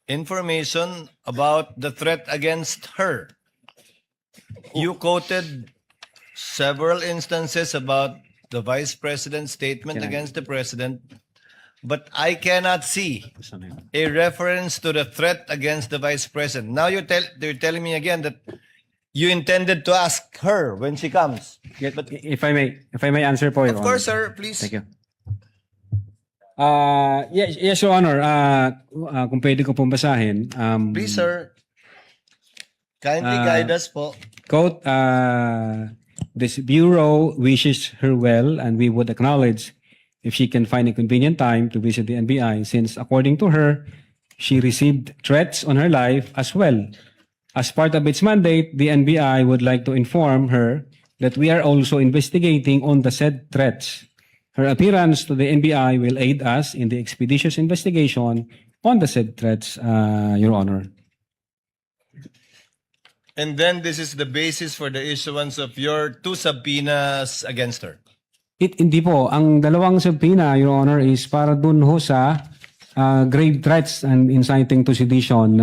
information about the threat against her. You quoted several instances about the Vice President's statement against the President, but I cannot see a reference to the threat against the Vice President. Now you're telling me again that you intended to ask her when she comes. But if I may answer po, Your Of Honor. course, sir, please. Thank you. Yes, Your Honor. Kung pwede ko pong basahin. Please, sir. Kindly guide us po. Quote, this Bureau wishes her well, and we would acknowledge if she can find a convenient time to visit the NBI, since according to her, she received threats on her life as well. As part of its mandate, the NBI would like to inform her that we are also investigating on the said threats. Her appearance to the NBI will aid us in the expeditious investigation on the said threats, Your Honor. And then this is the basis for the issuance of your 2 subpoenas against her. Hindi po. Ang dalawang subpoena, Your Honor, is para dun ho sa grave threats and inciting to sedition.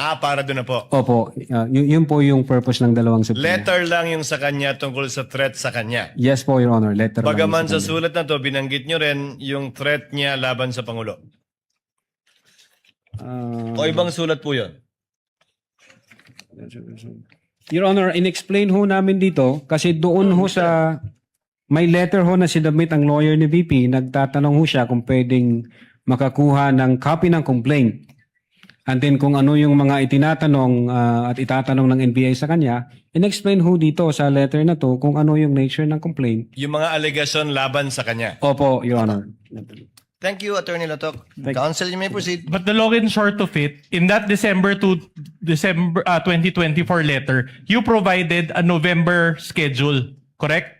Para doon na po. Opo. Yun po yung purpose ng dalawang subpoena. Letter lang yung sa kanya tungkol sa threat sa kanya. Yes po, Your Honor. Letter lang Bagaman sa sa kanya. sulat na to, binanggit nyo rin yung threat niya laban sa Pangulo. O ibang sulat po yun? Your Honor, in-explain ho namin dito kasi doon ho sa may letter ho na sinubmit ang lawyer ni VP, nagtatanong ho siya kung pwedeng makakuha ng copy ng complaint. And then kung ano yung mga itinatanong at itatanong ng NBI sa kanya, in-explain ho dito sa letter na to kung ano yung nature ng complaint. Yung mga allegation laban sa kanya. Opo, Your Honor. Thank you, Attorney Latok. Counsel, you may proceed. But the long and short of it, in that December 2024 letter, you provided a November schedule, correct?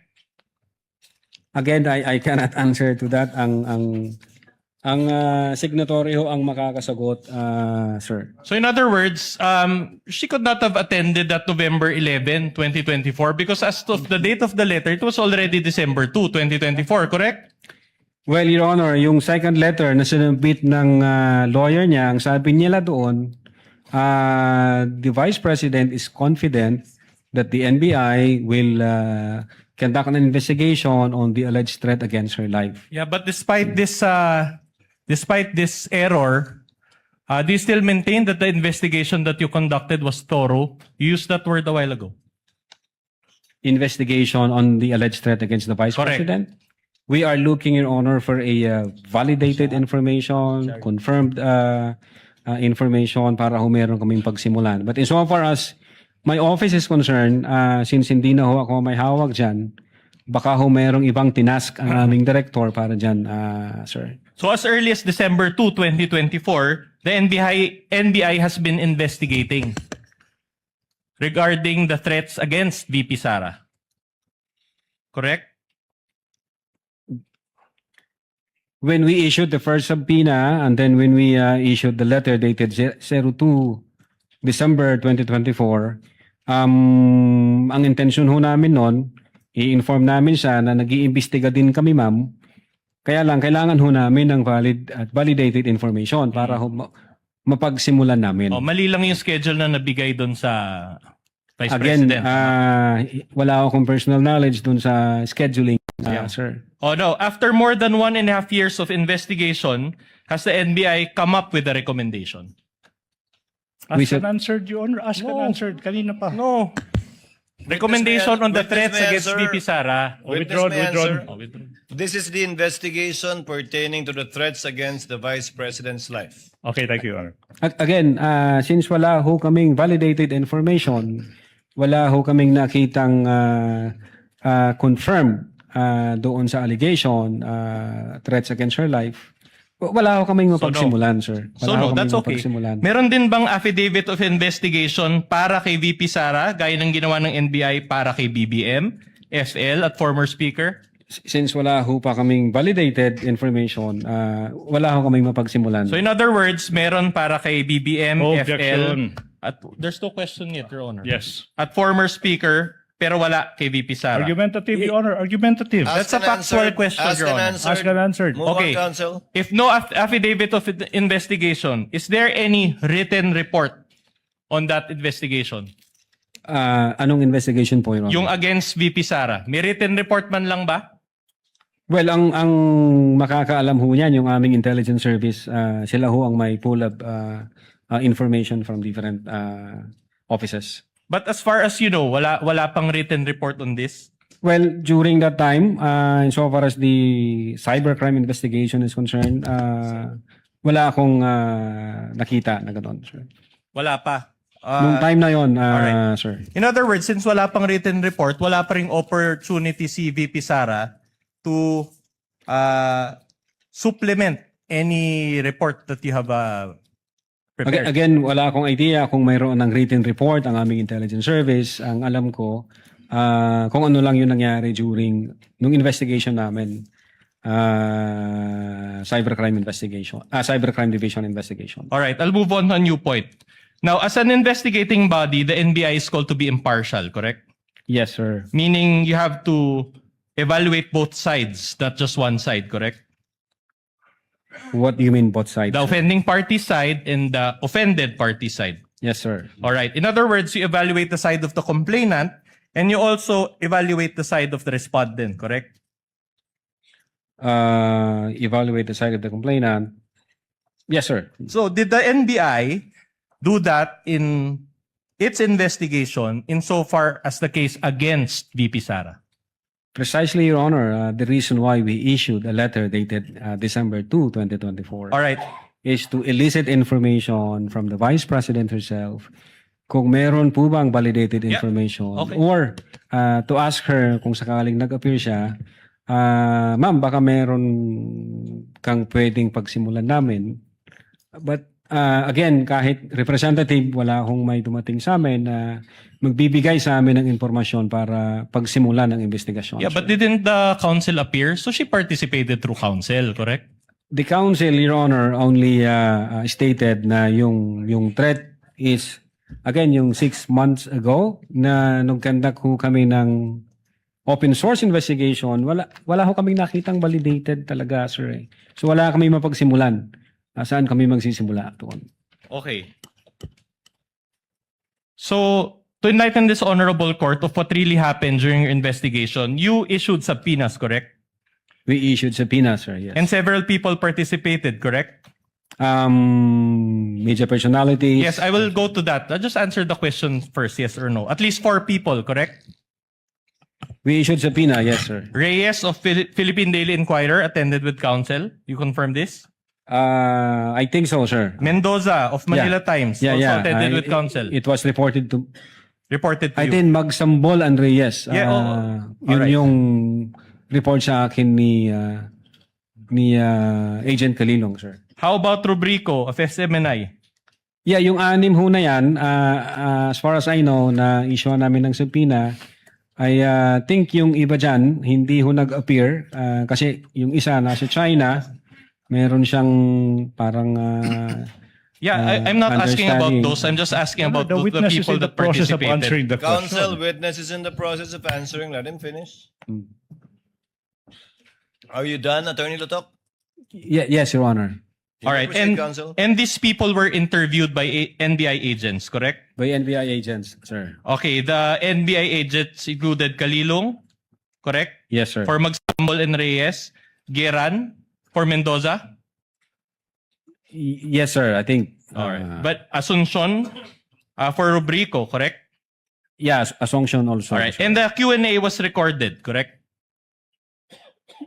Again, I cannot answer to that. Ang signatory ho ang makakasagot, sir. So in other words, she could not have attended that November 11, 2024 because as of the date of the letter, it was already December 2, 2024, correct? Well, Your Honor, yung second letter na sinubmit ng lawyer niya, ang sabi nila doon, the Vice President is confident that the NBI will conduct an investigation on the alleged threat against her life. Yeah, but despite this error, do you still maintain that the investigation that you conducted was thorough? You used that word a while ago. Investigation on the alleged threat against the Vice Correct. President? We are looking, Your Honor, for a validated information, confirmed information para ho meron kaming pagsimulan. But insofar as my office is concerned, since hindi na ho ako may hawak dyan, baka ho merong ibang tinask ang aming director para dyan, sir. So as early as December 2, 2024, the NBI has been investigating regarding the threats against VP Sara. Correct? When we issued the first subpoena and then when we issued the letter dated 02 December 2024, ang intention ho namin noon, i-inform namin siya na nag-iimbestiga din kami, ma'am. Kaya lang, kailangan ho namin ng valid at validated information para ho mapagsimulan namin. Oh, mali lang yung schedule na nabigay doon sa Vice Again, President. wala akong personal knowledge dun sa scheduling, sir. Oh no, after more than 1.5 years of investigation, has the NBI come up with a recommendation? We Ask said- and answered, Your Honor. Ask and answered. Kanina pa. No. Recommendation on the Witness threats may against answer. VP Sara. Witness may answer. Oh, withdrawn. This is the investigation pertaining to the threats against the Vice President's life. Okay, thank you, Your Honor. Again, since wala ho kaming validated information, wala ho kaming nakitang confirmed doon sa allegation, threats against her life, wala ho kaming mapagsimulan, sir. Wala So ho no, kaming that's okay. mapagsimulan. Meron din bang affidavit of investigation para kay VP Sara, gaya ng ginawa ng NBI para kay BBM, FL at former Speaker? Since wala ho pa kaming validated information, wala ho kaming mapagsimulan. So in other words, meron para kay BBM, Objection. FL, at there's no question yet, Your Honor. Yes. At former Speaker, pero wala kay VP Sara. Argumentative, Your Honor. Argumentative. That's Asked a and factual answered. question, Asked Your and Honor. answered. Ask and answered. Move Okay. on, counsel. If no affidavit of investigation, is there any written report on that investigation? Anong investigation po, Your Honor? Yung against VP Sara, may written report man lang ba? Well, ang makakaalam ho niyan, yung aming intelligence service, sila ho ang may pull up information from different offices. But as far as you know, wala pang written report on this? Well, during that time, insofar as the cybercrime investigation is concerned, wala akong nakita na gano'n, sir. Wala pa. Noong time na yon, alright. sir. In other words, since wala pang written report, wala pa ring opportunity si VP Sara to supplement any report that you have prepared. Again, wala akong idea kung mayroon ng written report ang aming intelligence service. Ang alam ko, kung ano lang yung nangyari during nung investigation namin, cybercrime investigation, cybercrime division investigation. All right, I'll move on to a new point. Now, as an investigating body, the NBI is called to be impartial, correct? Yes, sir. Meaning you have to evaluate both sides, not just one side, correct? What do you mean both sides? The sir? offending party side and the offended party side. Yes, sir. All right. In other words, you evaluate the side of the complainant and you also evaluate the side of the respondent, correct? Evaluate the side of the complainant. Yes, sir. So did the NBI do that in its investigation insofar as the case against VP Sara? Precisely, Your Honor, the reason why we issued a letter dated December 2, 2024 All right. is to elicit information from the Vice President herself kung meron po bang validated information Okay. or to ask her kung sakaling nag-appear siya, ma'am, baka meron kang pwedeng pagsimulan namin. But again, kahit representative, wala akong may dumating sa amin na magbibigay sa amin ng impormasyon para pagsimulan ng investigasyon. Yeah, but didn't the counsel appear? So she participated through counsel, correct? The council, Your Honor, only stated na yung threat is, again, yung 6 months ago na nung conduct ho kami ng open source investigation, wala ho kaming nakitang validated talaga, sir. Eh. So wala kami mapagsimulan. Saan kami magsisimula actually? Okay. So, to enlighten this honorable court of what really happened during your investigation, you issued subpoenas, correct? We issued subpoenas, sir, yes. And several people participated, correct? Major personalities. Yes, I will go to that. I'll just answer the question first, yes or no. At least 4 people, correct? We issued subpoena, yes, sir. Reyes of Philippine Daily Inquirer attended with counsel. You confirm this? I think so, sir. Mendoza of Manila Times also attended with counsel. It was reported to Reported to I you. think Magsambol and Reyes. Yeah, yun alright. yung report sa akin ni Agent Kalilong, sir. How about Rubrico of SMNI? Yeah, yung 6 ho na yan, as far as I know, na issue namin ng subpoena, I think yung iba dyan, hindi ho nag-appear kasi yung isa nasa China, meron siyang parang I'm not asking about understanding. those. I'm just asking about The the witness is people in the that process of participated. answering the Counsel, question. witness is in the process of answering. Let him finish. Are you done, Attorney Lotok? Yes, Your Honor. All right, Proceed, counsel. and these people were interviewed by NBI agents, correct? By NBI agents, sir. Okay, the NBI agents included Kalilong, correct? Yes, sir. For Magsambol and Reyes, Geran for Mendoza. Yes, sir. I think. All right, but Asuncion for Rubrico, correct? Yes, Assumption also. All right, sir. and the Q&A was recorded, correct?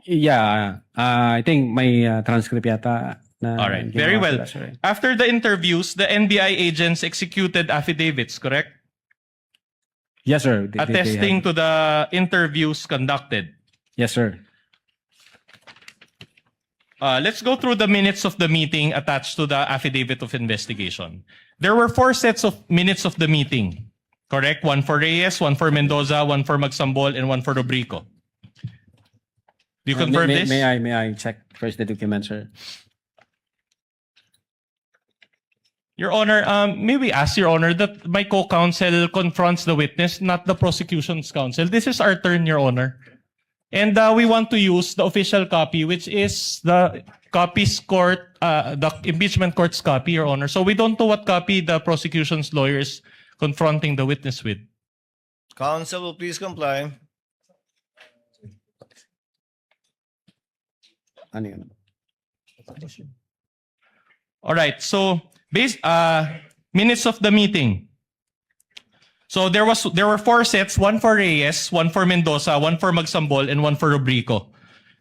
Yeah, I think may transcript yata. Na All right, ginawa very well. sila, sir. After the interviews, the NBI agents executed affidavits, correct? Yes, sir. They Attesting have- to the interviews conducted. Yes, sir. Let's go through the minutes of the meeting attached to the affidavit of investigation. There were 4 sets of minutes of the meeting, correct? 1 for Reyes, 1 for Mendoza, 1 for Magsambol, and 1 for Rubrico. Do you confirm this? May I check first the document, sir? Your Honor, may we ask, Your Honor, that my co-counsel confronts the witness, not the prosecution's counsel. This is our turn, Your Honor. And we want to use the official copy, which is the the impeachment court's copy, Your Honor. So we don't know what copy the prosecution's lawyer is confronting the witness with. Counsel will please comply. Ano yun? All right. So minutes of the meeting. So there were 4 sets, 1 for Reyes, 1 for Mendoza, 1 for Magsambol, and 1 for Rubrico.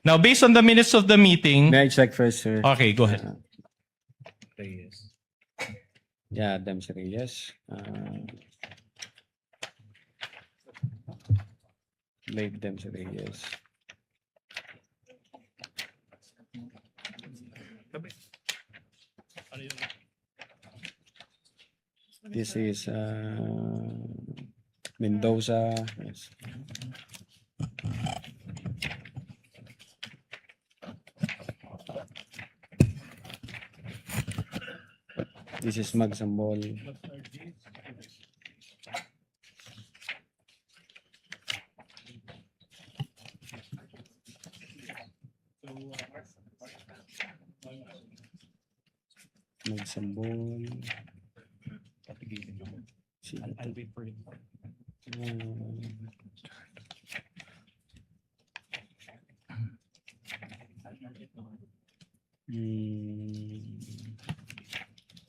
Now, based on the minutes of the meeting. May I check first, sir? Okay, go ahead. Yeah, them sir, yes. Leave them sir, yes. This is Mendoza. Yes. This is Magsambol. Magsambol. I'll wait for him.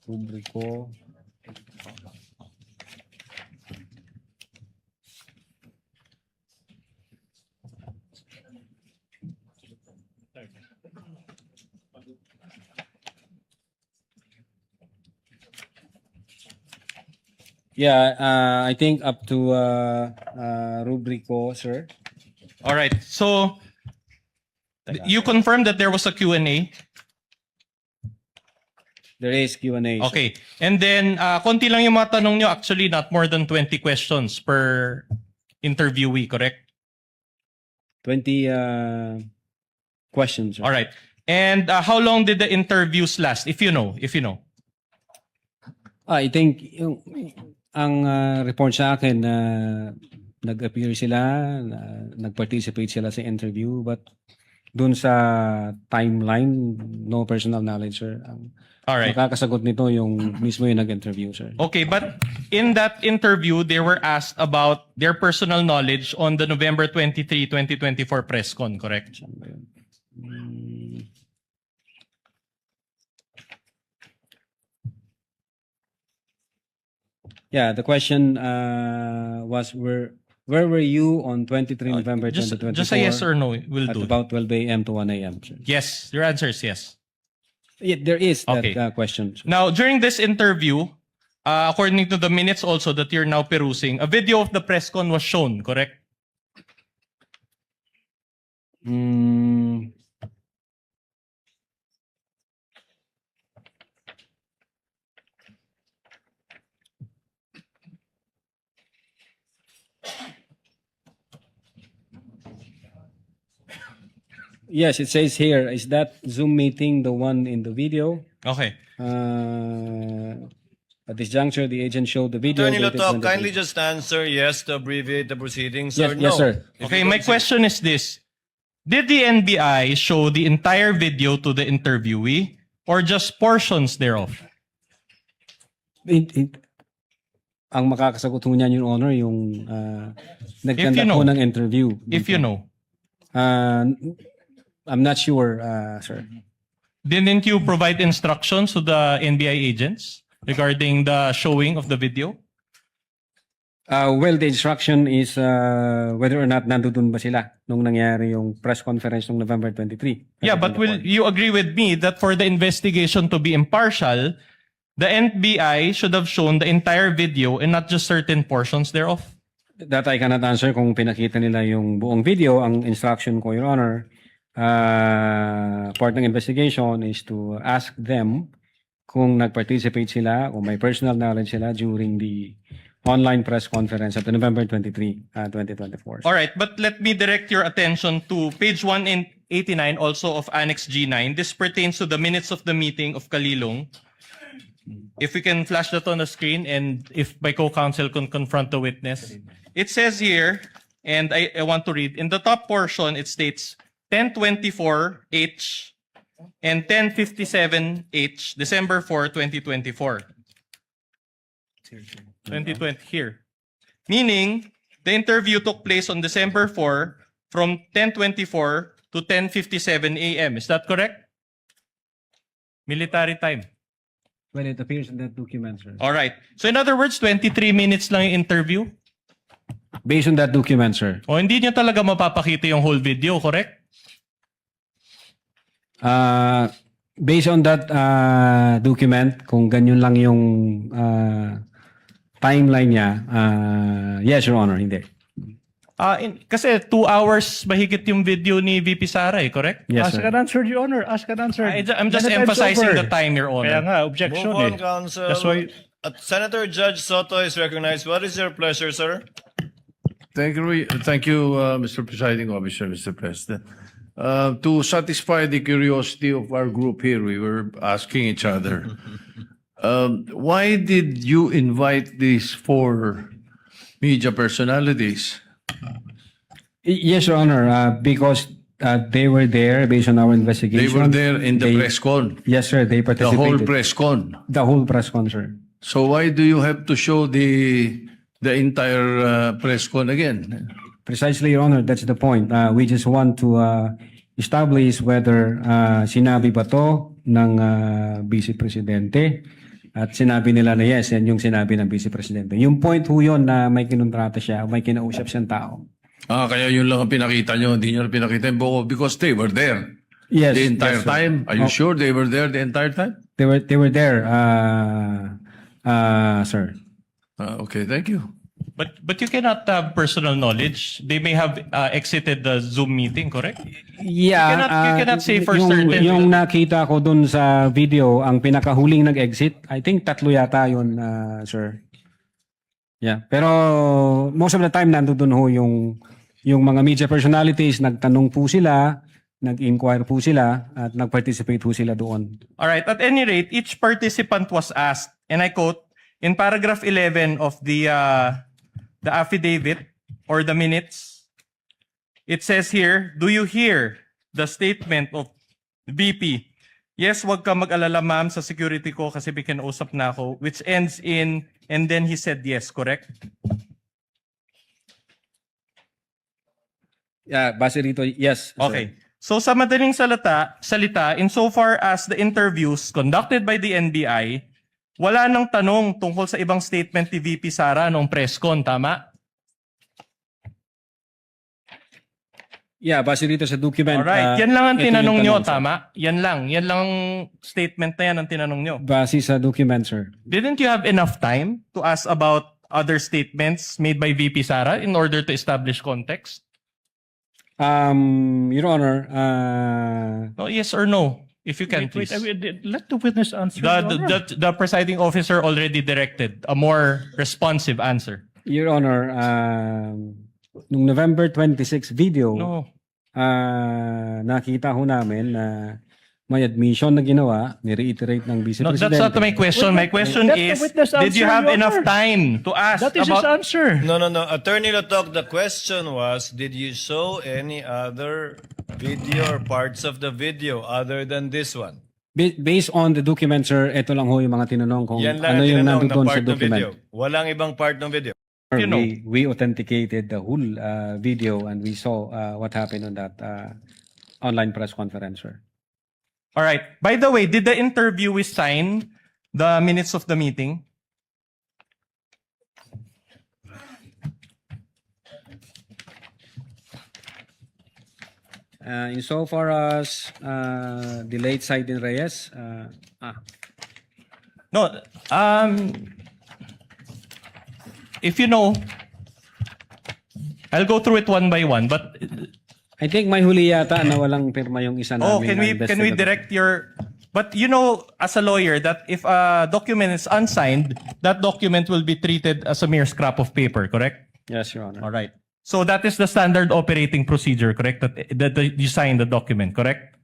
Rubrico. Yeah, I think up to Rubrico, sir. All right. So you confirmed that there was a Q&A. There is Q&A. sir. Okay. And then, konti lang yung mga tanong nyo. Actually, not more than 20 questions per interviewee, correct? 20 questions. Sir. All right. And how long did the interviews last, if you know? I think ang report sa akin na nag-appear sila, nag-participate sila sa interview, but dun sa timeline, no personal knowledge, sir. All right. Makakasagot nito yung mismo yung nag-interview, sir. Okay, but in that interview, they were asked about their personal knowledge on the November 23, 2024 press con, correct? Saan ba yun? Yeah, the question was where were you on 23 November Just 2024? a yes or no will At do. about 12 a.m. to 1 a.m. Sir. Yes, your answer is yes. Yeah, there is that Okay. question. Sir. Now, during this interview, according to the minutes also that you're now perusing, a video of the press con was shown, correct? Mm, yes, it says here, is that Zoom meeting the one in the video? Okay. At this juncture, the agent showed the video. Attorney dated Lotok, 23. kindly just answer yes to abbreviate the proceedings Yes, or no. yes, sir. If Okay, you my don't- question is this. Did the NBI show the entire video to the interviewee or just portions thereof? Ang makakasagot ho niyan, Your Honor, yung nagkanda you know. po ng interview. If you know. I'm not sure, sir. Didn't you provide instructions to the NBI agents regarding the showing of the video? Well, the instruction is whether or not nandun ba sila nung nangyari yung press conference nung November 23. Yeah, but will you agree with me that for the investigation to be impartial, the NBI should have shown the entire video and not just certain portions thereof? That I cannot answer kung pinakita nila yung buong video. Ang instruction ko, Your Honor, part ng investigation is to ask them kung nag-participate sila, kung may personal knowledge sila during the online press conference at November 23, 2024. All right, but let me direct your attention to page 189 also of Annex G9. This pertains to the minutes of the meeting of Kalilong. If we can flash that on the screen and if my co-counsel can confront the witness. It says here, and I want to read, in the top portion it states 1024H and 1057H, December 4, 2024. 2020 here. Meaning, the interview took place on December 4 from 10:24 to 10:57 a.m. Is that correct? Military time. Well, it appears in that document, sir. All right. So in other words, 23 minutes lang yung interview. Based on that document, sir. O hindi niyo talaga mapapakita yung whole video, correct? Based on that document, kung ganyan lang yung timeline niya, yes, Your Honor, hindi. Kasi 2 hours mahigit yung video ni VP Sara, correct? Yes, Ask sir. and answer, Your Honor. Ask and answer. I'm just Many times emphasizing over. the time, Your Kaya Honor. nga, objection Move on, eh. counsel. That's why... Senator Judge Soto is recognized. What is your pleasure, sir? Thank you, Mr. Presiding Officer, Mr. President. To satisfy the curiosity of our group here, we were asking each other, why did you invite these 4 media personalities? Yes, Your Honor, because they were there based on our investigation. They were there in the press con, Yes, sir, they the participated. whole press con. The whole press con, sir. So why do you have to show the entire press con again? Precisely, Your Honor, that's the point. We just want to establish whether sinabi ba to ng Vice Presidente at sinabi nila na yes, yan yung sinabi ng Vice Presidente. Yung point ho yun na may kinontrata siya, may kinausap siyang tao. Kaya yun lang ang pinakita nyo, hindi nyo pinakita yung buo because they were there Yes, the entire yes, sir. time. Are you sure they were there the entire time? They were there, sir. Okay, thank you. But you cannot have personal knowledge. They may have exited the Zoom meeting, correct? Yeah, You cannot say for yung, certain. Yung nakita ko dun sa video, ang pinakahuling nag-exit, I think 3 yata yun, sir. Yeah, pero most of the time nandun ho yung mga media personalities, nagtanong po sila nag-inquire po sila at nag-participate po sila doon. All right. At any rate, each participant was asked, and I quote, in paragraph 11 of the affidavit or the minutes, it says here, do you hear the statement of VP? Yes, wag ka mag-alala ma'am sa security ko kasi usap na ako, which ends in, and then he said yes, correct? Yeah, base rito, yes. sir. Okay. So sa madaling salita, insofar as the interviews conducted by the NBI, wala nang tanong tungkol sa ibang statement ni VP Sara noong press con, tama? Yeah, base rito sa document. Alright, yan lang ang ito yung tinanong nyo, tanong, sir. tama? Yan lang ang statement na yan ang tinanong nyo. Base sa document, sir. Didn't you have enough time to ask about other statements made by VP Sara in order to establish context? Your Honor, No, yes or no? If you can, please. Let the witness answer. The presiding officer already directed a more responsive answer. Your Honor, nung November 26 video, No. nakita ho namin na may admission na ginawa, ni-reiterate ng Vice No, Presidente. that's not my question. My question Let the is, witness did you answer, have Your enough Honor. time to ask That is his about... answer. No. Attorney Lotok, the question was, did you show any other video or parts of the video other than this one? Based on the document, sir, ito lang ho yung mga tinanong kung Yan lang ano ang yung tinanong na nandoon sa part ng video. document. Walang ibang part ng video. You know. We authenticated the whole video and we saw what happened on that online press conference, sir. All right. By the way, did the interviewee sign the minutes of the meeting? Insofar as the late side in Reyes, No. If you know, I'll go through it one by one. But I think may huli yata na walang pirma yung isa namin. can we direct your? But you know, as a lawyer, that if a document is unsigned, that document will be treated as a mere scrap of paper. Correct? Yes, Your Honor. All right. So that is the standard operating procedure, correct? That you sign the document, correct?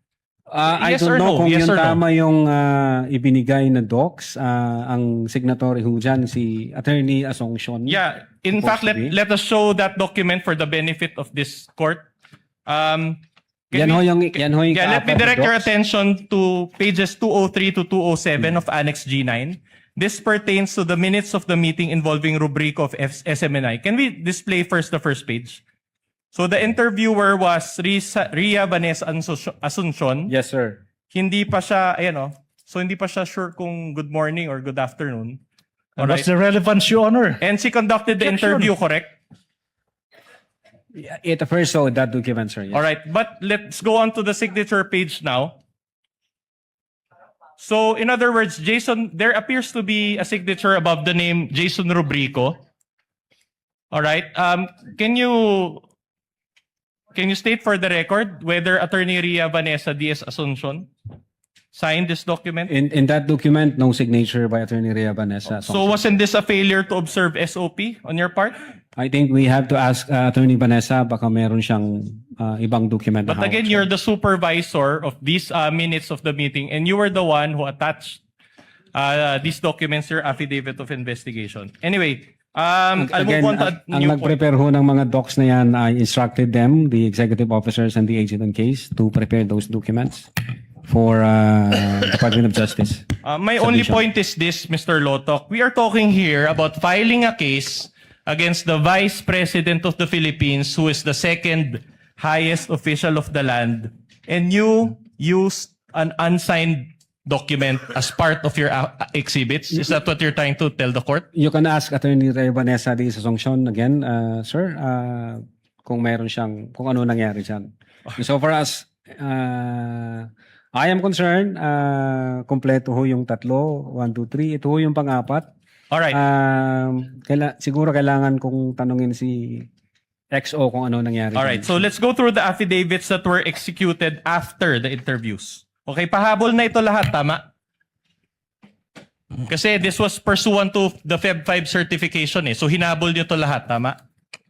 I Yes don't or know no? kung Yes yung or no? tama yung ibinigay na docs. Ang signatory ho dyan, si Attorney Asuncion. Yeah. In Supposed fact, to be. let us show that document for the benefit of this court. Can Yan ho yung Yeah, let me kaapat na direct your docs. attention to pages 203 to 207 of Annex G9. This pertains to the minutes of the meeting involving rubric of SMNI. Can we display first the first page? So the interviewer was Ria Vanessa Asuncion. Yes, sir. Hindi pa siya, ayan o. So hindi pa siya sure kung good morning or good afternoon. And what's Alright. the relevance, Your Honor? And she conducted the Objection. interview, correct? It first saw that document, sir. Yes. All right, but let's go on to the signature page now. So, in other words, Jason, there appears to be a signature above the name Jason Rubrico. All right. Can you state for the record whether Attorney Ria Vanessa Diaz Asuncion signed this document? In that document, no signature by Attorney Ria Vanessa. So, wasn't this a failure to observe SOP on your part? I think we have to ask Attorney Vanessa, baka meron siyang ibang document. na But again, hawak, you're the supervisor of these minutes of the meeting, and you were the one who attached these documents to your affidavit of investigation. Anyway, I'll Again, move on to a ang new point. nag-prepare ho ng mga docs na yan, I instructed them, the executive officers and the agent in case, to prepare those documents for Department of Justice. My only submission. point is this, Mr. Lotok. We are talking here about filing a case against the Vice President of the Philippines, who is the second highest official of the land, and you used an unsigned document as part of your exhibits. Is that what you're trying to tell the court? You can ask Attorney Ray Vanessa Diaz Asuncion again, sir, kung meron siyang, kung ano nangyari dyan. So far as I am concerned, kompleto ho yung tatlo, 1, 2, 3. Ito ho yung pang-apat. Alright. Siguro kailangan kong tanungin si XO kung ano nangyari. Alright, dyan. so let's go through the affidavits that were executed after the interviews. Okay, pahabol na ito lahat, tama? Kasi this was pursuant to the Feb 5 certification eh. So hinabol nyo ito lahat, tama?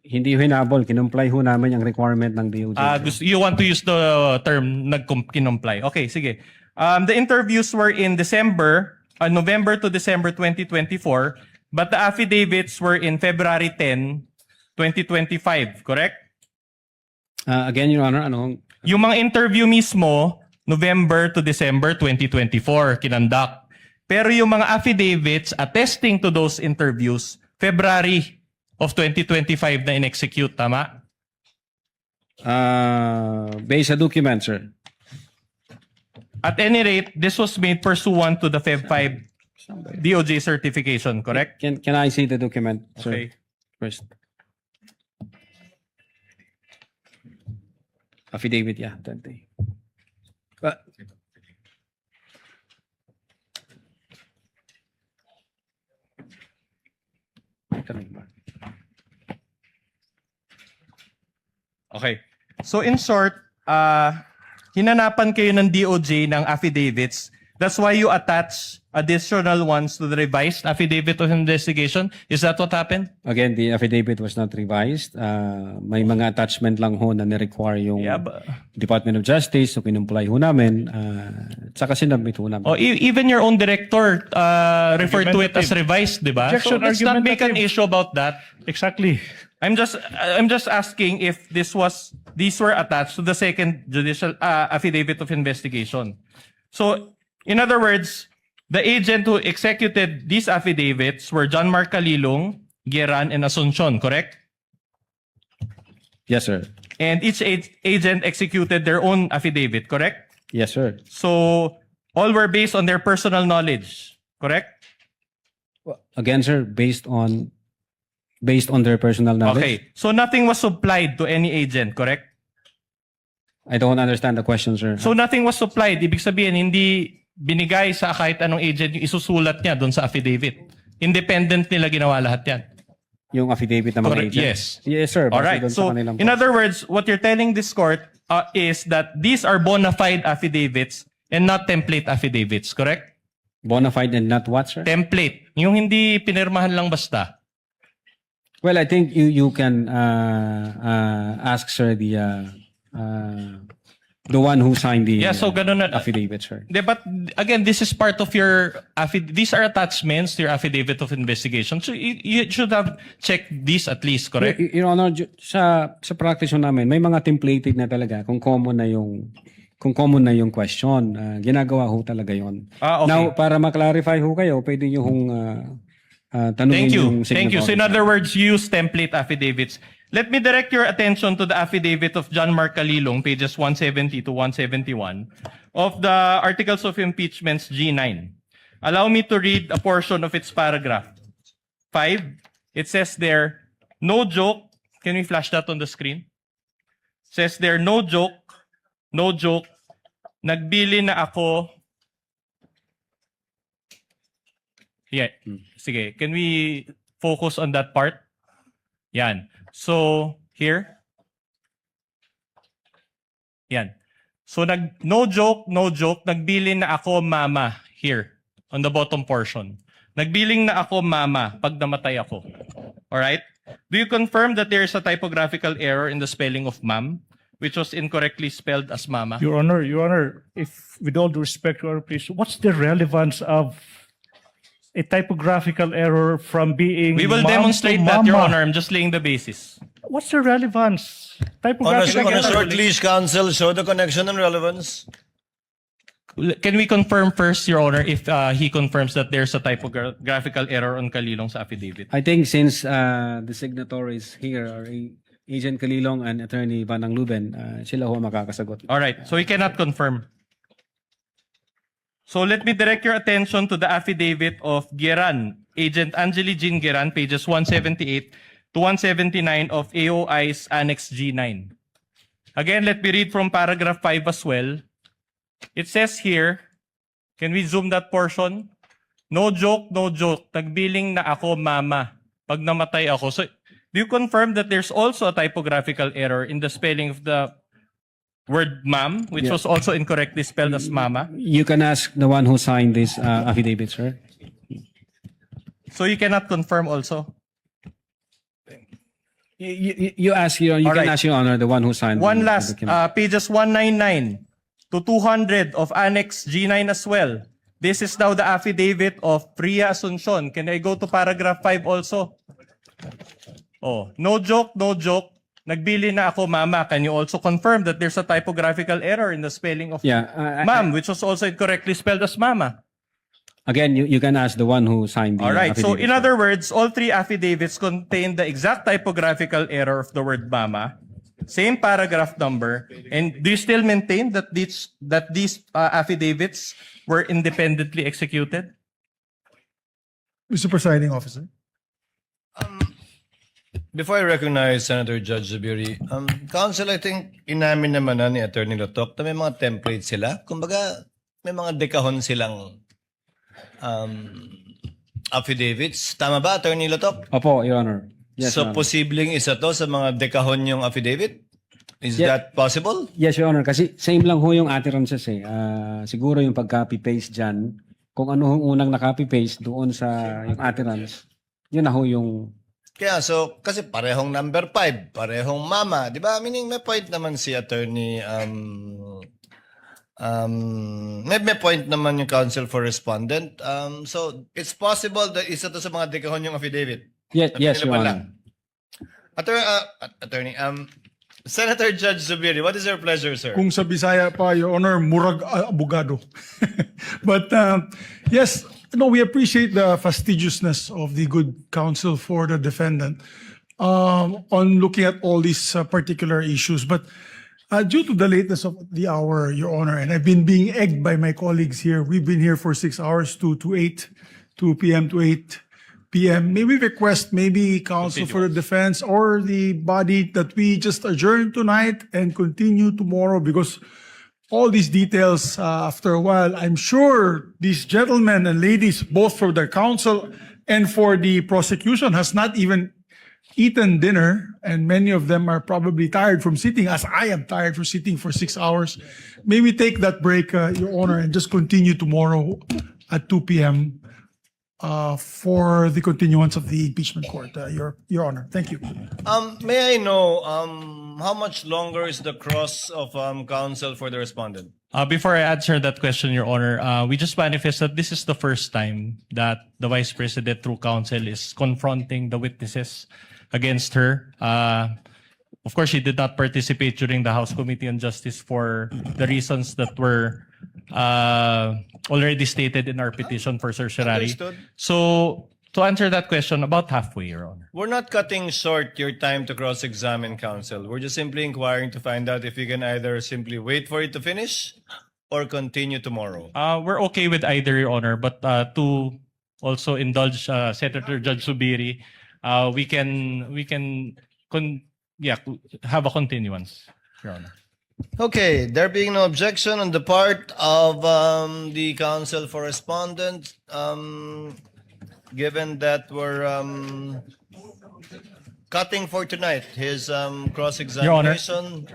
Hindi ho hinabol, kinumply ho namin ang requirement ng DOJ. You want to use the term nag-kinomply. Okay, sige. The interviews were in November to December 2024, but the affidavits were in February 10, 2025, correct? Again, Your Honor, Yung mga interview mismo, November to December 2024, kinandak. Pero yung mga affidavits attesting to those interviews, February of 2025 na in-execute, tama? Based sa document, sir. At any rate, this was made pursuant to the Feb 5 DOJ certification, correct? Can I see the document, sir? Okay. First. Affidavit, yeah. 20. Okay. So in short, hinanapan kayo ng DOJ ng affidavits. That's why you attach additional ones to the revised affidavit of investigation. Is that what happened? Again, the affidavit was not revised. May mga attachment lang ho na ni-require yung Department of Justice, so kinumply ho namin. Tsaka sinabit ho namin. Oh, even your own director referred to it as revised, di ba? So let's not make an issue about that. Exactly. I'm just asking if these were attached to the second judicial affidavit of investigation. So, in other words, the agent who executed these affidavits were John Mark Calilong, Geran, and Asuncion, correct? Yes, sir. And each agent executed their own affidavit, correct? Yes, sir. So, all were based on their personal knowledge, correct? Again, sir, based on their personal knowledge. Okay. So, nothing was supplied to any agent, correct? I don't understand the question, sir. So, nothing was supplied. Ibig sabihin, hindi binigay sa kahit anong agent yung isusulat niya doon sa affidavit. Independent nila ginawa lahat yan. Yung affidavit ng mga Correct. agent? Yes. Yes, sir. All right. Base doon sa So, kanilang in other words, what you're telling this court is that these are bona fide affidavits and not template affidavits, correct? Bona fide and not what, sir? Template. Yung hindi pinirmahan lang basta. Well, I think you can ask, sir, the one who signed the Yeah, so ganun na. affidavit, sir. But again, this is part of your these are attachments to your affidavit of investigation. So you should have checked these at least, correct? Your Honor, sa practice ho namin, may mga templated na talaga kung common na yung question. Ginagawa ho talaga yon. Okay. Now, para ma-clarify ho kayo, pwede nyo hong tanungin yung Thank you. So in signatory. other words, use template affidavits. Let me direct your attention to the affidavit of John Mark Calilong, pages 170 to 171, of the Articles of Impeachments G9. Allow me to read a portion of its paragraph. 5, it says there, no joke. Can we flash that on the screen? It says there, no joke, nagbili na ako. Yeah, sige. Can we focus on that part? Yan. So, here. Yan. So, no joke, nagbili na ako mama. Here, on the bottom portion. Nagbiling na ako mama pag namatay ako. Alright? Do you confirm that there is a typographical error in the spelling of ma'am, which was incorrectly spelled as mama? Your Honor, if with all due respect, Your Honor, please, what's the relevance of a typographical error from being We will mom demonstrate to that, Your mama? Honor. I'm just laying the basis. What's the relevance? Typographical On a error. short lease, counsel, show the connection and relevance. Can we confirm first, Your Honor, if he confirms that there's a typographical error on Calilong's affidavit? I think since the signatories here are Agent Calilong and Attorney Banang Luben, sila ho makakasagot. All right. So we cannot confirm. So let me direct your attention to the affidavit of Geran, Agent Angeli Jean Geran, pages 178 to 179 of AOI's Annex G9. Again, let me read from paragraph 5 as well. It says here, can we zoom that portion? No joke, nagbiling na ako mama pag namatay ako. So do you confirm that there's also a typographical error in the spelling of the word ma'am, which Yeah. was also incorrectly spelled as mama? You can ask the one who signed this affidavit, sir. So you cannot confirm also? You ask, you All can right. ask, Your Honor, the one who signed One the last, document. pages 199 to 200 of Annex G9 as well. This is now the affidavit of Priya Asuncion. Can I go to paragraph 5 also? Oh, no joke, no joke. Nagbili na ako, Mama. Can you also confirm that there's a typographical error in the spelling of Yeah, Ma'am, which was also incorrectly spelled as Mama? again, you can ask the one who signed the All right. So affidavit. in other words, all three affidavits contain the exact typographical error of the word mama, same paragraph number, and do you still maintain that these affidavits were independently executed? Mr. Presiding Officer. Before I recognize Senator Judge Zubiri, Counsel, I think inamin naman na ni Attorney Lotok na may mga templates sila. Kumbaga, may mga dekahon silang affidavits. Tama ba, Attorney Lotok? Opo, Your Honor. Yes, So, Your Honor. posibleng isa to sa mga dekahon yung affidavit? Is Yeah. that possible? Yes, Your Honor. Kasi same lang ho yung utterances eh. Siguro yung pag-copy-paste dyan, kung ano yung unang na-copy-paste doon sa yung utterance, yun na ho yung... Kaya, so, kasi parehong number 5, parehong mama. Di ba? Meaning, may point naman si Attorney, may point naman yung counsel for respondent. So, it's possible that isa to sa mga dekahon yung affidavit. Yes, yes, Your Available Honor. Attorney, Senator Judge Zubiri, what is your pleasure, sir? Kung sa Bisaya pa, Your Honor, murag abogado. But yes, no, we appreciate the fastidiousness of the good counsel for the defendant on looking at all these particular issues. But due to the lateness of the hour, Your Honor, and I've been being egged by my colleagues here, we've been here for 6 hours to 2 p.m. to 8 p.m. May we request maybe counsel for the defense or the body that we just adjourn tonight and continue tomorrow, because all these details, after a while, I'm sure these gentlemen and ladies, both for the counsel and for the prosecution, has not even eaten dinner, and many of them are probably tired from sitting, as I am tired from sitting for 6 hours. May we take that break, Your Honor, and just continue tomorrow at 2 p.m. For the continuance of the impeachment court, Your Honor. Thank you. May I know how much longer is the cross of counsel for the respondent? Before I answer that question, Your Honor, we just manifest that this is the first time that the Vice President through counsel is confronting the witnesses against her. Of course, she did not participate during the House Committee on Justice for the reasons that were already stated in our petition for certiorari. Understood. So, to answer that question, about halfway, Your Honor. We're not cutting short your time to cross-examine counsel. We're just simply inquiring to find out if you can either simply wait for it to finish or continue tomorrow. We're okay with either, Your Honor, but to also indulge Senator Judge Zubiri, we can have a continuance, Your Honor. Okay, there being no objection on the part of the counsel for respondent, given that we're cutting for tonight his cross-examination.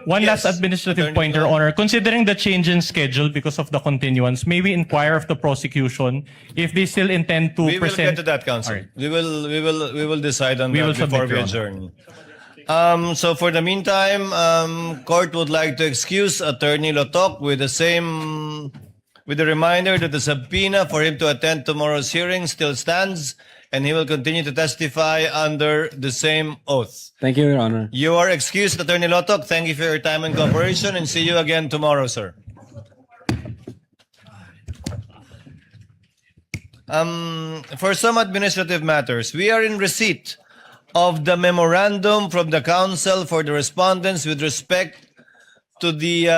One Yes, last administrative Attorney point, Your Cole. Honor. Considering the change in schedule because of the continuance, may we inquire of the prosecution if they still intend to We will present... get to that, counsel. All right. We will decide on We that will before submit, we Your adjourn. So for the meantime, court would like to excuse Attorney Lotok with the reminder that the subpoena for him to attend tomorrow's hearing still stands, and he will continue to testify under the same oath. Thank you, Your Honor. You are excused, Attorney Lotok. Thank you for your time and cooperation, and see you again tomorrow, sir. For some administrative matters, we are in receipt of the memorandum from the counsel for the respondents with respect to the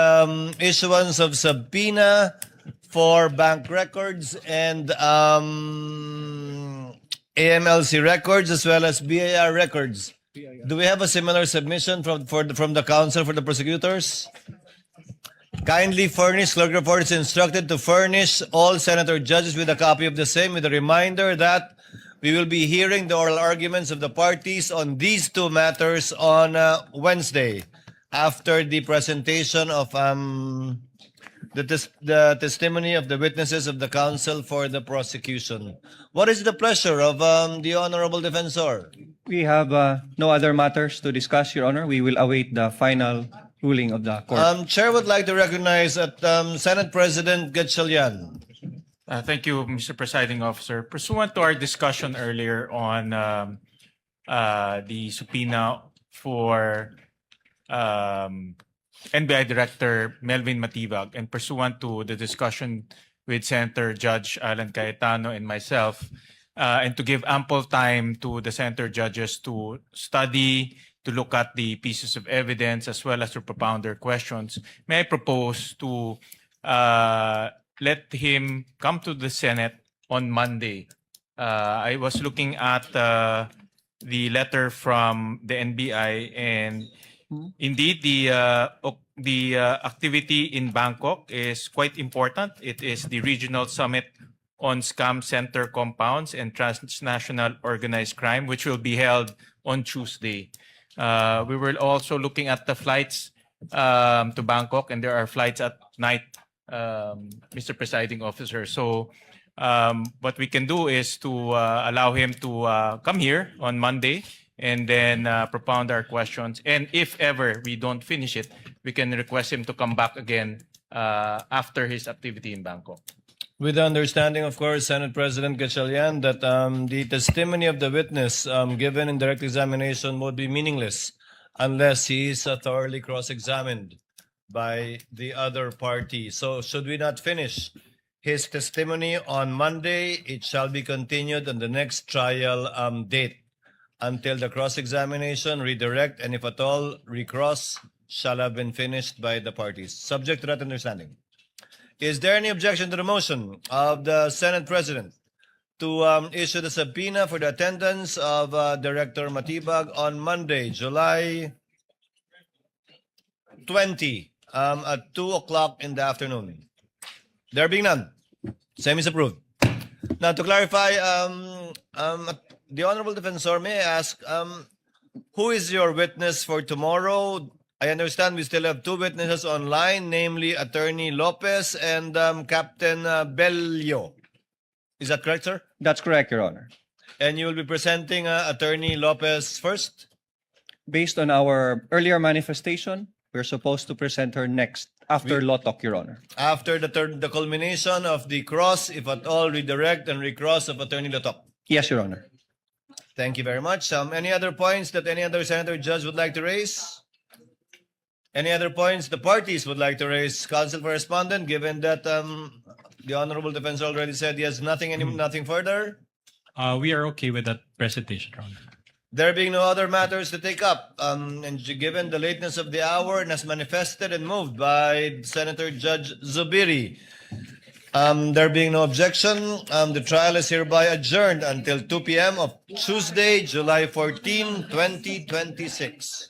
issuance of subpoena for bank records and AMLC records as well as BAR records. Do we have a similar submission from the counsel for the prosecutors? Kindly furnish, clerk report is instructed to furnish all senator judges with a copy of the same, with a reminder that we will be hearing the oral arguments of the parties on these two matters on Wednesday after the presentation of the testimony of the witnesses of the counsel for the prosecution. What is the pleasure of the honorable defensor? We have no other matters to discuss, Your Honor. We will await the final ruling of the court. Chair would like to recognize at Senate President Gatchalian. Thank you, Mr. Presiding Officer. Pursuant to our discussion earlier on the subpoena for NBI Director Melvin Matibag, and pursuant to the discussion with Senator Judge Alan Cayetano and myself, and to give ample time to the Senator judges to study, to look at the pieces of evidence, as well as to propound their questions, may I propose to let him come to the Senate on Monday. I was looking at the letter from the NBI, and indeed the activity in Bangkok is quite important. It is the regional summit on scam center compounds and transnational organized crime, which will be held on Tuesday. We were also looking at the flights to Bangkok, and there are flights at night, Mr. Presiding Officer. So what we can do is to allow him to come here on Monday and then propound our questions. And if ever we don't finish it, we can request him to come back again after his activity in Bangkok. With the understanding, of course, Senate President Gatchalian, that the testimony of the witness given in direct examination would be meaningless unless he is thoroughly cross-examined by the other party. So should we not finish his testimony on Monday, it shall be continued on the next trial date until the cross-examination, redirect, and if at all, recross shall have been finished by the parties. Subject to that understanding. Is there any objection to the motion of the Senate President to issue the subpoena for the attendance of Director Matibag on Monday, July 20 at 2 o'clock in the afternoon? There being none, same is approved. Now, to clarify, the Honorable Defensor, may I ask, who is your witness for tomorrow? I understand we still have two witnesses online, namely Attorney Lopez and Captain Bello. Is that correct, sir? That's correct, Your Honor. And you will be presenting Attorney Lopez first? Based on our earlier manifestation, we're supposed to present her next, after Lotok, Your Honor. After the culmination of the cross, if at all, redirect and recross of Attorney Lotok. Yes, Your Honor. Thank you very much. Any other points that any other senator judge would like to raise? Any other points the parties would like to raise? Counsel for Respondent, given that the Honorable Defensor already said he has nothing further. We are okay with that presentation, Your Honor. There being no other matters to take up, and given the lateness of the hour and as manifested and moved by Senator Judge Zubiri, there being no objection, the trial is hereby adjourned until 2 p.m. of Tuesday, July 14, 2026.